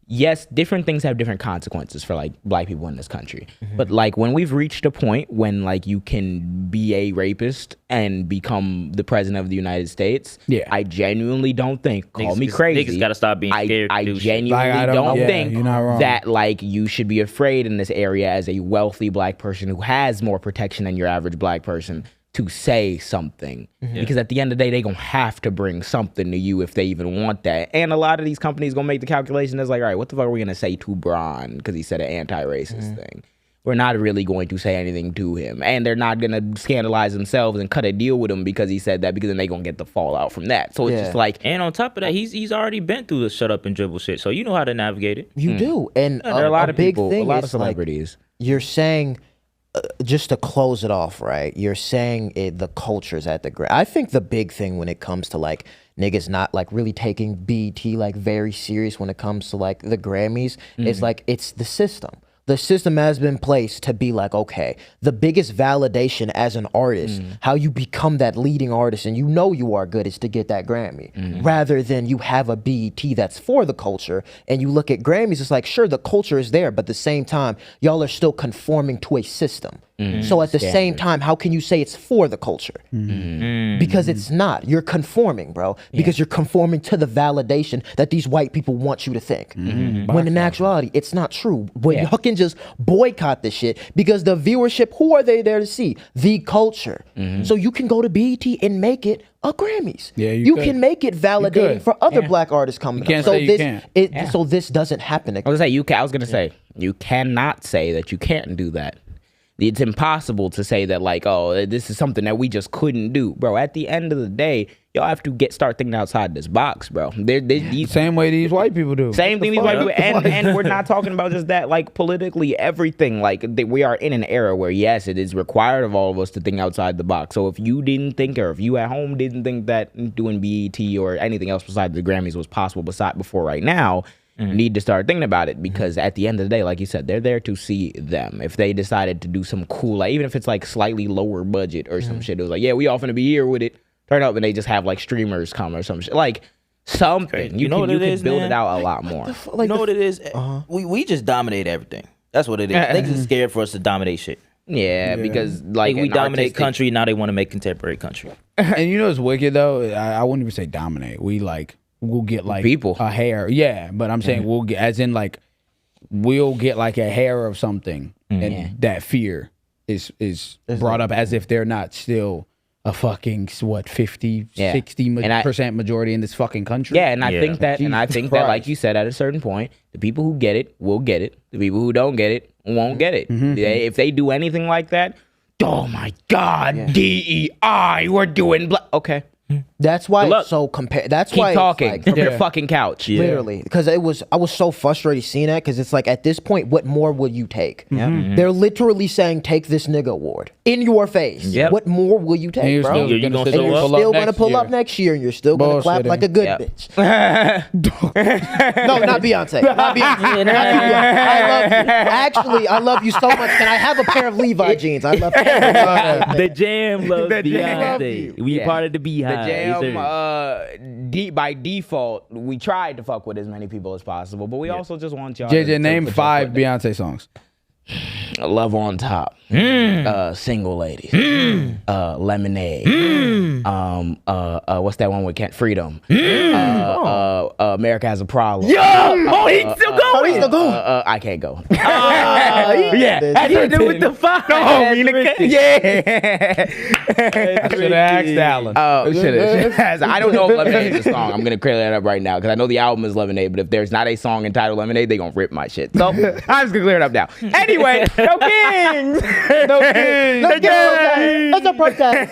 yes, different things have different consequences for like black people in this country. But like when we've reached a point when like you can be a rapist and become the president of the United States, I genuinely don't think, call me crazy, niggas gotta stop being scared. I genuinely don't think that like you should be afraid in this area as a wealthy black person who has more protection than your average black person to say something. Because at the end of the day, they gonna have to bring something to you if they even want that. And a lot of these companies gonna make the calculation that's like, all right, what the fuck are we gonna say to Bron because he said an anti-racist thing? We're not really going to say anything to him. And they're not gonna scandalize themselves and cut a deal with him because he said that, because then they gonna get the fallout from that. So it's just like, and on top of that, he's already been through the shut up and dribble shit, so you know how to navigate it. You do. And there are a lot of big people, thing a lot of is, celebrities. like, you're saying, just to close it off, right? You're saying the culture's at the ground. I think the big thing when it comes to like niggas not like really taking BET like very serious when it comes to like the Grammys is like, it's the system. The system has been placed to be like, okay, the biggest validation as an artist, how you become that leading artist and you know you are good, is to get that Grammy. Rather than you have a BET that's for the culture and you look at Grammys, it's like, sure, the culture is there, but at the same time, y'all are still conforming to a system. So at the same time, how can you say it's for the culture? Because it's not. You're conforming, bro. Because you're conforming to the validation that these white people want you to think. When in actuality, it's not true. When y'all can just boycott this shit because the viewership, who are they there to see? The culture. So you can go to BET and make it a Grammys. Yeah, you can make it validating for other black artists coming up. So so this doesn't happen again. I was gonna say you cannot say that you can't do that. It's impossible to say that like, oh, this is something that we just couldn't do, bro. At the end of the day, y'all have to start thinking outside this box, bro. Same way these white people do. Same thing these white people, and we're not talking about just that, like politically, everything. Like we are in an era where yes, it is required of all of us to think outside the box. So if you didn't think, or if you at home didn't think that doing BET or anything else besides the Grammys was possible before right now. Need to start thinking about it because at the end of the day, like you said, they're there to see them. If they decided to do some cool, like even if it's like slightly lower budget or some shit, it was like, yeah, we all finna be here with it. Turn up and they just have like streamers come or some shit. Like something. You can build it out a lot more. You know what it is? We just dominate everything. That's what it is. They just scared for us to dominate shit. Yeah, because like we dominate country, now they want to make contemporary country. And you know what's wicked though? I wouldn't even say dominate. We'll get like people a hair, but I'm saying we'll get, as in like we'll get like a hair of something, and that fear is brought up as if they're not still a fucking 50-60% majority in this fucking country. Yeah, and I think that, like you said, at a certain point, the people who get it will get it. The people who don't get it won't get it. If they do anything like that, oh my God, DEI, we're doing okay. That's why it's so that's Keep why talking like, from your fucking couch. Literally, because I was so frustrated seeing that because it's like at this point, what more will you take? They're literally saying, "Take this nigga award in your face." What more will you take, bro? You're You're still gonna pull up next year, and you're still gonna clap like a good bitch. No, not Beyonce. Not Beyonce. Not Beyonce. I love you. Actually, I love you so much. Can I have a pair of Levi jeans? I love The Jam loves Beyonce. We part of the Beehive. The Jam, by default, we tried to fuck with as many people as possible, but we also just want y'all JJ, name 5 Beyonce songs. Love on Top, Single Ladies, Lemonade, what's that one with Kent? Freedom, America Has a Problem. He's still going. I can't go. I didn't do with the 5. I should have asked Alan. I don't know if Lemonade is a song. I'm gonna clear that up right now because I know the album is Lemonade, but if there's not a song entitled Lemonade, they gonna rip my shit. So I'm just gonna clear it up now. Anyway, no kings. That's a protest.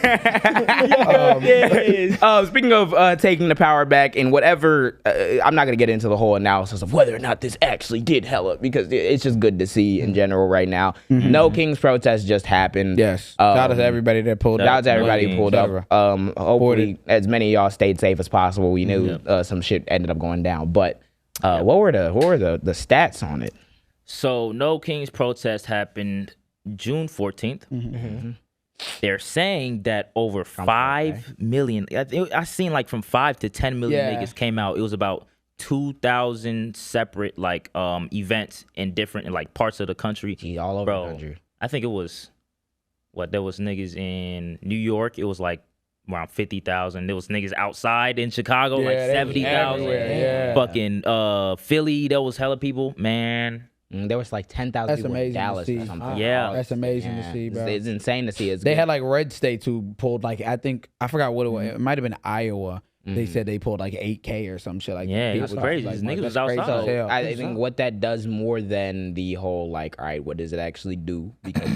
Speaking of taking the power back and whatever, I'm not gonna get into the whole analysis of whether or not this actually did hella because it's just good to see in general right now. No Kings protest just happened. Yes. Shout out to everybody that pulled up. Shout out to everybody who pulled up. Hopefully, as many of y'all stayed safe as possible. We knew some shit ended up going down, but what were the stats on it? So No Kings protest happened June 14th. They're saying that over 5 million. I seen like from 5 to 10 million niggas came out. It was about 2,000 separate like events in different like parts of the country. All over the country. I think it was there was niggas in New York. It was like around 50,000. There was niggas outside in Chicago like 70,000. Fucking Philly, there was hella people. Man. There was like 10,000 people in Dallas or something. That's amazing to see, bro. It's insane to see. They had like red states who pulled like I forgot what it was. It might have been Iowa. They said they pulled like 8K or some shit like that. Yeah, it was crazy. These niggas was outside. So I think what that does more than the whole like, all right, what does it actually do? Because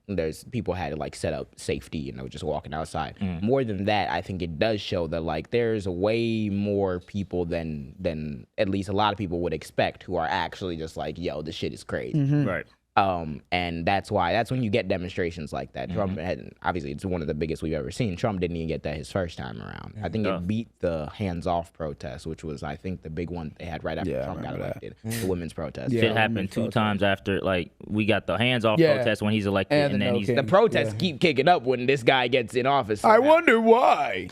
there's people had to like set up safety, just walking outside. More than that, I think it does show that like there's way more people than at least a lot of people would expect who are actually just like, yo, this shit is crazy. Right. And that's when you get demonstrations like that. Trump had, obviously it's one of the biggest we've ever seen. Trump didn't even get that his first time around. I think it beat the hands-off protest, which was I think the big one they had right after Trump got elected. The women's protest. Shit happened 2 times after like we got the hands-off protest when he's elected, and then the protests keep kicking up when this guy gets in office. I wonder why.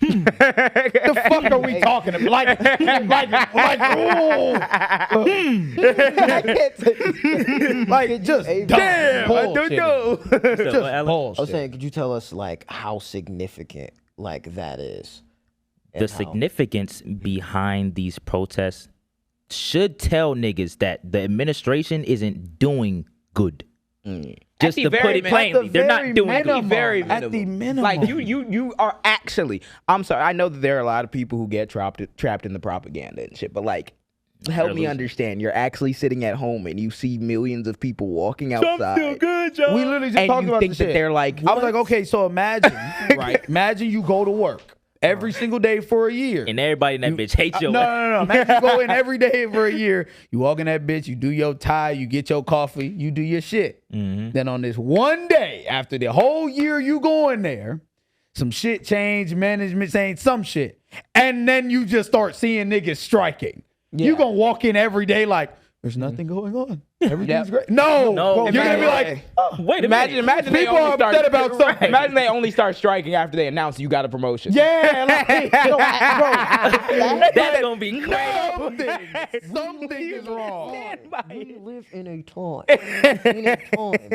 The fuck are we talking about? Like, like, just damn, I don't know. Just I was bullshit. saying, could you tell us like how significant like that is? The significance behind these protests should tell niggas that the administration isn't doing good. Just to put it plainly, they're not doing good. At the minimum. Like you are actually. I'm sorry. I know that there are a lot of people who get trapped in the propaganda and shit, but like, help me understand. You're actually sitting at home and you see millions of people walking outside. Still good, John. We literally just talked about think this that shit. they're like, I was like, okay, so imagine, right? Imagine you go to work every single day for a year. And everybody in that bitch hates your No. Imagine you go in every day for a year. You walk in that bitch, you do your tie, you get your coffee, you do your shit. Then on this one day, after the whole year you go in there, some shit changed, management changed, some shit. And then you just start seeing niggas striking. Yeah. You gonna walk in every day like, there's nothing going on. Everything's great. No, you're gonna be like, wait a minute. Imagine they people are upset about something. Imagine they only start striking after they announce you got a promotion. yeah, like, bro, That's gonna be crazy. something is wrong. We live in a time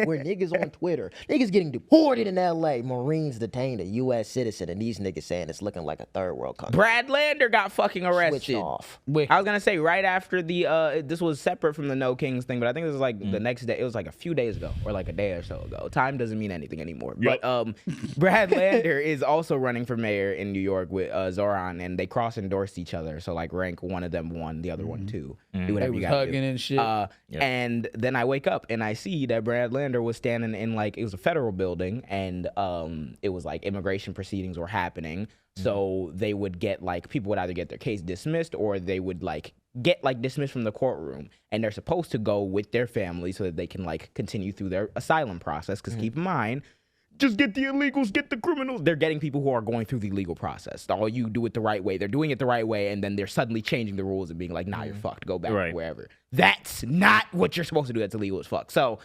where niggas on Twitter, niggas getting deported in LA, Marines detained a U.S. citizen, and these niggas saying it's looking like a third world country. Brad Lander got fucking arrested. Switch off. I was gonna say right after the this was separate from the No Kings thing, but I think it was like the next day. It was like a few days ago or like a day or so ago. Time doesn't mean anything anymore. Yep. But Brad Lander is also running for mayor in New York with Zoran, and they cross endorsed each other. So like rank one of them won, the other one two. Do whatever you gotta hugging do. and shit. And then I wake up and I see that Brad Lander was standing in like it was a federal building, and it was like immigration proceedings were happening. So they would get like people would either get their case dismissed or they would like get like dismissed from the courtroom, and they're supposed to go with their family so that they can like continue through their asylum process. Because keep in mind, just get the illegals, get the criminals. They're getting people who are going through the legal process. All you do it the right way. They're doing it the right way, and then they're suddenly changing the rules and being like, nah, you're fucked. Go back wherever. That's not what you're supposed to do. That's illegal as fuck. So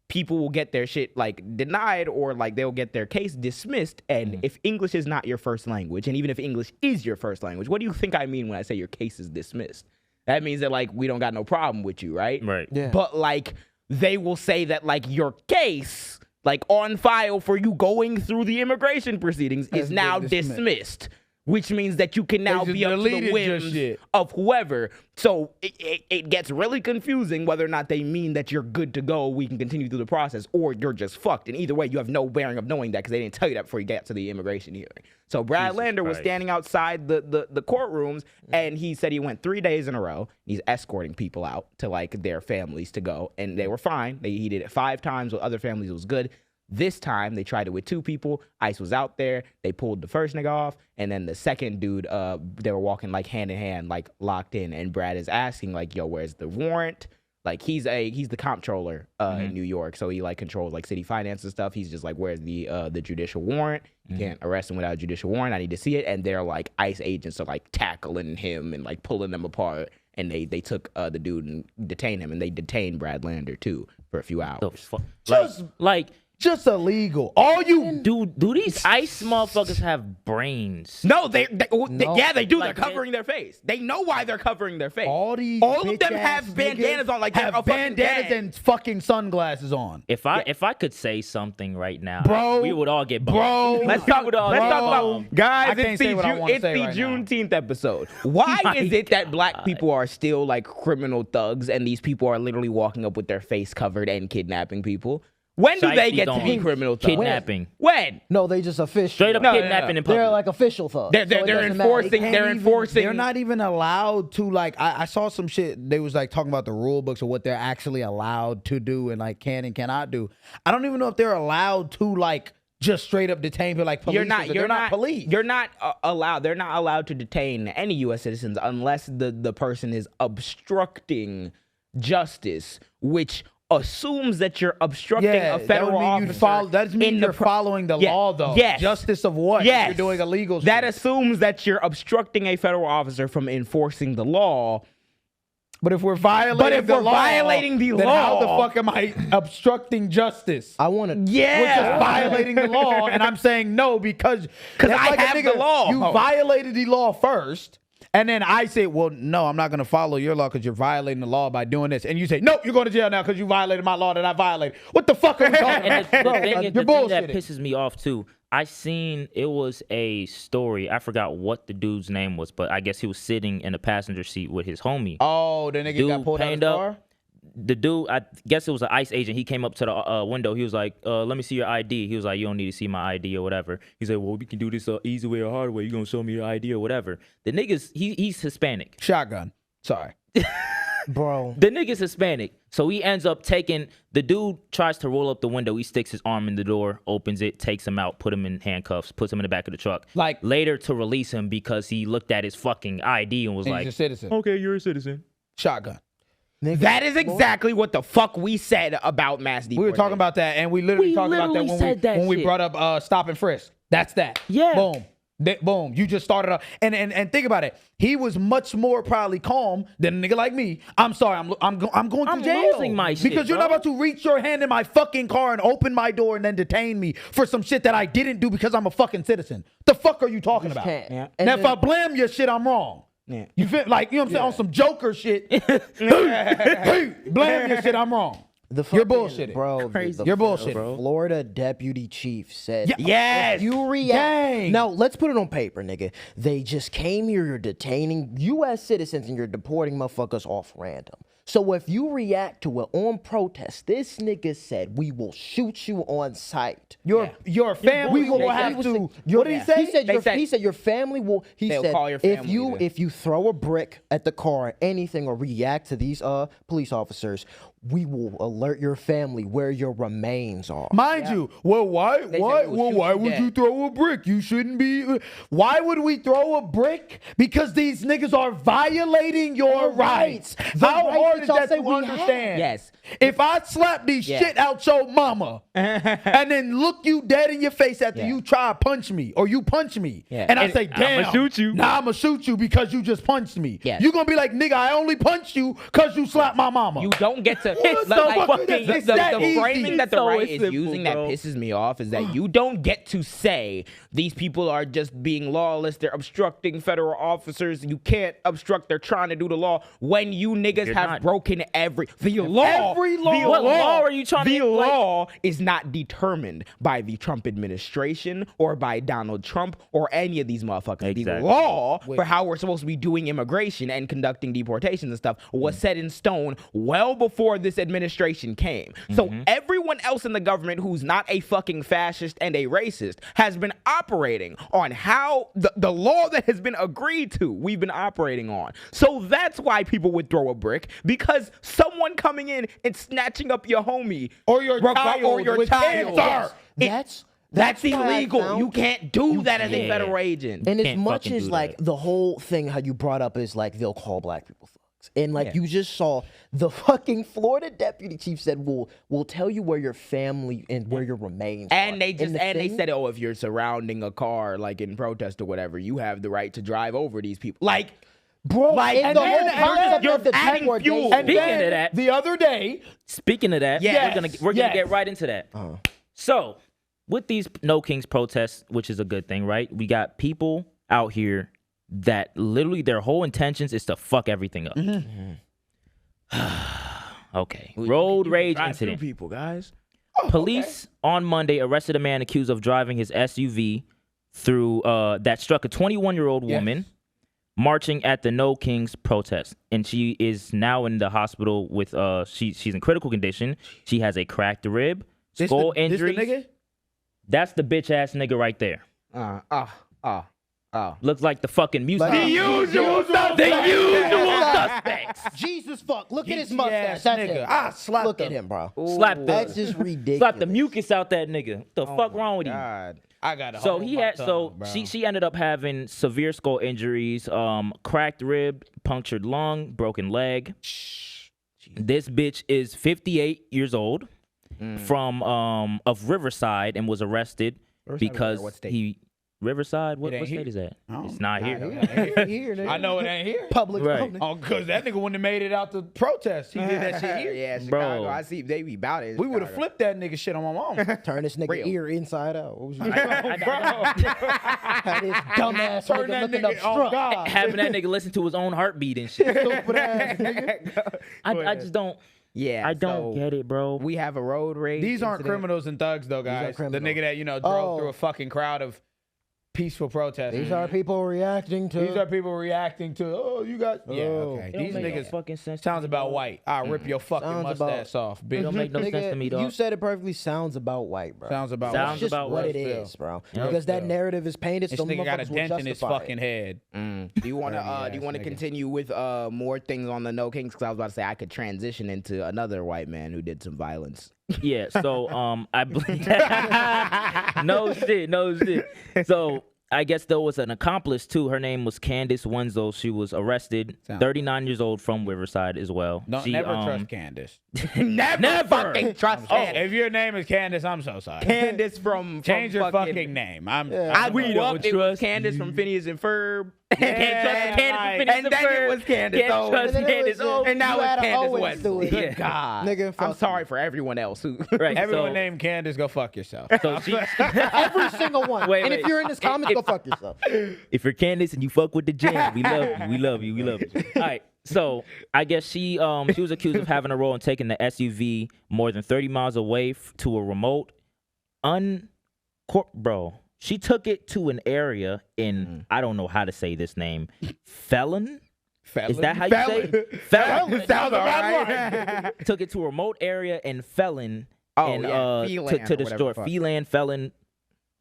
people will get their shit like denied, or like they'll get their case dismissed. And if English is not your first language, and even if English is your first language, what do you think I mean when I say your case is dismissed? That means that like we don't got no problem with you, right? Right. Yeah. But like they will say that like your case, like on file for you going through the immigration proceedings, is now dismissed. Which means that you can now be up to the whims of whoever. So it gets really confusing whether or not they mean that you're good to go, we can continue through the process, or you're just fucked. And either way, you have no bearing of knowing that because they didn't tell you that before you got to the immigration hearing. So Brad Lander was standing outside the courtrooms, and he said he went 3 days in a row. He's escorting people out to like their families to go, and they were fine. He did it 5 times with other families. It was good. This time, they tried it with 2 people. ICE was out there. They pulled the first nigga off. And then the second dude, they were walking like hand in hand, like locked in. And Brad is asking like, yo, where's the warrant? Like he's the comptroller in New York. So he like controls like city finance and stuff. He's just like, where's the judicial warrant? You can't arrest him without a judicial warrant. I need to see it. And they're like ICE agents are like tackling him and like pulling them apart. And they took the dude and detained him. And they detained Brad Lander too for a few hours. The fuck? Just illegal. All you do these ICE motherfuckers have brains? No, they yeah, they do. Like, they're covering their face. They know why they're covering their face. All of them have bandanas on, like have a bandanas and fucking sunglasses on. If I could say something right now, bro, we would all get bombed. Bro, let's talk about guys. It's the Juneteenth episode. Why is it that black people are still like criminal thugs, and these people are literally walking up with their face covered and kidnapping people? When do they get to be criminal thugs? Kidnapping. When? No, they just official. Straight up kidnapping in public. They're like official thugs. They're enforcing. They're not even allowed to like. I saw some shit. They was like talking about the rule books of what they're actually allowed to do and like can and cannot do. I don't even know if they're allowed to like just straight up detain people like police. You're not police. You're not allowed. They're not allowed to detain any U.S. citizens unless the person is obstructing justice, which assumes that you're obstructing a federal officer. That doesn't mean you're following the law, though. Yes. Justice of what? Yes. You're doing illegal shit. That assumes that you're obstructing a federal officer from enforcing the law. But if we're violating the law, violating the then how the law- fuck am I obstructing justice? I want to. We're Yeah. just violating the law, and I'm saying no because that's I like a have nigga, the law. You violated the law first, and then I say, well, no, I'm not going to follow your law because you're violating the law by doing this, and you say, nope, you're going to jail now because you violated my law that I violated. What the fuck are we talking And about? the thing You're that bullshitting. pisses me off too. I seen it was a story. I forgot what the dude's name was, but I guess he was sitting in the passenger seat with his homie. Oh, the nigga Dude got pulled out of pained the up. car? The dude, I guess it was an ICE agent. He came up to the window. He was like, "Let me see your ID." He was like, "You don't need to see my ID or whatever." He's like, "Well, we can do this easy way or hard way. You gonna show me your ID or whatever?" The nigga's he's Hispanic. Shotgun. Sorry. Bro. The nigga's Hispanic. So he ends up taking, the dude tries to roll up the window. He sticks his arm in the door, opens it, takes him out, put him in handcuffs, puts him in the back of the truck. Like- later to release him because he looked at his fucking ID and was He's like, a citizen. okay, you're a citizen. Shotgun. That is exactly what the fuck we said about mass deportation. We were talking about that, and we literally We talked about that literally said that when we shit. brought up stop and frisk. That's that. Yeah. Boom. Boom. You just started up, and think about it. He was much more probably calm than a nigga like me. I'm sorry. I'm going to I'm jail losing my shit, because you're bro. not about to reach your hand in my fucking car and open my door and then detain me for some shit that I didn't do because I'm a fucking citizen. The fuck are you talking about? can't. Yeah. And And if then- I blame your shit, I'm wrong. Yeah. You feel like, you know what I'm saying, on some Joker shit. Hey, blame your shit, I'm wrong. You're bullshitting. Bro. Crazy. You're The bullshitting. Florida deputy chief said, Yeah. Yes. if you react. Dang. Now, let's put it on paper, nigga. They just came here, you're detaining U.S. citizens and you're deporting motherfuckers off random. So if you react to it on protest, this nigga said, we will shoot you on sight. Your family We will will have to. What did he say? He said your family will. He They'll said call your if family you to- if you throw a brick at the car, or anything, or react to these police officers, we will alert your family where your remains are. Mind you, well, why we'll shoot why you would dead. you throw a brick? You shouldn't be. Why would we throw a brick? Because these niggas are violating your rights. The How rights hard that is y'all that say to we have. understand? Yes. If I slap the shit out your mama and then look you dead in your face after you try to punch me or you punch me, Yeah. and I And say, damn, shoot you. Nah, I'ma shoot you because you just punched me. Yes. You gonna be like, nigga, I only punched you because you slapped my mama. You don't get to What the fuck? It's that the easy. framing that the So right is simple, using bro. that pisses me off is that you don't get to say these people are just being lawless, they're obstructing federal officers. You can't obstruct, they're trying to do the law when you niggas You're have not. broken the law. Every law. The What law are you trying to The like- law is not determined by the Trump administration or by Donald Trump or any of these motherfuckers. The Exactly. law for how we're supposed to be doing immigration and conducting deportations and stuff was set in stone well before this administration came. So everyone else in the government who's not a fucking fascist and a racist has been operating on how the law that has been agreed to, we've been operating on. So that's why people would throw a brick, because someone coming in and snatching up your homie Or your child or your with child. cancer. That's why I illegal. found- You can't do that as a can't. federal agent. And as Can't much fucking as do like that. the whole thing how you brought up is like they'll call black people thugs. And like Yeah. you just saw the fucking Florida deputy chief said we'll tell you where your family and where your remains are. And they just the they thing- said, oh, if you're surrounding a car like in protest or whatever, you have the right to drive over these people. Like, bro, like, and and the then whole concept you're of the adding fuel. deportation. And Speaking then of that- the other day, Speaking of that, Yes, we're gonna yes. get right into that. So, with these No Kings protests, which is a good thing, right? We got people out here that literally their whole intentions is to fuck everything up. Okay. Road rage Drive through incident. people, guys. Police on Monday arrested a man accused of driving his SUV through that struck a 21-year-old woman marching at the No Kings protest, and she is now in the hospital with she's in critical condition. She has a cracked rib, skull injuries. This the nigga? That's the bitch ass nigga right there. Looks like the fucking music. The usual suspects. Jesus fuck, look at his Geeky mustache. ass That's nigga. it. I slapped Look at him. him, bro. Slap That's the just ridiculous. slap the mucus out that nigga. What the fuck wrong with you? God. I got a So hole he in my had tongue, bro. she ended up having severe skull injuries, cracked rib, punctured lung, broken leg. This bitch is 58 years old, from of Riverside, and was arrested because what state? he Riverside? What ain't state here. is that? Oh, It's not here. Here, nigga. I know it ain't here. Public Right. building. Oh, because that nigga wouldn't have made it out the protest. He did that shit here. Yeah, Chicago. Bro. I see they be about it. in We would have Chicago. flipped that nigga shit on my mom. Turn this nigga Real. ear inside out. What was you Bro. Had this dumbass Turn nigga that looking up nigga, oh struck. God. Having that nigga listen to his own heartbeat and shit. Stupid ass nigga. I just don't. Yeah, I don't so get it, bro. We have a road rage. These aren't incident. criminals and thugs, though, guys. The criminals. nigga that, drove Oh. through a fucking crowd of peaceful protesters. These are people reacting to. These are people reacting to, oh, you got. Yeah, Oh. okay. It don't These make no niggas fucking sense. sounds about white. I'll rip your fucking Sounds about- mustache off, It bitch. don't make no sense to me, dog. You said it perfectly. Sounds about white, bro. Sounds about Sounds white. It's just about what white. it Still. is, bro. Yep. Because that Still. narrative is painted. This So nigga got a motherfuckers will dent in his justify fucking it. head. Do you want to Dirty do you ass want to nigga. continue with more things on the No Kings? Because I was about to say I could transition into another white man who did some violence. Yeah, so I believe no shit. So I guess there was an accomplice too. Her name was Candace Wenzel. She was arrested, 39 years old, from Riverside as well. Don't She, never trust Candace. Never fucking trust Oh, Candace. if your name is Candace, I'm so sorry. Candace from Change your fucking fucking name. I We grew don't up. It was trust Candace from Phineas and Ferb. Can't trust Candace right. from Phineas And then it was Candace. Can't Oh, trust And then it Candace. was, Oh, and now You it's add a Candace O West. into it. Good God. Nigga, I'm fuck sorry for everyone else who. right. Everyone so, named Candace, go fuck yourself. so she, Every single one. Wait, and wait. if you're in this comment, go fuck yourself. if you're Candace and you fuck with the jam, we love you. We love you. We love you. All right. So I guess she was accused of having a role in taking the SUV more than 30 miles away to a remote bro. She took it to an area in I don't know how to say this name. Felon? Is that how you say it? Felon. Sounds all right. Took it to a remote area in Felon. Oh, and, yeah, to Phelan the or whatever store. the fuck. Phelan, Felon.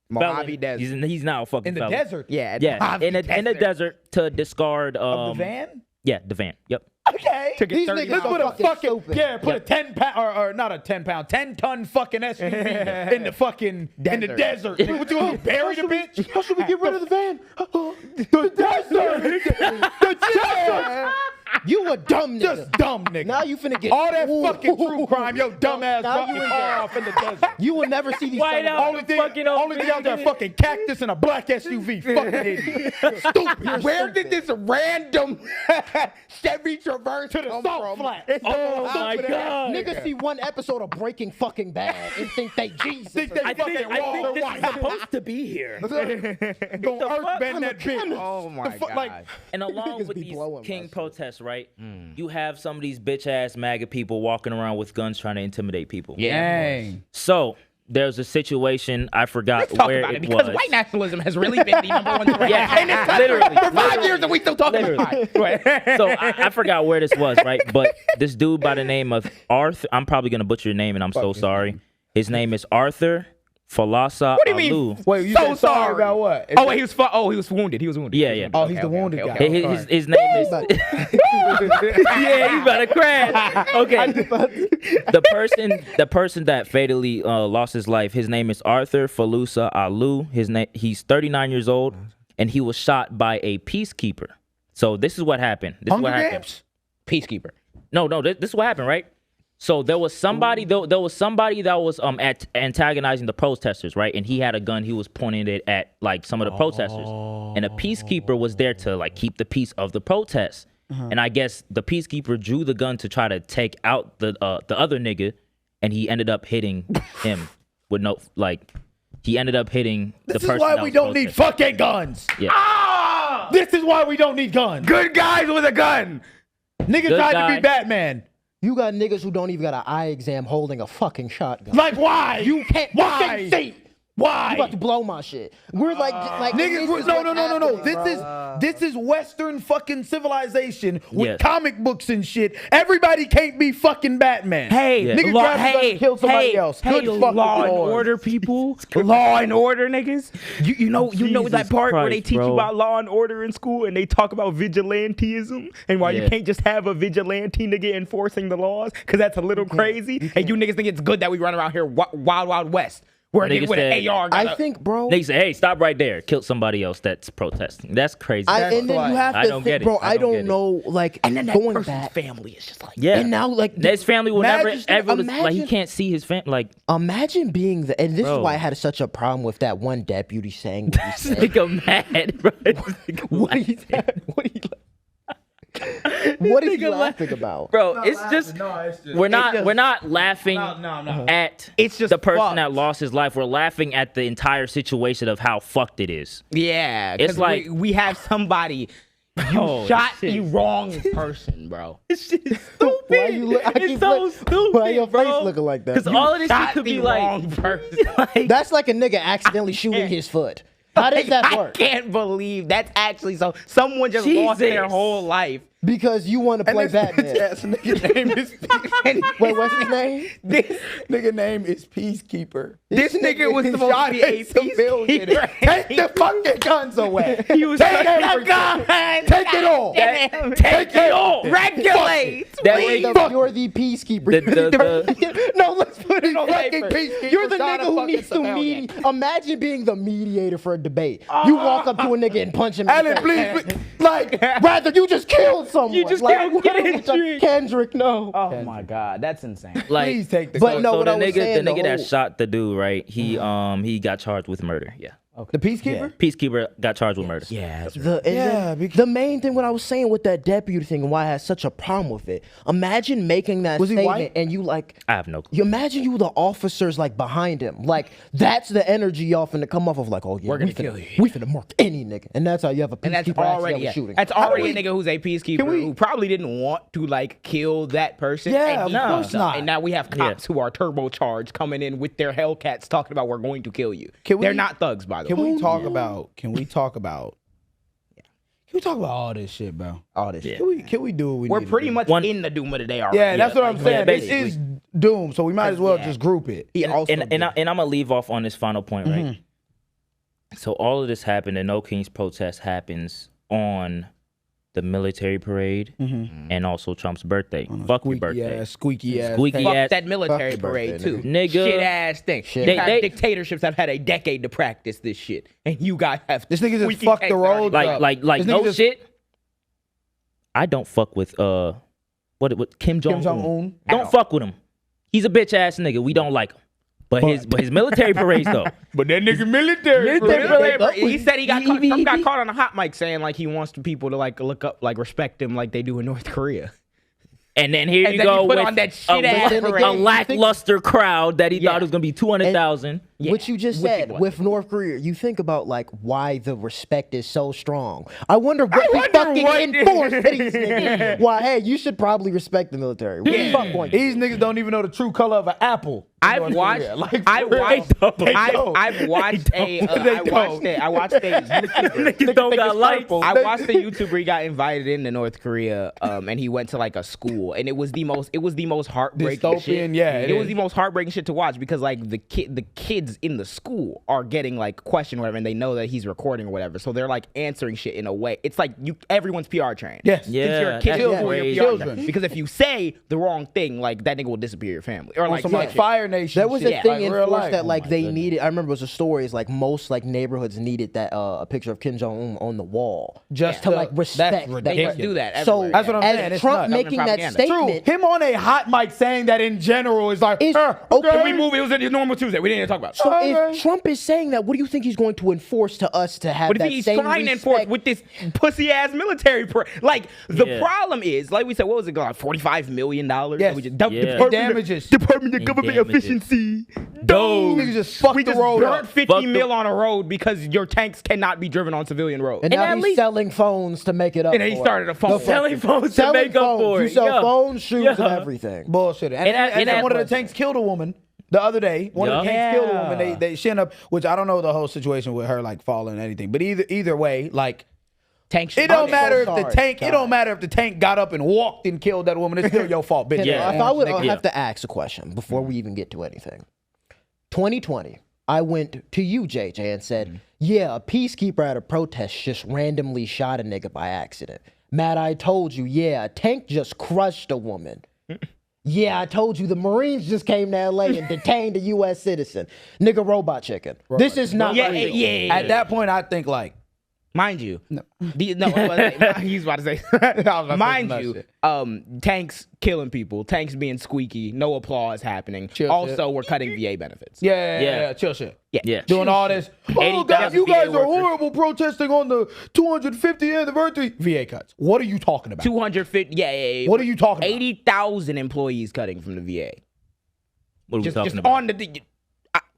Mojave Felon. Desert. He's now a fucking In the felon. desert. Yeah, Yeah, Mojave in the desert to discard Of the van? Yeah, the van. Yep. Okay. These 30 niggas Let's are put a fucking fucking stupid. put a 10-pound or not a 10-ton fucking SUV in the fucking in the desert. What you bury the bitch? How should we get rid of the van? The desert. The desert. You a dumb nigga. Just dumb nigga. Now you finna get all that Ooh. fucking true crime. Yo, dumb ass Now dropped you your in car there. off in the desert. You will never see these. White sons of out. Only thing, Fucking only thing out there, fucking cactus and a black SUV. Fucking idiot. Stupid. Where did this random Chevy Traverse To the come salt from? flat. Oh my God. Niggas see one episode of Breaking fucking Bad and think they Jesus. Think they I fucking think Walter this White. is supposed to be here. Gonna earth bend that bitch. Oh my fuck, God. like, And along Niggas with be these blowing King myself. protests, right? You have some of these bitch ass MAGA people walking around with guns trying to intimidate people. Dang. So there's a situation, I forgot Talk where about it it because was. white nationalism has really been the number one threat Yeah, in this country literally, for 5 years, and we still talking about it. So I forgot where this was, right? But this dude by the name of Arthur, I'm probably gonna butcher your name, and I'm so sorry. His name is Arthur Falasa What do you mean? Alu. Wait, you So said sorry sorry. about what? Oh, wait, he was wounded. He was wounded. Yeah, yeah. Oh, he's the wounded guy. His name is yeah, he's about to crash. Okay, the person that fatally lost his life. His name is Arthur Falusa Alu. He's 39 years old, and he was shot by a peacekeeper. So this is what happened. This is Hunger what happened. Games? Peacekeeper. No, this is what happened, right? So there was somebody that was antagonizing the protesters, right? And he had a gun. He was pointing it at like some of the protesters, and a peacekeeper was there to like keep the peace of the protest. And I guess the peacekeeper drew the gun to try to take out the other nigga, and he ended up hitting him with no like. He ended up hitting the This person. is why that we was don't need protesting. fucking guns. Yeah. This is why we don't need guns. Good guys with a gun. Nigga Good tried to guy. be Batman. You got niggas who don't even got an eye exam holding a fucking shotgun. Like why? You can't. Why? See. Why? You about to blow my shit. We're like Niggas, this is no. what's happening, This is Western fucking civilization with Yes. comic books and shit. Everybody can't be fucking Batman. Hey, Yeah. Nigga grab a gun and kill somebody else. Good fucking law and Lord. order people. Law and order niggas. You know Jesus that part where they Christ, teach bro. you about law and order in school and they talk about vigilantism and why you Yeah. can't just have a vigilante nigga enforcing the laws because that's a little crazy. And you niggas think it's good that we run around here wild west. Where a Nigga nigga with said- an AR. I think, bro. Niggas say, hey, stop right there. Killed somebody else that's protesting. That's crazy. And then you have I to don't think, get it. bro. I I don't get don't it. know, like, and then that going person's back. family is just like, Yeah. And now, like, his family will never imagine- ever like he imagine- can't see his family. Like Imagine being the, and this Bro. is why I had such a problem with that one deputy saying what he this said. nigga mad, bro. What are you What is he laughing about? Bro, it's just we're not laughing No. at It's just the person fucked. that lost his life. We're laughing at the entire situation of how fucked it is. yeah. It's 'cause like- we have somebody. You Oh, shot shit. the wrong person, bro. This shit is stupid. Why you look- I it's keep so look- stupid, why your bro. face looking like that? Because all of this shit Shot could the be like, wrong person. like That's like a nigga accidentally shooting his foot. How does that I work? can't believe that's actually so. Someone just lost their Jesus. whole life. Because you want to play Batman. Ass nigga name is Wait, what's his name? This nigga name is Peacekeeper. this nigga was supposed to be a civilian. peacekeeper. Take the fucking guns away. He was Take such everything. a gun. Take it all. Take it all. Regulate. That please. way- You're the peacekeeper. the- No, let's put it on Fucking paper. peacekeeper You're the shot nigga a who fucking needs to civilian. mediate. Imagine being the mediator for a debate. You walk up to a nigga and punch him. in the Alan, face. please, like, Rather, you just killed someone. You just like, killed what a- Kendrick. Kendrick, no. Oh my god, that's insane. like please take the But gun. no, so what the I was nigga, saying, the nigga the that whole- shot the dude, right? He got charged with murder. Yeah. The Peacekeeper? Peacekeeper got charged with murder. Yeah, that's right. And then the main thing, what I was saying with that deputy thing and why I had such a problem with it. Imagine making that Was he statement white? and you like, I have no clue. you imagine you the officers like behind him. Like that's the energy y'all finna come off of like, oh yeah, We're gonna we finna, kill you. we finna mark any nigga. And that's how you have a And that's peacekeeper already accidentally shooting. that's already a nigga who's a peacekeeper who probably didn't want to like kill that person. Yeah, and he of course fucked up. not. And now we have cops who are turbocharged coming in with their Hellcats talking about we're going to kill you. Can we- They're not thugs, by the Can way. we talk about? Can we talk about all this shit, bro? All this. Yeah. Can we do what we We're need to pretty do? much One- in the doom of the day already. Yeah, that's what I'm saying. This basically. is Doom, so we might as well Yeah. just group it. He also And I'm gonna leave off on this final point, right? So all of this happened, and No Kings protest happens on the military parade and also Trump's birthday. Fuck your birthday. Squeaky ass. Squeaky fuck ass that military Fuck your parade birthday, too. nigga. Shit ass thing. Shit. You have They- dictatorships have had a decade to practice this shit, and you guys have This nigga just squeaky fucked cakes the already. road. Like This nigga no just- shit. I don't fuck with what Kim Jong Un. Jong-un? Don't fuck with him. He's a bitch ass nigga. We don't like him. But his military parades though. But that nigga military. He said Trump got caught on a hot mic saying like he wants people to like look up, like respect him like they do in North Korea. And then here And you then go you put with on that shit-ass parade. a lackluster crowd that he Yeah. thought it was gonna be 200,000. Yeah, What you just which it said was. with North Korea, you think about like why the respect is so strong. I wonder what we fucking enforce to these niggas. Why, hey, you should probably respect the military. What the fuck going These niggas don't even know the true color of an apple. I've watched. Like, I for real. watched. They don't. I've watched a. I watched a YouTuber. Niggas don't got lights. I watched a YouTuber. He got invited into North Korea, and he went to like a school, and it was the most heartbreaking Dystopian, shit. yeah, it it was is. the most heartbreaking shit to watch because like the kids in the school are getting like questioned or whatever, and they know that he's recording or whatever, so they're like answering shit in a way. It's like everyone's PR trained. Yes. Yeah, Since you're a kid, that's you're crazy. PR Children. trained. Because if you say the wrong thing, like that nigga will disappear your family or like Some some like shit. Fire Nation. There was shit, a thing like in real force life. that like Oh my they goodness. needed. I remember it was a story. Is like most like neighborhoods needed that a picture of Kim Jong Un on the wall Just to like that's respect. They ridiculous. just do that. So everywhere. That's what I'm saying. as It's Trump nuts. making that Propaganda. True. statement, Him on a hot mic saying that in general is like, It's- okay. Can we move? It was a normal Tuesday. We didn't even talk about it. so Okay. if Trump is saying that, what do you think he's going to enforce to us to have But that if he's same trying to respect? enforce with this pussy ass military, like the Yeah. problem is, like we said, what was it? Like $45 million. Yes. Yeah. Damages. Department of Government damages. Efficiency. Those niggas just fucked we the just road burnt up. 50 Fuck the- mil on a road because your tanks cannot be driven on civilian roads. And And now at he's least- selling phones to make it up. And then he for started it. a phone. The Selling fucking- phones to selling make up phones. for You it. sell Yeah. phones, shoes, Yeah. and everything. Bullshit. And And then at- one of the tanks killed a woman the other day. One of the tanks killed a woman. They she ended up, which I don't know the whole situation with her like falling and anything. But either way, like Tanks. it don't matter if the sorry, tank. It God. don't matter if the tank got up and walked and killed that woman. It's still your fault, bitch. Yeah. If I would Nigga. have to ask a question before we even get to anything. 2020, I went to you, JJ, and said, yeah, a peacekeeper at a protest just randomly shot a nigga by accident. Matt, I told you, yeah, a tank just crushed a woman. Yeah, I told you the Marines just came to LA and detained a U.S. citizen. Nigga, robot chicken. This is not real. At that point, I think like, mind you, he's about to say, mind you, tanks killing people, tanks being squeaky, no applause happening. Chill also, shit. we're cutting VA benefits. yeah, chill shit. Yeah. Doing all this. Oh, guys, you guys are horrible protesting on the 250th anniversary. VA cuts. What are you talking about? 250. Yeah. What are you talking about? 80,000 employees cutting from the VA. What are we Just talking about? on the.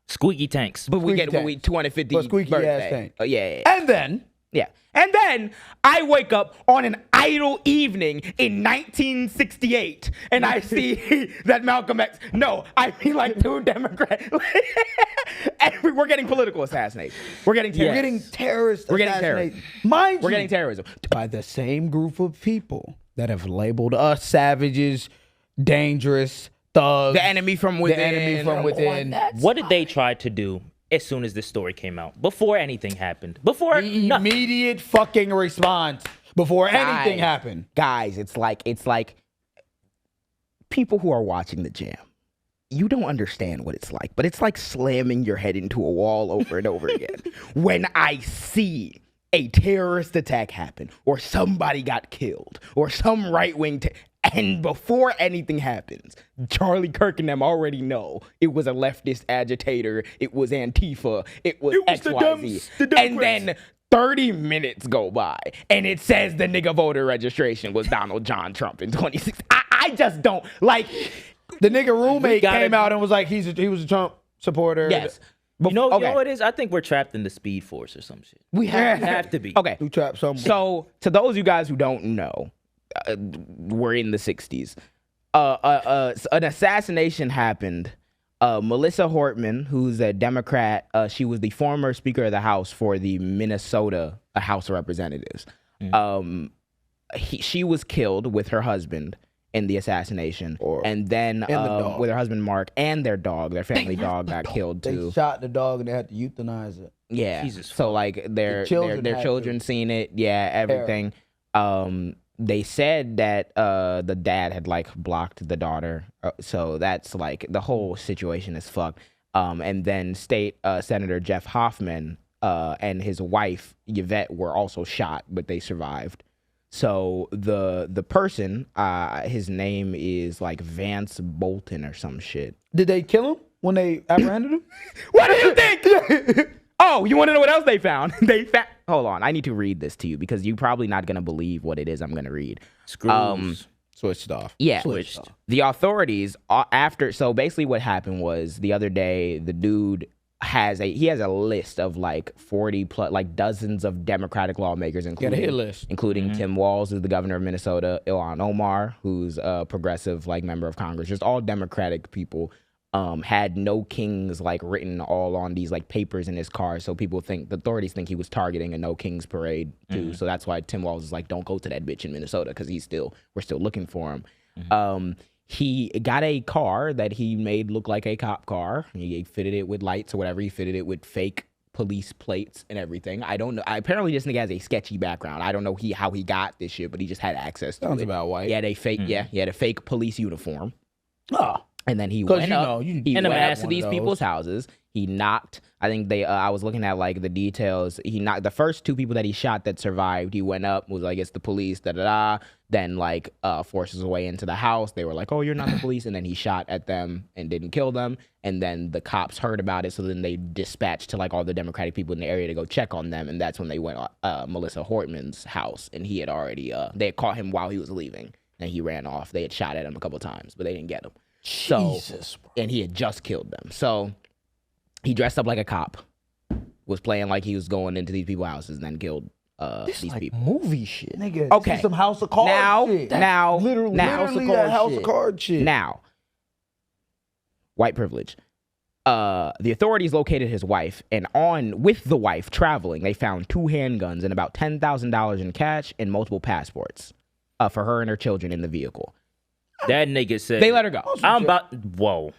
Squeaky tanks. But we Squeaky get tanks. 250 But squeaky birthday. ass tank. Yeah. And then Yeah. And then I wake up on an idle evening in 1968 and I see that Malcolm X, no, I mean like two Democrats. And we're getting political assassination. We're getting terrorists. we're getting terrorists. We're getting assassinated. Mind We're you, getting terrorism. by the same group of people that have labeled us savages, dangerous, thugs. The enemy from within. The enemy from within. What did they try to do as soon as this story came out? Before anything happened. Before nothing. Immediate fucking response before anything happened. Guys, it's like people who are watching the jam. You don't understand what it's like, but it's like slamming your head into a wall over and over again. When I see a terrorist attack happen, or somebody got killed, or some right-wing, and before anything happens, Charlie Kirk and them already know it was a leftist agitator, it was Antifa, it was XYZ. And then 30 minutes go by, and it says the nigga voter registration was Donald John Trump in 2016. I just don't, like... The nigga roommate came out and was like, he was a Trump supporter. Yes. You know what it is? I think we're trapped in the Speed Force or some shit. We have to be. Okay. Who trapped someone? So, to those of you guys who don't know, we're in the 60s. An assassination happened. Melissa Hortman, who's a Democrat, she was the former Speaker of the House for the Minnesota House of Representatives. She was killed with her husband in the assassination, and then with her husband Mark and their dog, their family dog, got killed too. They shot the dog and they had to euthanize it. Yeah. Jesus So like their children seen it. Yeah, everything. They said that the dad had like blocked the daughter. So that's like the whole situation is fucked. And then State Senator Jeff Hoffman and his wife Yvette were also shot, but they survived. So the person, his name is like Vance Bolton or some shit. Did they kill him when they apprehended him? What do you think? Oh, you want to know what else they found? Hold on, I need to read this to you because you're probably not gonna believe what it is I'm gonna read. Screws. Switched off. Yeah, Switched. The authorities so basically what happened was the other day the dude has a list of like 40 plus, like dozens of Democratic lawmakers, including Tim Walz, who's the governor of Minnesota, Ilhan Omar, who's a progressive like member of Congress, just all Democratic people. Had no kings like written all on these like papers in his car, so the authorities think he was targeting a no kings parade too. So that's why Tim Walz is like, don't go to that bitch in Minnesota because we're still looking for him. He got a car that he made look like a cop car. He fitted it with lights or whatever. He fitted it with fake police plates and everything. I don't know. Apparently, this nigga has a sketchy background. I don't know how he got this shit, but he just had access to it. Sounds about white. He had a fake, he had a fake police uniform. Oh. And then he went up. He went up to these people's houses. He knocked. I think I was looking at like the details. He knocked the first two people that he shot that survived. He went up, was like, it's the police, da da da. Then like forced his way into the house. They were like, oh, you're not the police. And then he shot at them and didn't kill them. And then the cops heard about it. So then they dispatched to like all the Democratic people in the area to go check on them. And that's when they went Melissa Hortman's house. And he had already, they had caught him while he was leaving. And he ran off. They had shot at him a couple times, but they didn't get him. Jesus, bro. And he had just killed them. So he dressed up like a cop, was playing like he was going into these people's houses, and then killed these like people. Movie shit. Nigga, Okay. this is some House of Cards shit. Literally that House of Cards shit. Now, white privilege. The authorities located his wife, and with the wife traveling, they found 2 handguns and about $10,000 in cash and multiple passports for her and her children in the vehicle. That nigga said They let her go. Whoa.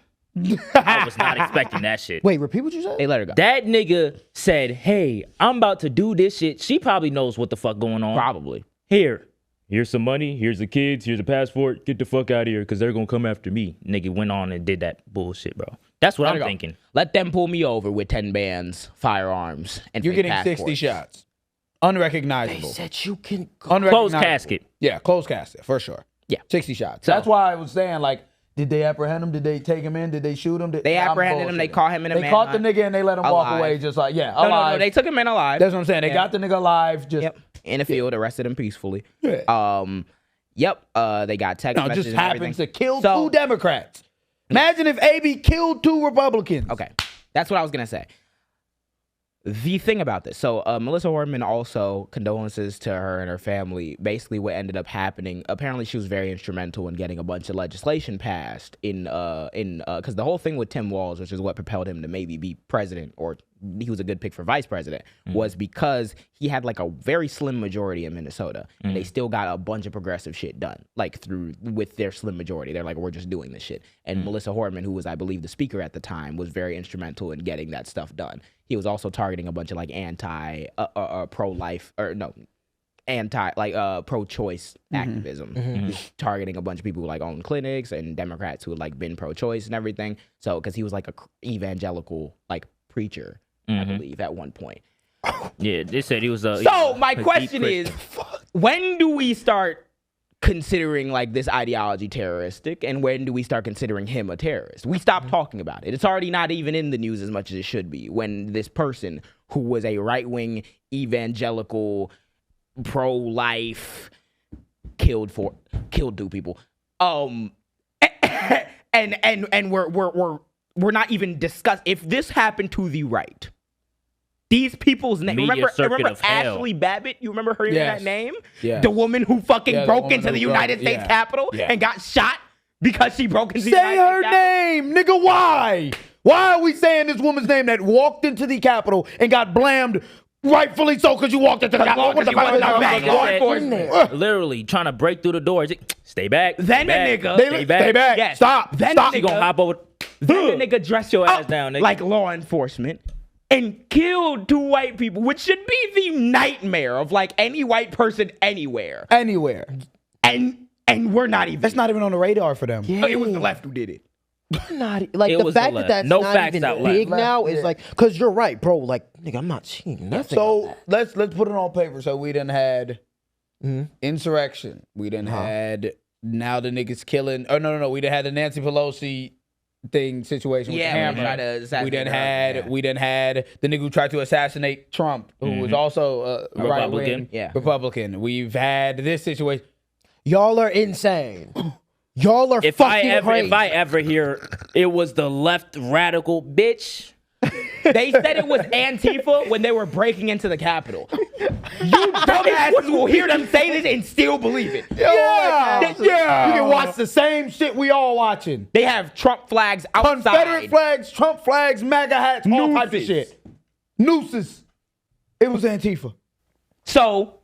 I was not expecting that shit. Wait, repeat what you said? They let her go. That nigga said, hey, I'm about to do this shit. She probably knows what the fuck going on. Probably. Here, here's some money, here's the kids, here's a passport, get the fuck out of here because they're going to come after me. Nigga went on and did that bullshit, bro. That's what I'm thinking. Let them pull me over with 10 bands, firearms, and You're fake getting 60 passports. shots. Unrecognizable. They said you can go. Closed casket. Yeah, closed casket, for sure. Yeah. 60 shots. So- That's why I was saying, like, did they apprehend him? Did they take him in? Did they shoot him? They apprehended him. They caught him in a They caught the manhunt. nigga and they let him walk Alive. away just like, yeah, No, alive. no, they took him in alive. That's what I'm saying. They Yeah. got the nigga alive. Just, in the field, arrested him peacefully. Yeah. They got text no, messages just and happens to everything. kill So- 2 Democrats. Imagine if AB killed 2 Republicans. Okay, that's what I was gonna say. The thing about this, so Melissa Hortman also, condolences to her and her family. Basically, what ended up happening, apparently she was very instrumental in getting a bunch of legislation passed because the whole thing with Tim Walz, which is what propelled him to maybe be president, or he was a good pick for vice president, was because he had like a very slim majority in Minnesota, and they still got a bunch of progressive shit done, like with their slim majority. They're like, we're just doing this shit. And Melissa Hortman, who was, I believe, the speaker at the time, was very instrumental in getting that stuff done. He was also targeting a bunch of like pro-life or no, pro-choice activism. He's targeting a bunch of people who like own clinics and Democrats who had like been pro-choice and everything. So because he was like a evangelical like preacher, I believe, at one point. Yeah, they said he was a. So my question is, when do we start considering like this ideology terroristic, and when do we start considering him a terrorist? We stopped talking about it. It's already not even in the news as much as it should be when this person who was a right-wing evangelical pro-life killed 2 people. And we're not even discussing if this happened to the right. These people's names. Media circuit Remember of hell. Ashley Babbitt? You remember her Yes. that name? Yes. The woman who fucking Yeah, the broke woman into who the United broke- States yeah. Capitol Yeah. and got shot because she broke into the Say United her States Capitol? name, nigga. Why? Why are we saying this woman's name that walked into the Capitol and got blamed, rightfully so, because you walked into the Capitol? What the fuck? Literally trying to break through the doors. Stay back. Then the stay nigga- back, Stay back. Yes. Stop. Then Stop. the She gonna hop over. Then the nigga dressed your ass down, nigga. like law enforcement and killed 2 white people, which should be the nightmare of like any white person anywhere. Anywhere. And we're not even. That's not even on the radar for them. It was the left who did it. Not like It the was fact the that left. that's No not facts even out loud. big now is Yeah. like, because you're right, bro. Like, nigga, I'm not seeing nothing. So let's put it on paper. So we done had insurrection. We done had now the niggas killing. Oh no. We done had the Nancy Pelosi situation with the Yeah, hammer. we tried to assassinate We done her, had yeah. we done had the nigga who tried to assassinate Trump, who was also a Republican. right-wing Yeah. Republican. We've had this situation. y'all are insane. Y'all are If fucking I crazy. ever hear it was the left radical bitch. They said it was Antifa when they were breaking into the Capitol. You dumbasses will hear them say this and still believe it. Yeah. You can watch the same shit we all watching. They have Trump flags outside. Confederate flags, Trump flags, MAGA hats, all types of Nooses. shit. Nooses. It was Antifa. So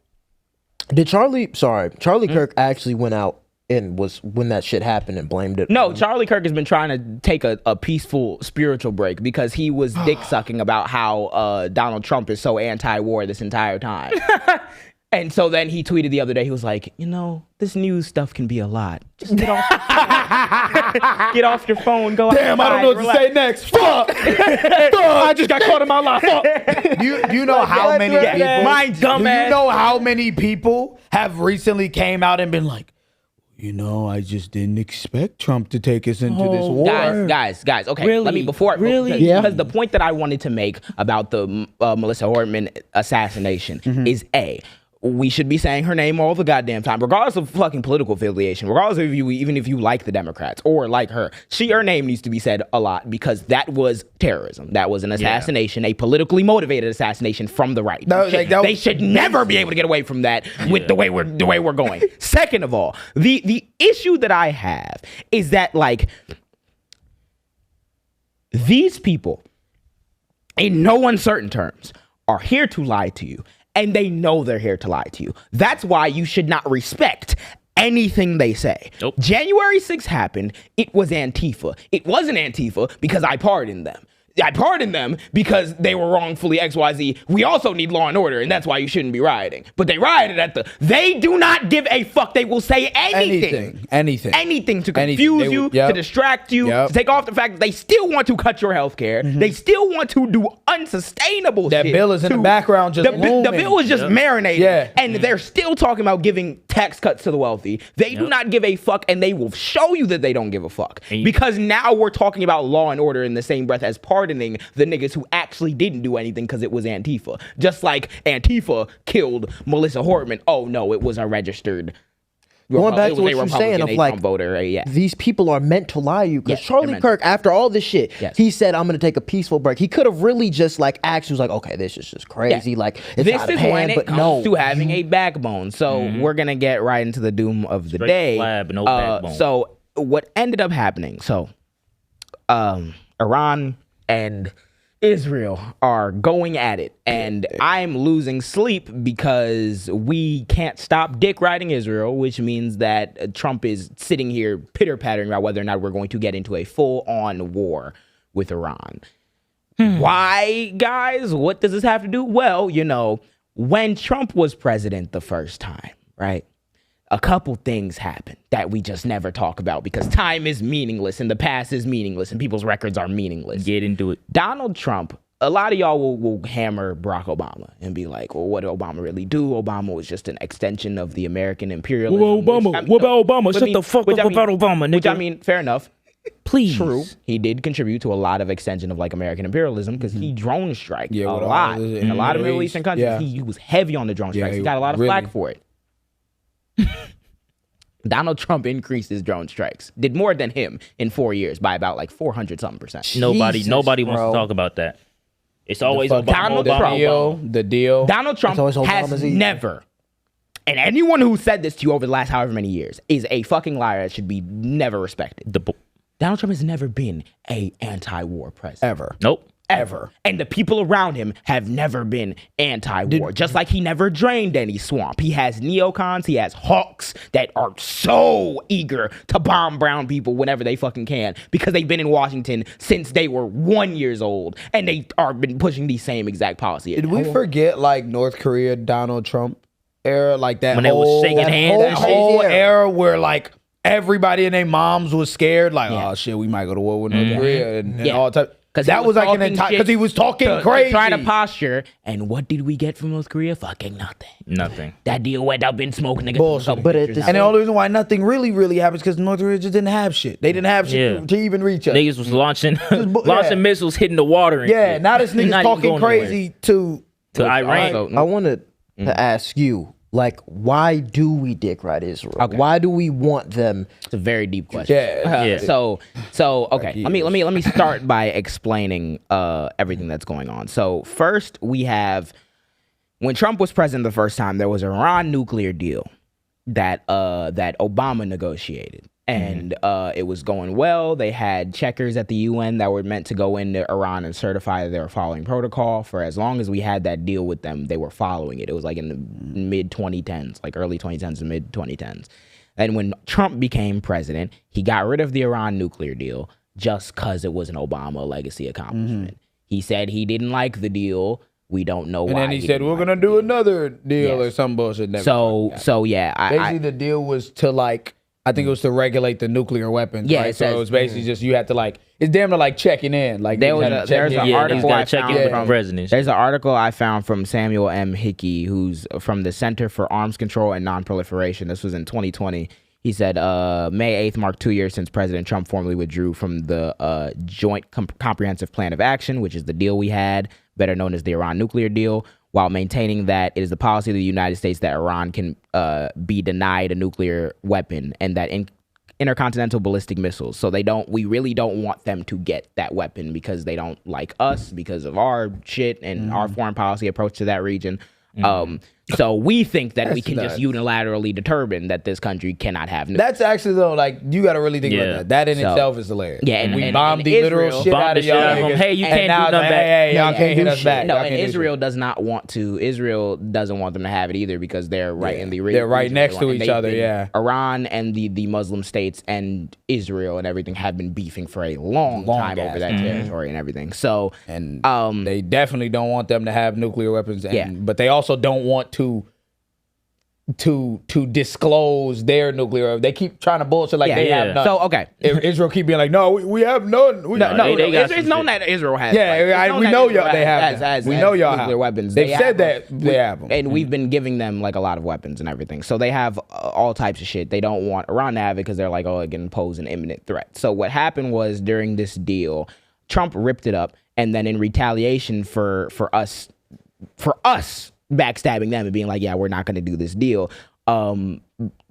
Did Charlie Kirk actually went out and was when that shit happened and blamed it? no, Charlie Kirk has been trying to take a peaceful spiritual break because he was dick sucking about how Donald Trump is so anti-war this entire time. And so then he tweeted the other day, he was like, this news stuff can be a lot. Just get off get off your phone, go Damn, I don't know what to say next. Fuck. I just got caught in my lie. Fuck. Do you know how many people? My dumb Do ass. you know how many people have recently came out and been like, I just didn't expect Trump to take us into this war. Guys, okay. Really? Let me before Really? Yeah. because the point that I wanted to make about the Melissa Hortman assassination is we should be saying her name all the goddamn time, regardless of fucking political affiliation, regardless of even if you like the Democrats or like her. Her name needs to be said a lot because that was terrorism. That was an assassination, a politically motivated assassination from the right. They should never be able to get away from that with the way we're going. Second of all, the issue that I have is that like these people, in no uncertain terms, are here to lie to you. And they know they're here to lie to you. That's why you should not respect anything they say. Nope. January 6th happened. It was Antifa. It wasn't Antifa because I pardoned them. I pardon them because they were wrongfully XYZ. We also need law and order, and that's why you shouldn't be rioting. But they rioted at they do not give a fuck. They will say anything to confuse you, to distract you, to take off the fact that they still want to cut your health care. They still want to do unsustainable shit. That bill is in the background just the bill is just marinating. And they're still talking about giving tax cuts to the wealthy. They do not give a fuck, and they will show you that they don't give a fuck. Because now we're talking about law and order in the same breath as pardoning the niggas who actually didn't do anything because it was Antifa. Just like Antifa killed Melissa Hortman. Oh no, it was a registered. Going back to what you're saying of like, voter, these people are meant to lie to you. Because Charlie Kirk, after all this shit, he said, I'm going to take a peaceful break. He could have really just like asked, was like, okay, this is just crazy. Like, it's this out of is hand, when it but comes to having a backbone. So we're going to get right into the doom of the day. Slab, no backbone. So what ended up happening, Iran and Israel are going at it, and I'm losing sleep because we can't stop dick riding Israel, which means that Trump is sitting here pitter-pattering about whether or not we're going to get into a full-on war with Iran. Why, guys? What does this have to do? Well, you know, when Trump was president the first time, right? A couple things happened that we just never talk about because time is meaningless and the past is meaningless and people's records are meaningless. Get into it. Donald Trump, a lot of y'all will hammer Barack Obama and be like, well, what did Obama really do? Obama was just an extension of the American imperialism. What about Obama? Shut the fuck up about Obama, nigga. Which I mean, fair enough. Please. True. He did contribute to a lot of extension of like American imperialism because he drone strike a lot. In a lot of Middle Eastern countries, he was heavy on the drone strikes. He got a lot of flack for it. Donald Trump increased his drone strikes, did more than him in 4 years by about like 400-something%. Nobody wants to talk about that. It's always Donald Trump. The deal. Donald Trump has never, and anyone who said this to you over the last however many years is a fucking liar that should be never respected. Donald Trump has never been a anti-war president. Ever. Nope. Ever. And the people around him have never been anti-war. Just like he never drained any swamp. He has neocons, he has hawks that are so eager to bomb brown people whenever they fucking can because they've been in Washington since they were 1 year old and they are been pushing these same exact policies. Did we forget like North Korea, Donald Trump era? Like that when they was shaking hands? That whole era where like everybody and their moms was scared. Like, oh shit, we might go to war with North Korea and all type. Because that was like an entire, because he was talking crazy. Trying to posture. And what did we get from North Korea? Fucking nothing. Nothing. That deal went up in smoke, nigga. Bullshit. But and the only reason why nothing really happens because North Korea just didn't have shit. They didn't have shit to even reach us. Niggas was launching missiles, hitting the water. And now this nigga's talking crazy to Iran. I wanted to ask you, like, why do we dick ride Israel? Okay. Why do we want them? It's a very deep question. Yeah. So okay. Let me start by explaining everything that's going on. So first, we have when Trump was president the first time, there was an Iran nuclear deal that Obama negotiated. And it was going well. They had checkers at the UN that were meant to go into Iran and certify that they were following protocol. For as long as we had that deal with them, they were following it. It was like in the mid-2010s, like early 2010s to mid-2010s. And when Trump became president, he got rid of the Iran nuclear deal just because it was an Obama legacy accomplishment. He said he didn't like the deal. We don't know why. And then he said, we're going to do another deal or some bullshit. So yeah. Basically, the deal was to like, I think it was to regulate the nuclear weapons. Yeah, right? So it was basically just you had to like it's damn near like checking in. Like there's an article I found from presidents. There's an article I found from Samuel M. Hickey, who's from the Center for Arms Control and Non-Proliferation. This was in 2020. He said May 8th marked 2 years since President Trump formally withdrew from the Joint Comprehensive Plan of Action, which is the deal we had, better known as the Iran nuclear deal, while maintaining that it is the policy of the United States that Iran can be denied a nuclear weapon and that intercontinental ballistic missiles. So we really don't want them to get that weapon because they don't like us because of our shit and our foreign policy approach to that region. So we think that we can nuts. just unilaterally determine that this country cannot have nukes. That's actually though, like you got to really think about that. That in itself is hilarious. Yeah, and we bombed the literal Israel- shit Bombed out the of shit y'all. out of them. niggas. Hey, you And can't now do it's nothing like, back. Hey, y'all Yeah, can't hit us shit. back. No, Y'all and can't do Israel shit. does not want to. Israel doesn't want them to have it either because they're right in the region. They're right next to And each they've other, been- yeah. Iran and the Muslim states and Israel and everything have been beefing for a long time over that territory and everything. So And um, they definitely don't want them to have nuclear weapons. But they also don't want to disclose their nuclear. They keep trying to bullshit like they have none. So okay. Israel keep being like, no, we have none. No, they got it's some known shit. that Israel has. Yeah, it's known we that know Israel y'all. They have. has We know y'all nuclear have weapons. They've They said have that them. they have them. And we've been giving them like a lot of weapons and everything. So they have all types of shit. They don't want Iran to have it because they're like, oh, it can pose an imminent threat. So what happened was during this deal, Trump ripped it up, and then in retaliation for us backstabbing them and being like, yeah, we're not going to do this deal.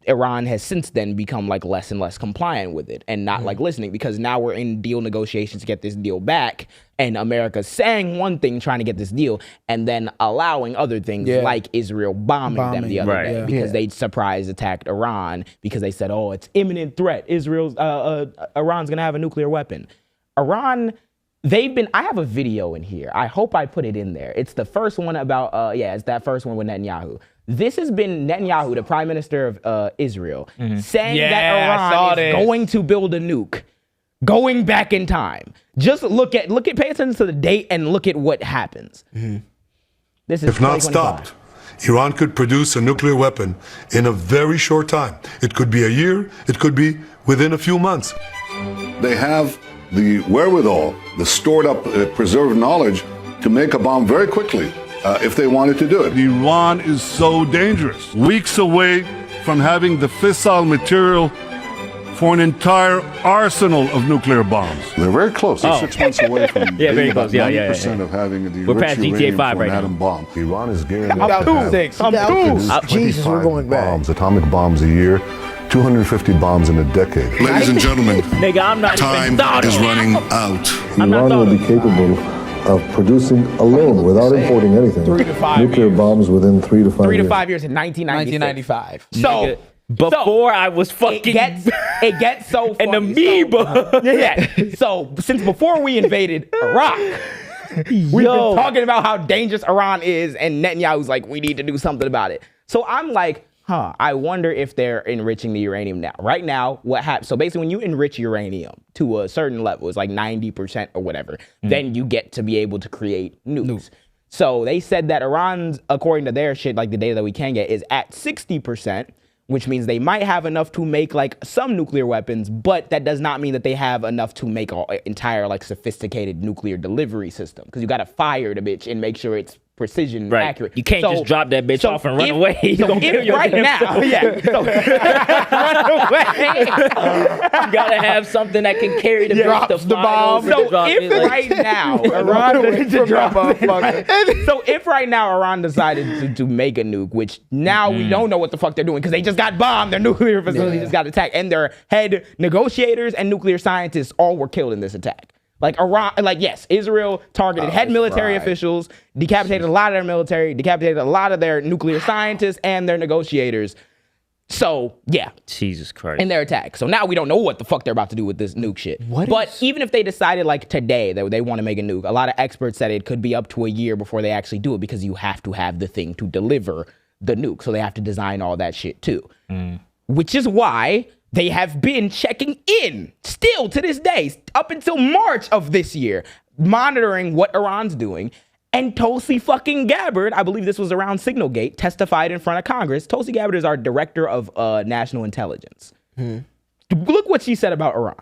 Iran has since then become like less and less compliant with it and not like listening, because now we're in deal negotiations to get this deal back, and America's saying one thing trying to get this deal and then allowing other things like Israel bombing them the other day because they surprise attacked Iran because they said, oh, it's imminent threat. Iran's gonna have a nuclear weapon. Iran, I have a video in here. I hope I put it in there. It's the first one about, it's that first one with Netanyahu. This has been Netanyahu, the prime minister of Israel, saying that Iran is going to build a nuke, going back in time. Just pay attention to the date and look at what happens. This is If not 2025. stopped, Iran could produce a nuclear weapon in a very short time. It could be a year, it could be within a few months. They have the wherewithal, the stored up, preserved knowledge to make a bomb very quickly if they wanted to do it. Iran is so dangerous. Weeks away from having the fissile material for an entire arsenal of nuclear bombs. They're very close. They're 6 months away from Yeah, very being about close. Yeah, 90% of having the We're rich past GTA uranium 5 for right an now. atom bomb. Iran is gearing up I'm to have Jesus, we're going back. bombs, atomic bombs a year, 250 bombs in a decade. Ladies and gentlemen, Nigga, I'm not time even thought is of it. running out. I'm not Iran will be thought of it. capable of producing alone, without importing anything, 3 to 5 nuclear years. bombs within 3 to 5 3 years. to 5 years in 1996. 1995. So Nigga, before I was fucking it gets so an funny. amoeba. So since before we invaded Iraq, we've been talking about how dangerous Iran is, and Netanyahu's like, we need to do something about it. So I'm like, I wonder if they're enriching the uranium now. Right now, what happens? So basically, when you enrich uranium to a certain level, it's like 90% or whatever, then you get to be able to create nukes. So they said that Iran's, according to their shit, like the data that we can get, is at 60%. Which means they might have enough to make like some nuclear weapons, but that does not mean that they have enough to make an entire like sophisticated nuclear delivery system. Because you got to fire the bitch and make sure it's precision accurate. You can't just drop that bitch off and run if- away. You so gonna kill if your right damn now, self. run away. You gotta have something that can carry the bitch Drops to the fly bomb. over, So drop if it, like- right now Iran to drop motherfucker. So if right now Iran decided to make a nuke, which now we don't know what the fuck they're doing because they just got bombed, their nuclear facility just got attacked, and their head negotiators and nuclear scientists all were killed in this attack. Like Iran, like yes, Israel targeted head military officials, decapitated a lot of their military, decapitated a lot of their nuclear scientists and their negotiators. So yeah, Jesus Christ. in their attack. So now we don't know what the fuck they're about to do with this nuke shit. But even if they decided like today that they want to make a nuke, a lot of experts said it could be up to a year before they actually do it because you have to have the thing to deliver the nuke. So they have to design all that shit too. Which is why they have been checking in still to this day, up until March of this year, monitoring what Iran's doing. And Tulsi fucking Gabbard, I believe this was around Signalgate, testified in front of Congress. Tulsi Gabbard is our director of national intelligence. Look what she said about Iran.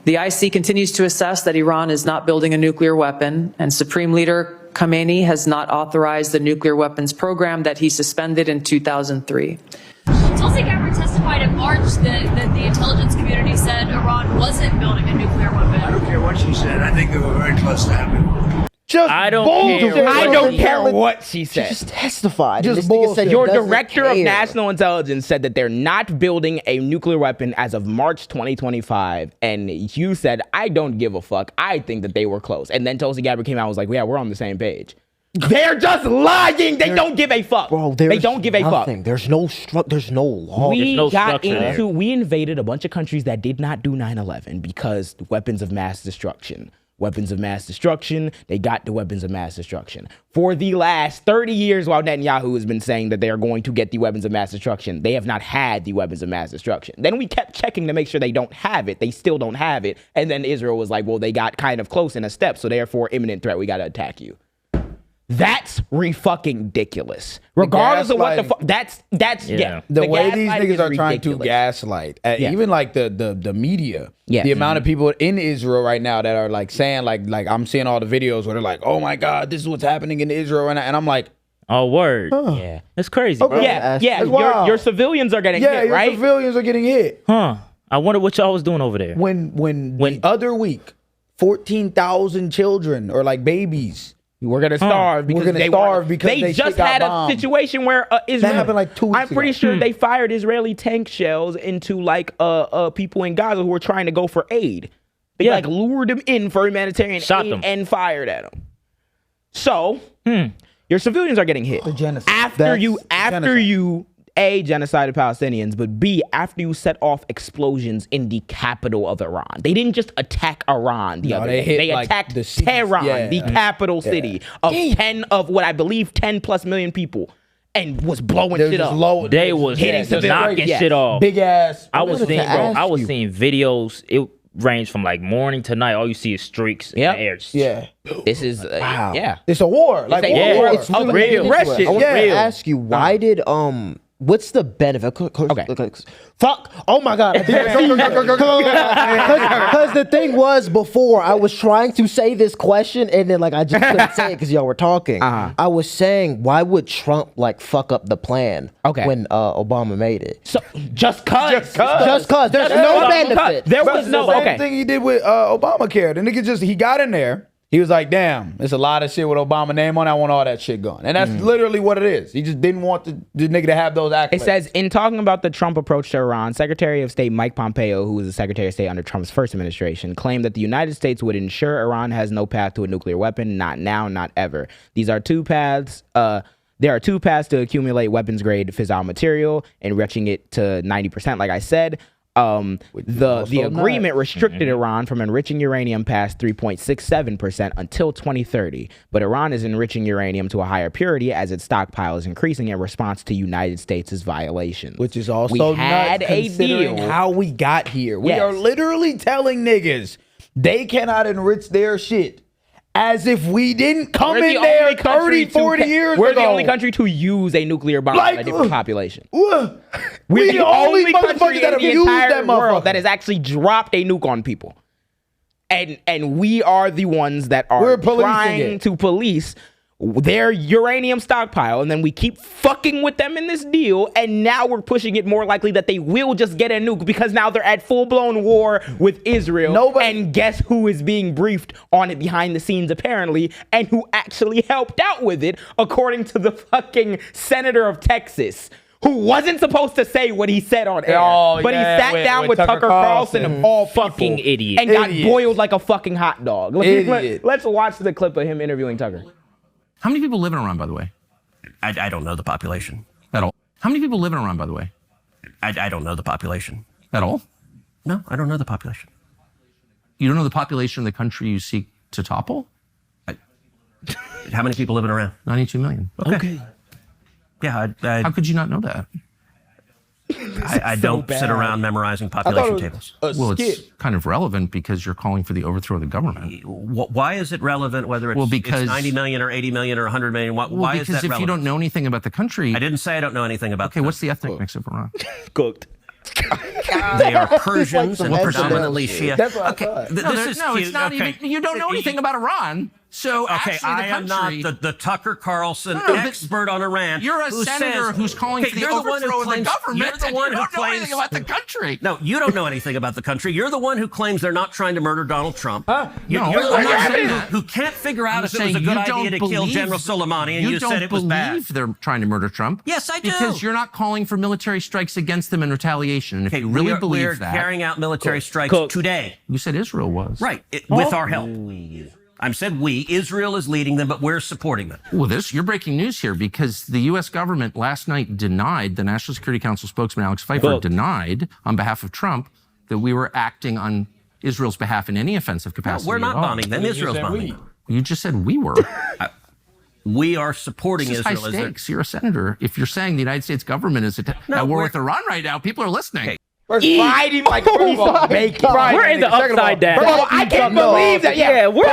The IC continues to assess that Iran is not building a nuclear weapon, and Supreme Leader Khamenei has not authorized the nuclear weapons program that he suspended in 2003. Tulsi Gabbard testified in March that the intelligence community said Iran wasn't building a nuclear weapon. I don't care what she said. I think they were very close to having. Just I don't bullshit. care. I don't care what she She said. just testified. Just This nigga bullshit. said he Your doesn't director of care. national intelligence said that they're not building a nuclear weapon as of March 2025. And you said, I don't give a fuck. I think that they were close. And then Tulsi Gabbard came out and was like, yeah, we're on the same page. They're just lying. They don't give a fuck. Bro, they don't give a fuck. There's no there's no law. We invaded a bunch of countries that did not do 9/11 because weapons of mass destruction. Weapons of mass destruction. They got the weapons of mass destruction. For the last 30 years, while Netanyahu has been saying that they are going to get the weapons of mass destruction, they have not had the weapons of mass destruction. Then we kept checking to make sure they don't have it. They still don't have it. And then Israel was like, well, they got kind of close in a step, so therefore imminent threat, we got to attack you. That's fucking ridiculous. Regardless of what the fuck, that's the way these niggas are trying to gaslight, even like the media, the amount of people in Israel right now that are like saying like I'm seeing all the videos where they're like, oh my God, this is what's happening in Israel, and I'm like, oh word, yeah, that's crazy. Okay. Yeah. Your civilians are getting hit, right? Your civilians are getting hit. Huh? I wonder what y'all was doing over there. When the other week, 14,000 children or like babies. We're gonna starve because they just had a situation where Israel. That happened like 2 weeks I'm pretty ago. sure they fired Israeli tank shells into like people in Gaza who were trying to go for aid. They like lured them in for humanitarian aid and fired at them. So your civilians are getting hit after you A, genocided Palestinians, but B, after you set off explosions in the capital of Iran. They didn't just attack Iran the other day. They attacked Tehran, the capital city of what I believe 10 plus million people, and was blowing shit up. They was knocking shit off. Big ass. I was seeing videos. It ranged from like morning to night. All you see is streaks in the air. Yeah. This is wow. Yeah. It's a war. Like war. It's real. Aggression. I want to ask you, why did what's the benefit? Okay. Fuck. Oh my God. Because the thing was, before I was trying to say this question and then like I just couldn't say it because y'all were talking. I was saying, why would Trump like fuck up the plan when Obama made it? So just cause. There's no benefit. There was no same thing he did with Obamacare. The nigga he got in there. He was like, damn, there's a lot of shit with Obama name on it. I want all that shit gone. And that's literally what it is. He just didn't want the nigga to have those accolades. It says, in talking about the Trump approach to Iran, Secretary of State Mike Pompeo, who was the Secretary of State under Trump's first administration, claimed that the United States would ensure Iran has no path to a nuclear weapon, not now, not ever. These are two paths. There are two paths to accumulate weapons-grade fissile material, enriching it to 90%, like I said. The agreement restricted Iran from enriching uranium past 3.67% until 2030, but Iran is enriching uranium to a higher purity as its stockpile is increasing in response to United States' violations. Which is also nuts considering how we got here. We are literally telling niggas they cannot enrich their shit. As if we didn't come in there 30, 40 years ago. We're the only country to use a nuclear bomb on a different population. We're the only country that have used that world that has actually dropped a nuke on people. And we are the ones that are trying to police their uranium stockpile, and then we keep fucking with them in this deal, and now we're pushing it more likely that they will just get a nuke because now they're at full-blown war with Israel. And guess who is being briefed on it behind the scenes apparently, and who actually helped out with it, according to the fucking senator of Texas, who wasn't supposed to say what he said on air, but he sat down with Tucker Carlson of all fucking idiot and got boiled like a fucking hot dog. Let's watch the clip of him interviewing Tucker. How many people live in Iran, by the way? I don't know the population. At all? How many people live in Iran, by the way? I don't know the population. At all? No, I don't know the population. You don't know the population of the country you seek to topple? How many people live in Iran? 92 million. Okay. Yeah, how could you not know that? I don't sit around memorizing population tables. Well, it's kind of relevant because you're calling for the overthrow of the government. Why is it relevant whether it's 90 million or 80 million or 100 million? Why is that relevant? Because if you don't know anything about the country... I didn't say I don't know anything about Okay, what's the ethnic mix of Iran? Cooked. They are Persians and predominantly Shia. Okay, this is cute. It's not even... You don't know anything about Iran. So okay, I am not the Tucker Carlson expert on Iran. You're a senator who's calling for the overthrow of the government. You're the one who claims anything about the country. No, you don't know anything about the country. You're the one who claims they're not trying to murder Donald Trump. You're the one who can't figure out if it was a good idea to kill General Soleimani, and you said it was bad. You don't believe they're trying to murder Trump. Yes, I do. Because you're not calling for military strikes against them in retaliation. And if you really believe that, we're carrying out military strikes today. You said Israel was right with our help. I said we. Israel is leading them, but we're supporting them. Well, you're breaking news here because the U.S. government last night denied, the National Security Council spokesman Alex Pfeiffer denied on behalf of Trump that we were acting on Israel's behalf in any offensive capacity. No, we're not bombing them. Israel's bombing them. You just said we were. We are supporting this is Israel. High stakes. You're a senator. If you're saying the United States government is at war with Iran right now, people are listening. Okay. We're fighting like we're in the upside down. Bro, I can't believe that. Yeah, we're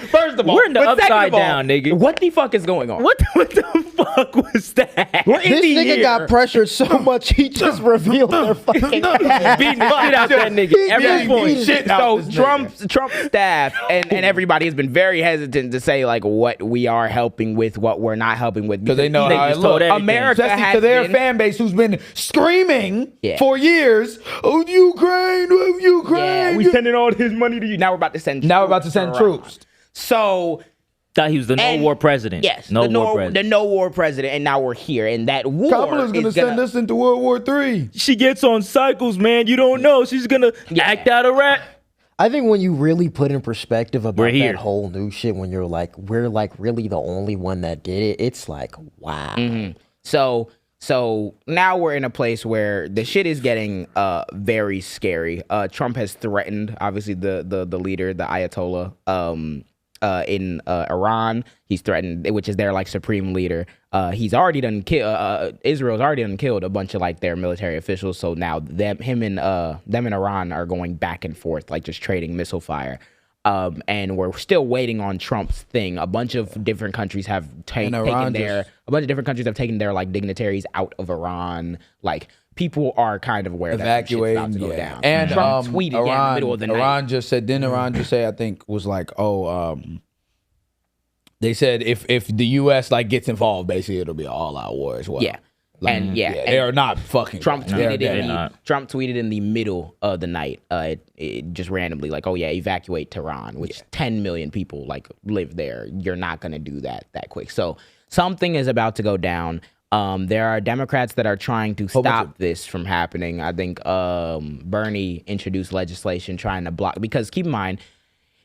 First of all, we're in the upside down, nigga. What the fuck is going on? What the fuck was that? This nigga got pressured so much he just revealed their fucking beating the shit out that nigga. Every point. So Trump staff and everybody has been very hesitant to say like what we are helping with, what we're not helping with, because they know how it looks. America has to their fan base who's been screaming for years, oh Ukraine, Yeah, we sending all this money to you. Now we're about to send. troops. So. Thought he was the no-war president. Yes, the no-war president, and now we're here, and that war Kamala's gonna send us into World War III. She gets on cycles, man. You don't know. She's gonna act out a rat. I think when you really put in perspective about that whole new shit, when you're like, we're like really the only one that did it, it's like, wow. Mm-hmm. So now we're in a place where the shit is getting very scary. Trump has threatened, obviously, the leader, the Ayatollah, in Iran. He's threatened, which is their like supreme leader. He's already done Israel's already done killed a bunch of like their military officials. So now them and Iran are going back and forth, like just trading missile fire. And we're still waiting on Trump's thing. A bunch of different countries have taken their like dignitaries out of Iran. Like people are kind of aware that shit's about to go down. And Trump tweeted in the middle of the night. Iran just said, Iran just say, I think was like, they said if the U.S. like gets involved, basically it'll be an all-out war as well. Yeah. Like, they are not fucking. Trump tweeted in the middle of the night, it just randomly like, oh yeah, evacuate Tehran, which 10 million people like live there. You're not gonna do that quick. So something is about to go down. There are Democrats that are trying to stop this from happening. I think Bernie introduced legislation trying to block, because keep in mind,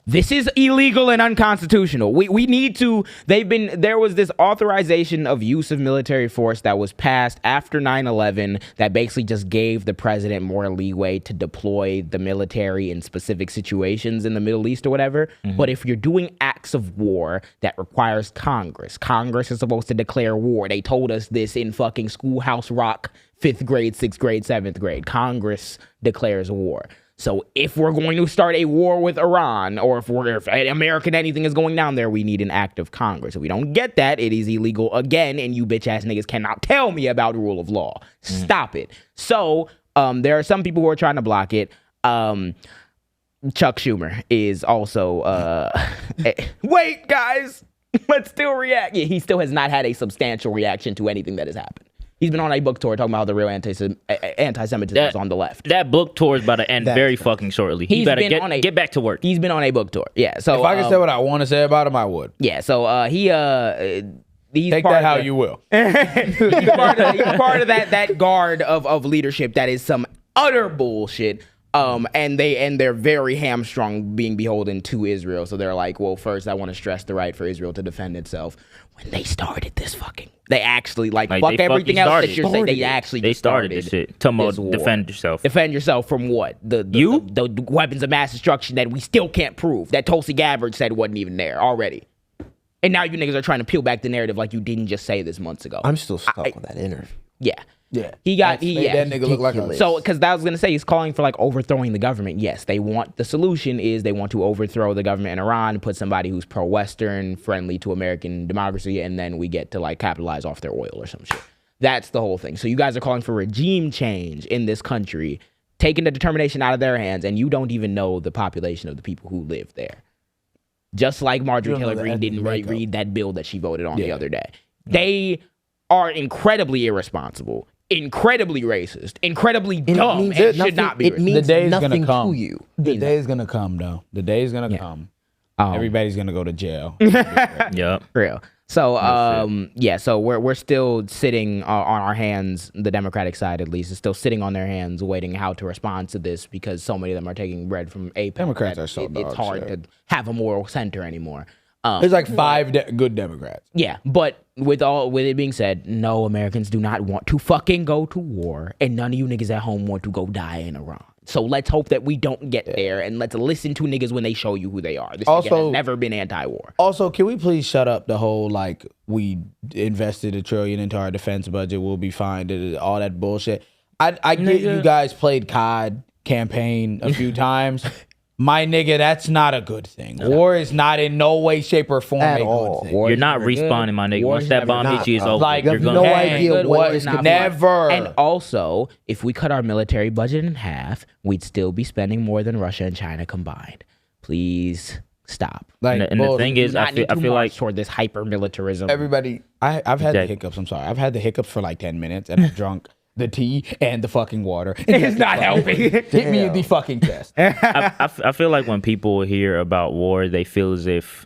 this is illegal and unconstitutional. We need to, there was this authorization of use of military force that was passed after 9/11 that basically just gave the president more leeway to deploy the military in specific situations in the Middle East or whatever. Mm-hmm. But if you're doing acts of war that requires Congress is supposed to declare war. They told us this in fucking Schoolhouse Rock, 5th grade, 6th grade, 7th grade. Congress declares war. So if we're going to start a war with Iran, or if American anything is going down there, we need an act of Congress. If we don't get that, it is illegal again, and you bitch ass niggas cannot tell me about rule of law. Stop it. So there are some people who are trying to block it. Chuck Schumer is also wait, guys, let's still react. Yeah, he still has not had a substantial reaction to anything that has happened. He's been on a book tour talking about how the real anti-Semitism is on the left. That book tour is about to end very fucking shortly. He better get back to work. He's been on a book tour. Yeah. So if I could say what I want to say about him, I would. Yeah. So he's take that how you will. He's part of that guard of leadership that is some utter bullshit. And they're very hamstrung being beholden to Israel. So they're like, well, first I want to stress the right for Israel to defend itself. When they started this they actually fuck everything else that you're saying. They started this shit. Defend yourself. Defend yourself from what? The weapons of mass destruction that we still can't prove. That Tulsi Gabbard said wasn't even there already. And now you niggas are trying to peel back the narrative like you didn't just say this months ago. I'm still stuck on that interview. Yeah. Yeah. That nigga look like a... So, because I was going to say, he's calling for overthrowing the government. Yes, the solution is they want to overthrow the government in Iran, put somebody who's pro-Western, friendly to American democracy, and then we get to capitalize off their oil or some shit. That's the whole thing. So you guys are calling for regime change in this country, taking the determination out of their hands, and you don't even know the population of the people who live there. Just like Marjorie Taylor Greene didn't read that bill that she voted on the other day. They are incredibly irresponsible, incredibly racist, incredibly dumb, and should not be. It means nothing to you. The day is gonna come, though. The day is gonna come. Everybody's gonna go to jail. Yep. Real. So so we're still sitting on our hands. The Democratic side, at least, is still sitting on their hands, waiting how to respond to this because so many of them are taking bread from APEC. Democrats are so it's hard to have a moral center anymore. There's like 5 good Democrats. Yeah, but with it being said, no, Americans do not want to fucking go to war, and none of you niggas at home want to go die in Iran. So let's hope that we don't get there, and let's listen to niggas when they show you who they are. This nigga has never been anti-war. Also, can we please shut up the whole, like, we invested $1 trillion into our defense budget, we'll be fine, all that bullshit. I get you guys played COD campaign a few times. My nigga, that's not a good thing. War is not in no way, shape, or form a good thing. You're not respawning, my nigga. Once that bomb hits you, it's over. Like, you're no idea what is never. And also, if we cut our military budget in half, we'd still be spending more than Russia and China combined. Please stop. Like, and the thing is, I feel like toward this hyper militarism. Everybody, I've had the hiccups. I'm sorry, I've had the hiccups for like 10 minutes, and I've drunk the tea and the fucking water. It's not helping. Hit me in the fucking chest. I feel like when people hear about war, they feel as if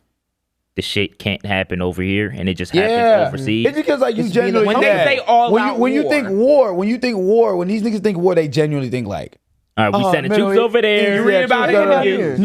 the shit can't happen over here and it just happens overseas. It's because like you genuinely when they say all out when you think war, when these niggas think war, they genuinely think like, all right, we sending troops over there. You read about it in the news.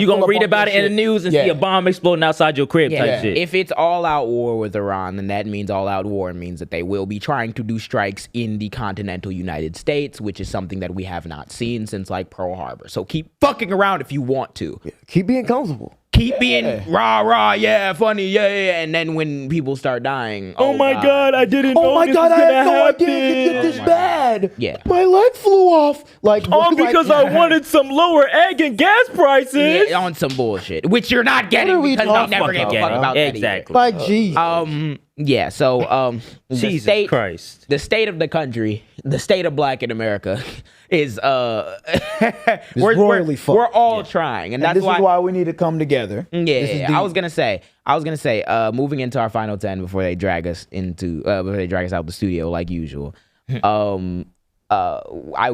You gonna read about it in the news and see a bomb exploding outside your crib type shit. If it's all out war with Iran, then that means all out war means that they will be trying to do strikes in the continental United States, which is something that we have not seen since like Pearl Harbor. So keep fucking around if you want to. Keep being comfortable. Keep being rah, yeah, funny, yeah. And then when people start dying, oh my God, I didn't know my this God, was I gonna had no happen. idea it get this bad. Yeah. My leg flew off. Like, because I wanted some lower egg and gas prices. Yeah, on some bullshit, which you're not getting because I'll never give a fuck about that. Exactly. By Jesus. Yeah, so Jesus Christ. The state of the country, the state of black in America is royally fucked. We're all trying, and that's this is why we need to come together. Yeah, I was gonna say, moving into our final 10 before they drag us out the studio like usual. I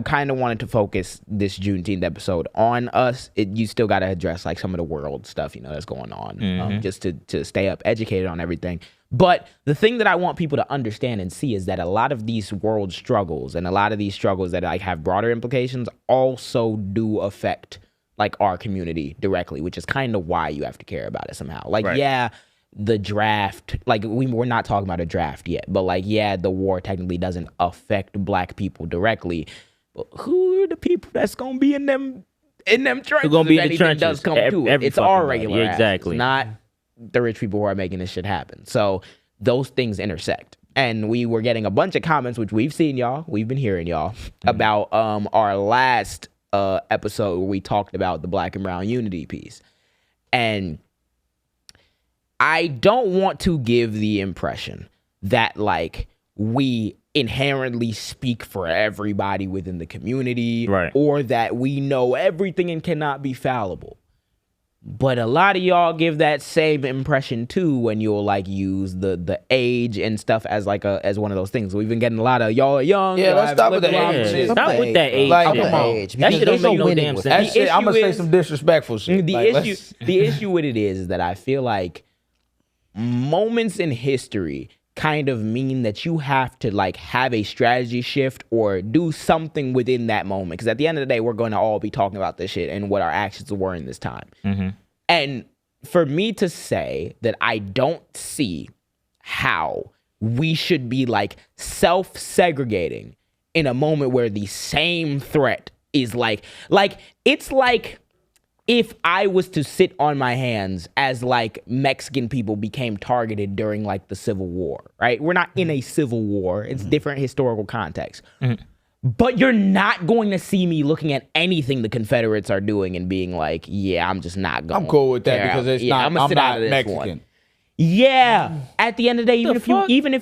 kind of wanted to focus this Juneteenth episode on us. You still got to address like some of the world stuff, that's going on, just to stay up educated on everything. But the thing that I want people to understand and see is that a lot of these world struggles and a lot of these struggles that like have broader implications also do affect like our community directly, which is kind of why you have to care about it somehow. Like, the draft, like we're not talking about a draft yet, but like, the war technically doesn't affect black people directly. But who are the people that's gonna be in them trenches? Who's gonna be in the trenches? Does come to it. It's our regular asses, exactly. not the rich people who are making this shit happen. So those things intersect. And we were getting a bunch of comments, which we've seen y'all, we've been hearing y'all, about our last episode where we talked about the black and brown unity piece. And I don't want to give the impression that like we inherently speak for everybody within the community, or that we know everything and cannot be fallible. But a lot of y'all give that same impression too when you'll like use the age and stuff as like as one of those things. We've been getting a lot of y'all are young. Yeah, let's stop with the age. Stop with that age. Like, that shit don't make no damn sense. That shit, I'm gonna say some disrespectful shit. The issue with it is that I feel like moments in history kind of mean that you have to like have a strategy shift or do something within that moment. Because at the end of the day, we're going to all be talking about this shit and what our actions were in this time. And for me to say that I don't see how we should be like self-segregating in a moment where the same threat is like it's like if I was to sit on my hands as like Mexican people became targeted during like the Civil War, right? We're not in a civil war. It's different historical context. But you're not going to see me looking at anything the Confederates are doing and being like, yeah, I'm just not going. I'm cool with that because it's not, I'm not Mexican. One. Yeah. At the end of the day, even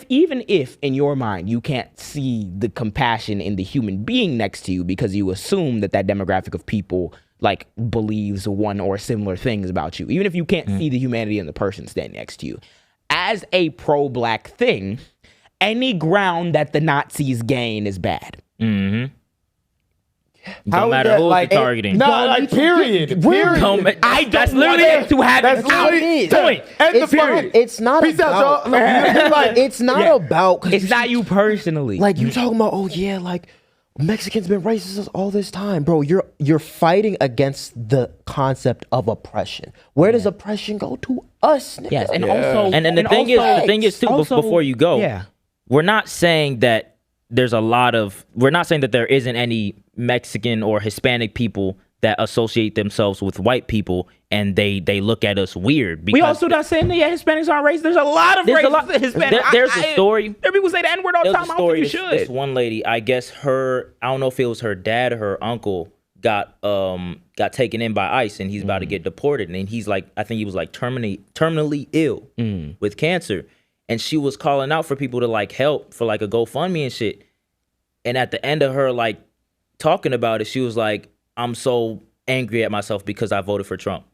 if in your mind you can't see the compassion in the human being next to you because you assume that demographic of people like believes one or similar things about you, even if you can't see the humanity in the person standing next to you, as a pro-black thing, any ground that the Nazis gain is bad. Don't matter who you're targeting. No, like period. Period. I don't want it to have That's it out. literally Point. End the period. It's not Peace out, about. y'all. Like, it's not about. 'cause It's not you personally. Like you talking about, oh yeah, like Mexicans been racist all this time, bro. You're fighting against the concept of oppression. Where does oppression go to us? Nigga? Yes, and also, and the thing is too. also, Before you go, yeah. we're not saying that there's a lot of. We're not saying that there isn't any Mexican or Hispanic people that associate themselves with white people and they look at us weird. We also not saying that Hispanics aren't racist. There's a lot of racists in Hispanics. There's a story. There are people say the N-word all the time. I don't think you should. This one lady, I guess I don't know if it was her dad or her uncle got taken in by ICE and he's about to get deported. And he's like, I think he was like terminally ill with cancer. And she was calling out for people to like help for like a GoFundMe and shit. And at the end of her like talking about it, she was like, I'm so angry at myself because I voted for Trump.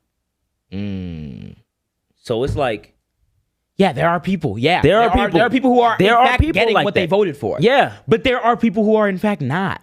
So it's like, yeah, there are people. Yeah, there are people who are getting like what they voted for. Yeah, but there are people who are in fact not.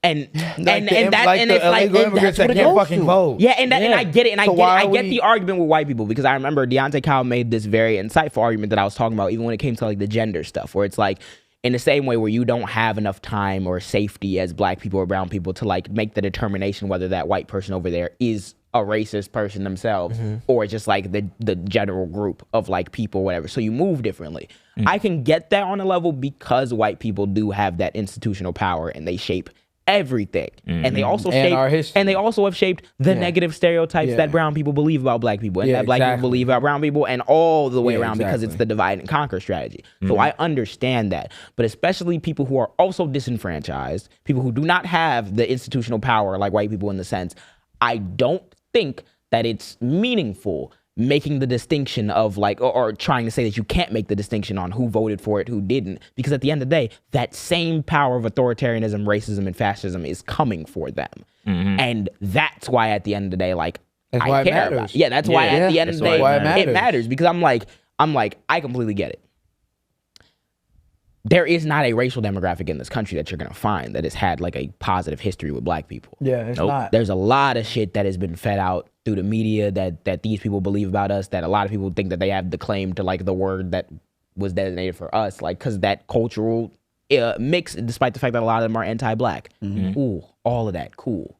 And Like and the illegal immigrants that can't fucking vote. Yeah, and I get it, and So I get the argument with white people, because I remember Deontay Kyle made this very insightful argument that I was talking about, even when it came to like the gender stuff, where it's like, in the same way where you don't have enough time or safety as black people or brown people to like make the determination whether that white person over there is a racist person themselves or just like the general group of like people, whatever. So you move differently. I can get that on a level because white people do have that institutional power and they shape everything. And they also our history. and they also have shaped the negative stereotypes that brown people believe about black people and that black people believe about brown people and all the way around because it's the divide and conquer strategy. So I understand that. But especially people who are also disenfranchised, people who do not have the institutional power like white people in the sense, I don't think that it's meaningful making the distinction of like, or trying to say that you can't make the distinction on who voted for it, who didn't, because at the end of the day, that same power of authoritarianism, racism, and fascism is coming for them. And that's why at the end of the day, like, I care about it. Yeah, that's why at the end of the day, it matters, because I'm like, I completely get it. There is not a racial demographic in this country that you're going to find that has had like a positive history with black people. Yeah, it's not. There's a lot of shit that has been fed out through the media that these people believe about us, that a lot of people think that they have the claim to like the word that was designated for us, like, because that cultural mix, despite the fact that a lot of them are anti-black. Ooh, all of that, cool.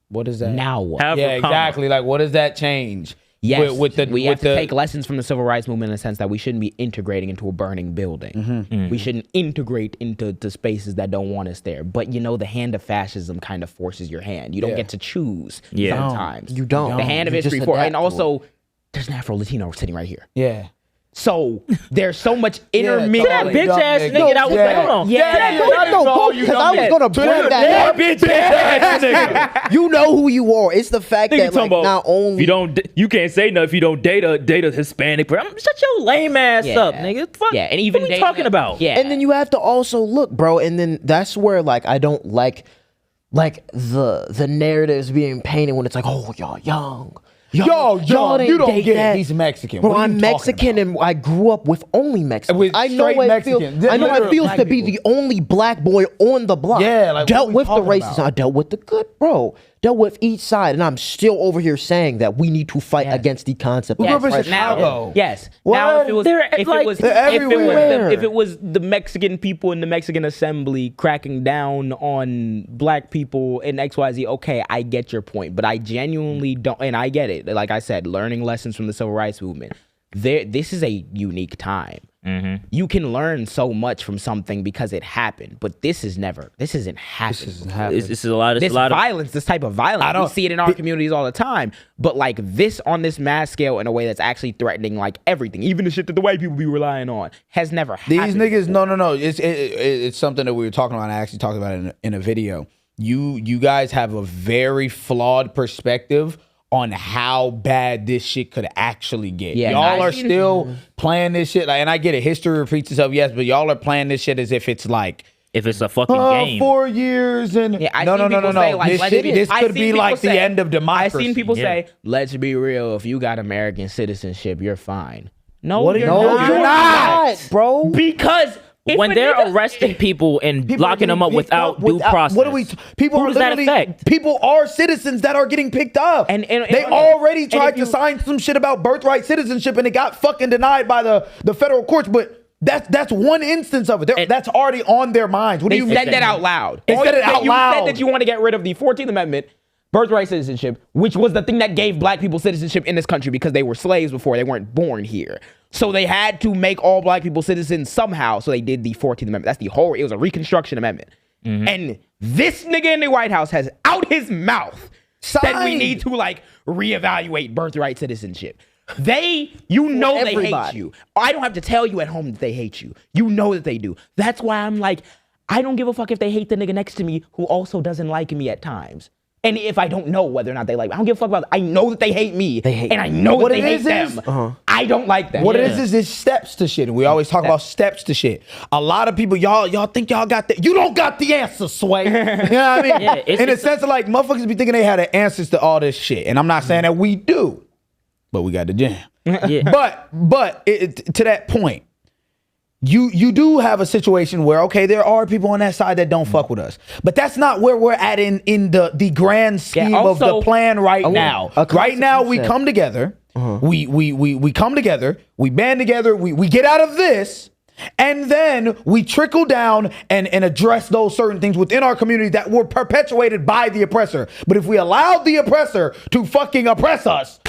What is that? Now what? Yeah, exactly. Like, what does that change? Yes, we have to take lessons from the civil rights movement in the sense that we shouldn't be integrating into a burning building. We shouldn't integrate into spaces that don't want us there. But you know, the hand of fascism kind of forces your hand. You don't get to choose sometimes. You don't. The hand of history for, and also there's an Afro-Latino sitting right here. Yeah. So there's so much intermingling. That bitch ass nigga that was like, hold on. No, because I was gonna bring that up. Bitch ass nigga. You know who you are. It's the fact that like, not only you can't say no if you don't date a Hispanic person. Shut your lame ass up, nigga. Fuck. Yeah, and even what are we talking about? Yeah, and then you have to also look, bro. And then that's where like I don't like the narratives being painted when it's like, oh, y'all young. Yo, you don't get that. it. He's Mexican. Bro, What are you I'm talking Mexican about? and I grew up with only Mexicans. With I know straight what it feels. Mexicans. I know how it feels Black to be people. the only black boy on the block. Yeah, like, dealt what are we with the talking racism. about? I dealt with the good, bro. Dealt with each side, and I'm still over here saying that we need to fight against the concept. We grew up in of Chicago. Yes. What? Now, if everywhere. it was the Mexican people in the Mexican Assembly cracking down on black people in XYZ, okay, I get your point, but I genuinely don't, and I get it. Like I said, learning lessons from the civil rights movement. This is a unique time. You can learn so much from something because it happened, but this isn't happening. This is a lot of violence, this type of violence. We see it in our communities all the time, but like this on this mass scale in a way that's actually threatening like everything, even the shit that the white people be relying on, has never happened. These niggas, no. It's something that we were talking about. I actually talked about it in a video. You guys have a very flawed perspective on how bad this shit could actually get. Yeah, y'all are still playing this shit. Like, and I get it. History repeats itself, yes, but y'all are playing this shit as if it's like, if it's a fucking game. 4 years and no. Say, like, This could be like the end of democracy. I've seen people say, let's be real, if you got American citizenship, you're fine. No, What you're no, not. you're not, bro. Because when they're arresting people and locking them up without due process, what do we? People who are does that literally. affect? People are citizens that are getting picked up, and they already tried to sign some shit about birthright citizenship, and it got fucking denied by the federal courts. But that's one instance of it. That's already on their minds. What do you mean? They said that out loud. They said it out loud. You said that you want to get rid of the 14th Amendment. Birthright citizenship, which was the thing that gave black people citizenship in this country because they were slaves before, they weren't born here. So they had to make all black people citizens somehow. So they did the 14th Amendment. That's it was a Reconstruction Amendment. And this nigga in the White House has out his mouth said we need to like reevaluate birthright citizenship. They hate you. I don't have to tell you at home that they hate you. You know that they do. That's why I'm like, I don't give a fuck if they hate the nigga next to me who also doesn't like me at times. And if I don't know whether or not they like me, I don't give a fuck about it. I know that they hate me. And I know that they hate them. I don't like them. What it is steps to shit. And we always talk about steps to shit. A lot of people, y'all think y'all got that. You don't got the answer, Sway. You know what I mean? Yeah, in a sense of like, motherfuckers be thinking they had the answers to all this shit. And I'm not saying that we do. But we got the jam. Yeah. But to that point, you do have a situation where, okay, there are people on that side that don't fuck with us. But that's not where we're at in the grand scheme of the plan right now. Right now, we come together. We come together. We band together. We get out of this. And then we trickle down and address those certain things within our community that were perpetuated by the oppressor. But if we allowed the oppressor to fucking oppress us,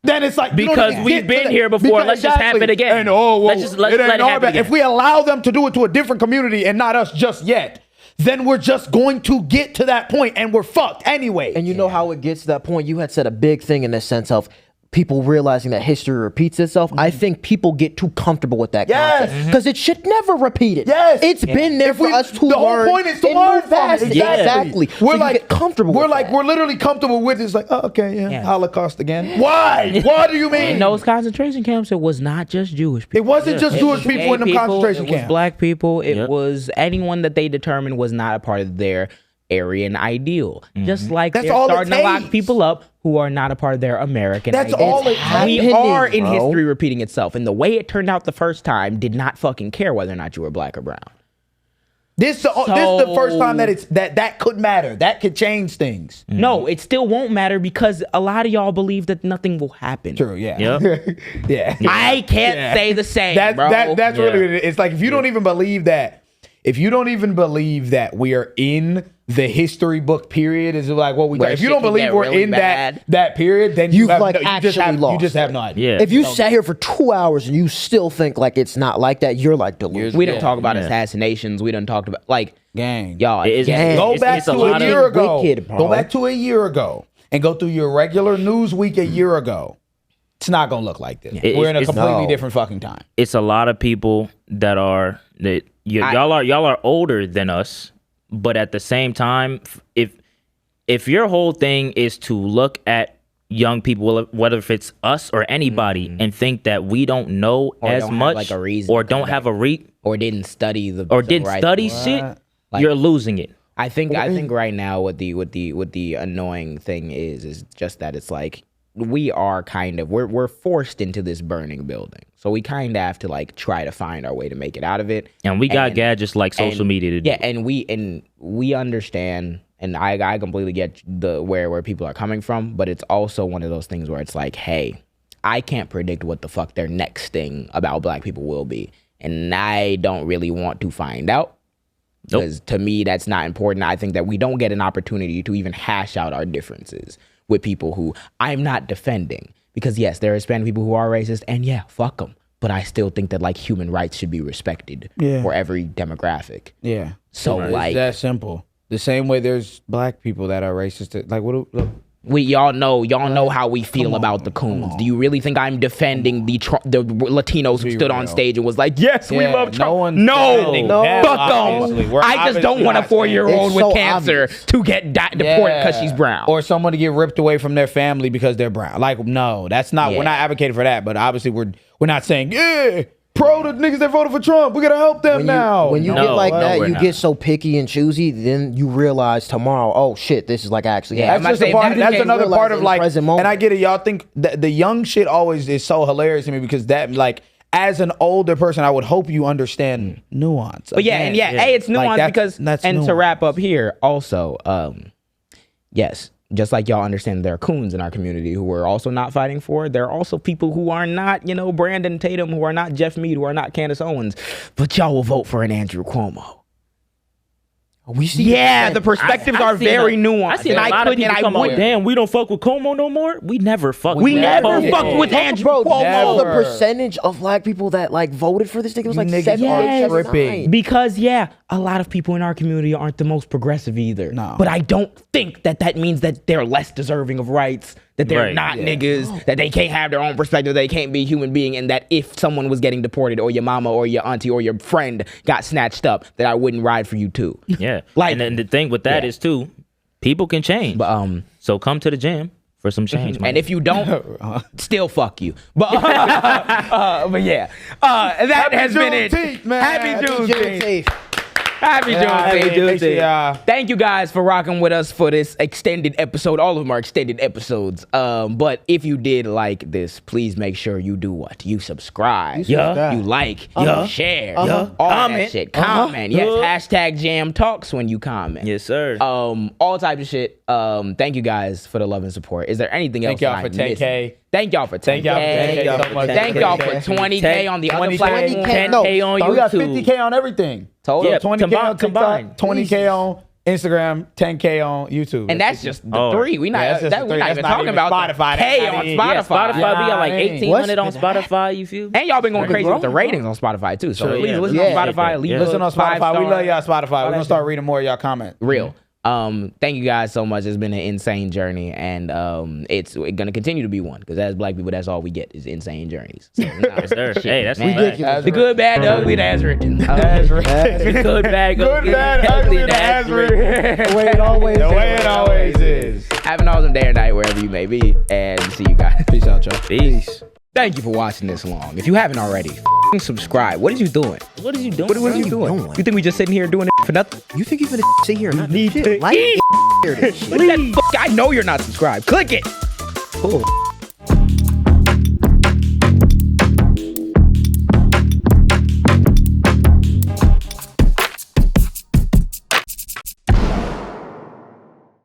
then it's like, because we've been here before, let's just have it again. And let's let it happen again. If we allow them to do it to a different community and not us just yet, then we're just going to get to that point and we're fucked anyway. And you know how it gets to that point? You had said a big thing in the sense of people realizing that history repeats itself. I think people get too comfortable with that concept because it should never repeat it. It's been there for us to learn. The whole point is to learn from it. Exactly. We're so like comfortable. We're with like that. we're literally comfortable with it. It's like, oh, okay, Holocaust again. Why? What do you mean? In those concentration camps, it was not just Jewish people. It wasn't just Jewish people in them concentration camps. It was black people. It was anyone that they determined was not a part of their Aryan ideal. Just like they're starting to lock people up who are not a part of their American ideal. All it We are in history repeating itself. And the way it turned out the first time did not fucking care whether or not you were black or brown. This is the first time that that could matter. That could change things. No, it still won't matter because a lot of y'all believe that nothing will happen. True, yeah. Yeah. I can't say the same, bro. That's really, it's like if you don't even believe that, we are in the history book period, is like what we got. If you don't believe we're in that period, then you just have no idea. If you sat here for 2 hours and you still think like it's not like that, you're like delusional. We don't talk about assassinations. We don't talk about like gang. Y'all, go back to a year ago. Go back to a year ago and go through your regular news week a year ago. It's not gonna look like this. We're in a completely different fucking time. It's a lot of people that are y'all are older than us, but at the same time, if your whole thing is to look at young people, whether if it's us or anybody, and think that we don't know or as don't much, have like a reason, or don't have a or didn't study shit, like, you're losing it. I think right now what the annoying thing is just that it's like we are kind of we're forced into this burning building, so we kind of have to like try to find our way to make it out of it. And we got gadgets like social media to do. Yeah, and we understand, and I completely get where people are coming from, but it's also one of those things where it's like, hey, I can't predict what the fuck their next thing about black people will be, and I don't really want to find out. Because to me, that's not important. I think that we don't get an opportunity to even hash out our differences with people who I'm not defending. Because yes, there are Hispanic people who are racist, and yeah, fuck them. But I still think that like human rights should be respected for every demographic. Yeah. So like it's that simple. The same way there's black people that are racist. Like what? Y'all know how we feel about the coons. Do you really think I'm defending the Latinos who stood on stage and was like, yes, we love Trump? No, fuck them. I just don't want a 4-year-old with cancer to get deported because she's brown. Or someone to get ripped away from their family because they're brown. Like, no, that's not, we're not advocating for that, but obviously we're not saying, pro the niggas that voted for Trump. We gotta help them now. When you get like that, you get so picky and choosy, then you realize tomorrow, oh shit, this is like actually. That's just a part. That's another part of like, and I get it. Y'all think that the young shit always is so hilarious to me because that like as an older person, I would hope you understand nuance. But yeah, it's nuance Like, because that's and nuance. to wrap up here, also, yes, just like y'all understand there are coons in our community who are also not fighting for it. There are also people who are not, Brandon Tatum, who are not Jeff Mead, who are not Candace Owens, but y'all will vote for an Andrew Cuomo. We see. Yeah, the perspectives are very nuanced. I see a lot of people come on, damn, we don't fuck with Cuomo no more. We never fucked. We never fucked with Andrew Cuomo. The percentage of black people that like voted for this nigga was like 7 Because a lot of people in our community aren't the most progressive either. No. But I don't think that means that they're less deserving of rights, that they're not niggas, that they can't have their own perspective, they can't be a human being, and that if someone was getting deported or your mama or your auntie or your friend got snatched up, that I wouldn't ride for you too. Yeah. And then the thing with that is too, people can change. But so come to the gym for some change. And if you don't, still fuck you. But yeah, that has been it. Happy Juneteenth. Happy Juneteenth. Thank you guys for rocking with us for this extended episode. All of them are extended episodes. But if you did like this, please make sure you do what? You subscribe. You like. You share. All that shit. Comment. Yes. #Jam Talks when you comment. Yes, sir. All types of shit. Thank you guys for the love and support. Is there anything else? Thank y'all for 10K. Thank y'all for 10K. Thank y'all for 20K on the other platform. 10K on YouTube. We got 50K on everything. Total. Yeah, 20K on TikTok, 20K on Instagram, 10K on YouTube. And that's just the three. We're not even talking about Spotify. K on Spotify. We got like 1,800 on Spotify. You feel? And y'all been going crazy with the ratings on Spotify too. So please listen on Spotify. Listen on Spotify. We love y'all Spotify. We're gonna start reading more of y'all comments. Real. Thank you guys so much. It's been an insane journey, and it's gonna continue to be one because as black people, that's all we get is insane journeys. So, hey, that's ridiculous. The good, bad, the ugly, that's written. The good, bad, ugly, that's written. The way it always is. Have an awesome day or night wherever you may be, and see you guys. Peace out, y'all. Peace. Thank you for watching this long. If you haven't already, subscribe. What are you doing? What are you doing? What are you doing? You think we just sitting here doing it for nothing? You think you're gonna sit here and not need do shit? Like, I know you're not subscribed. Click it. Cool.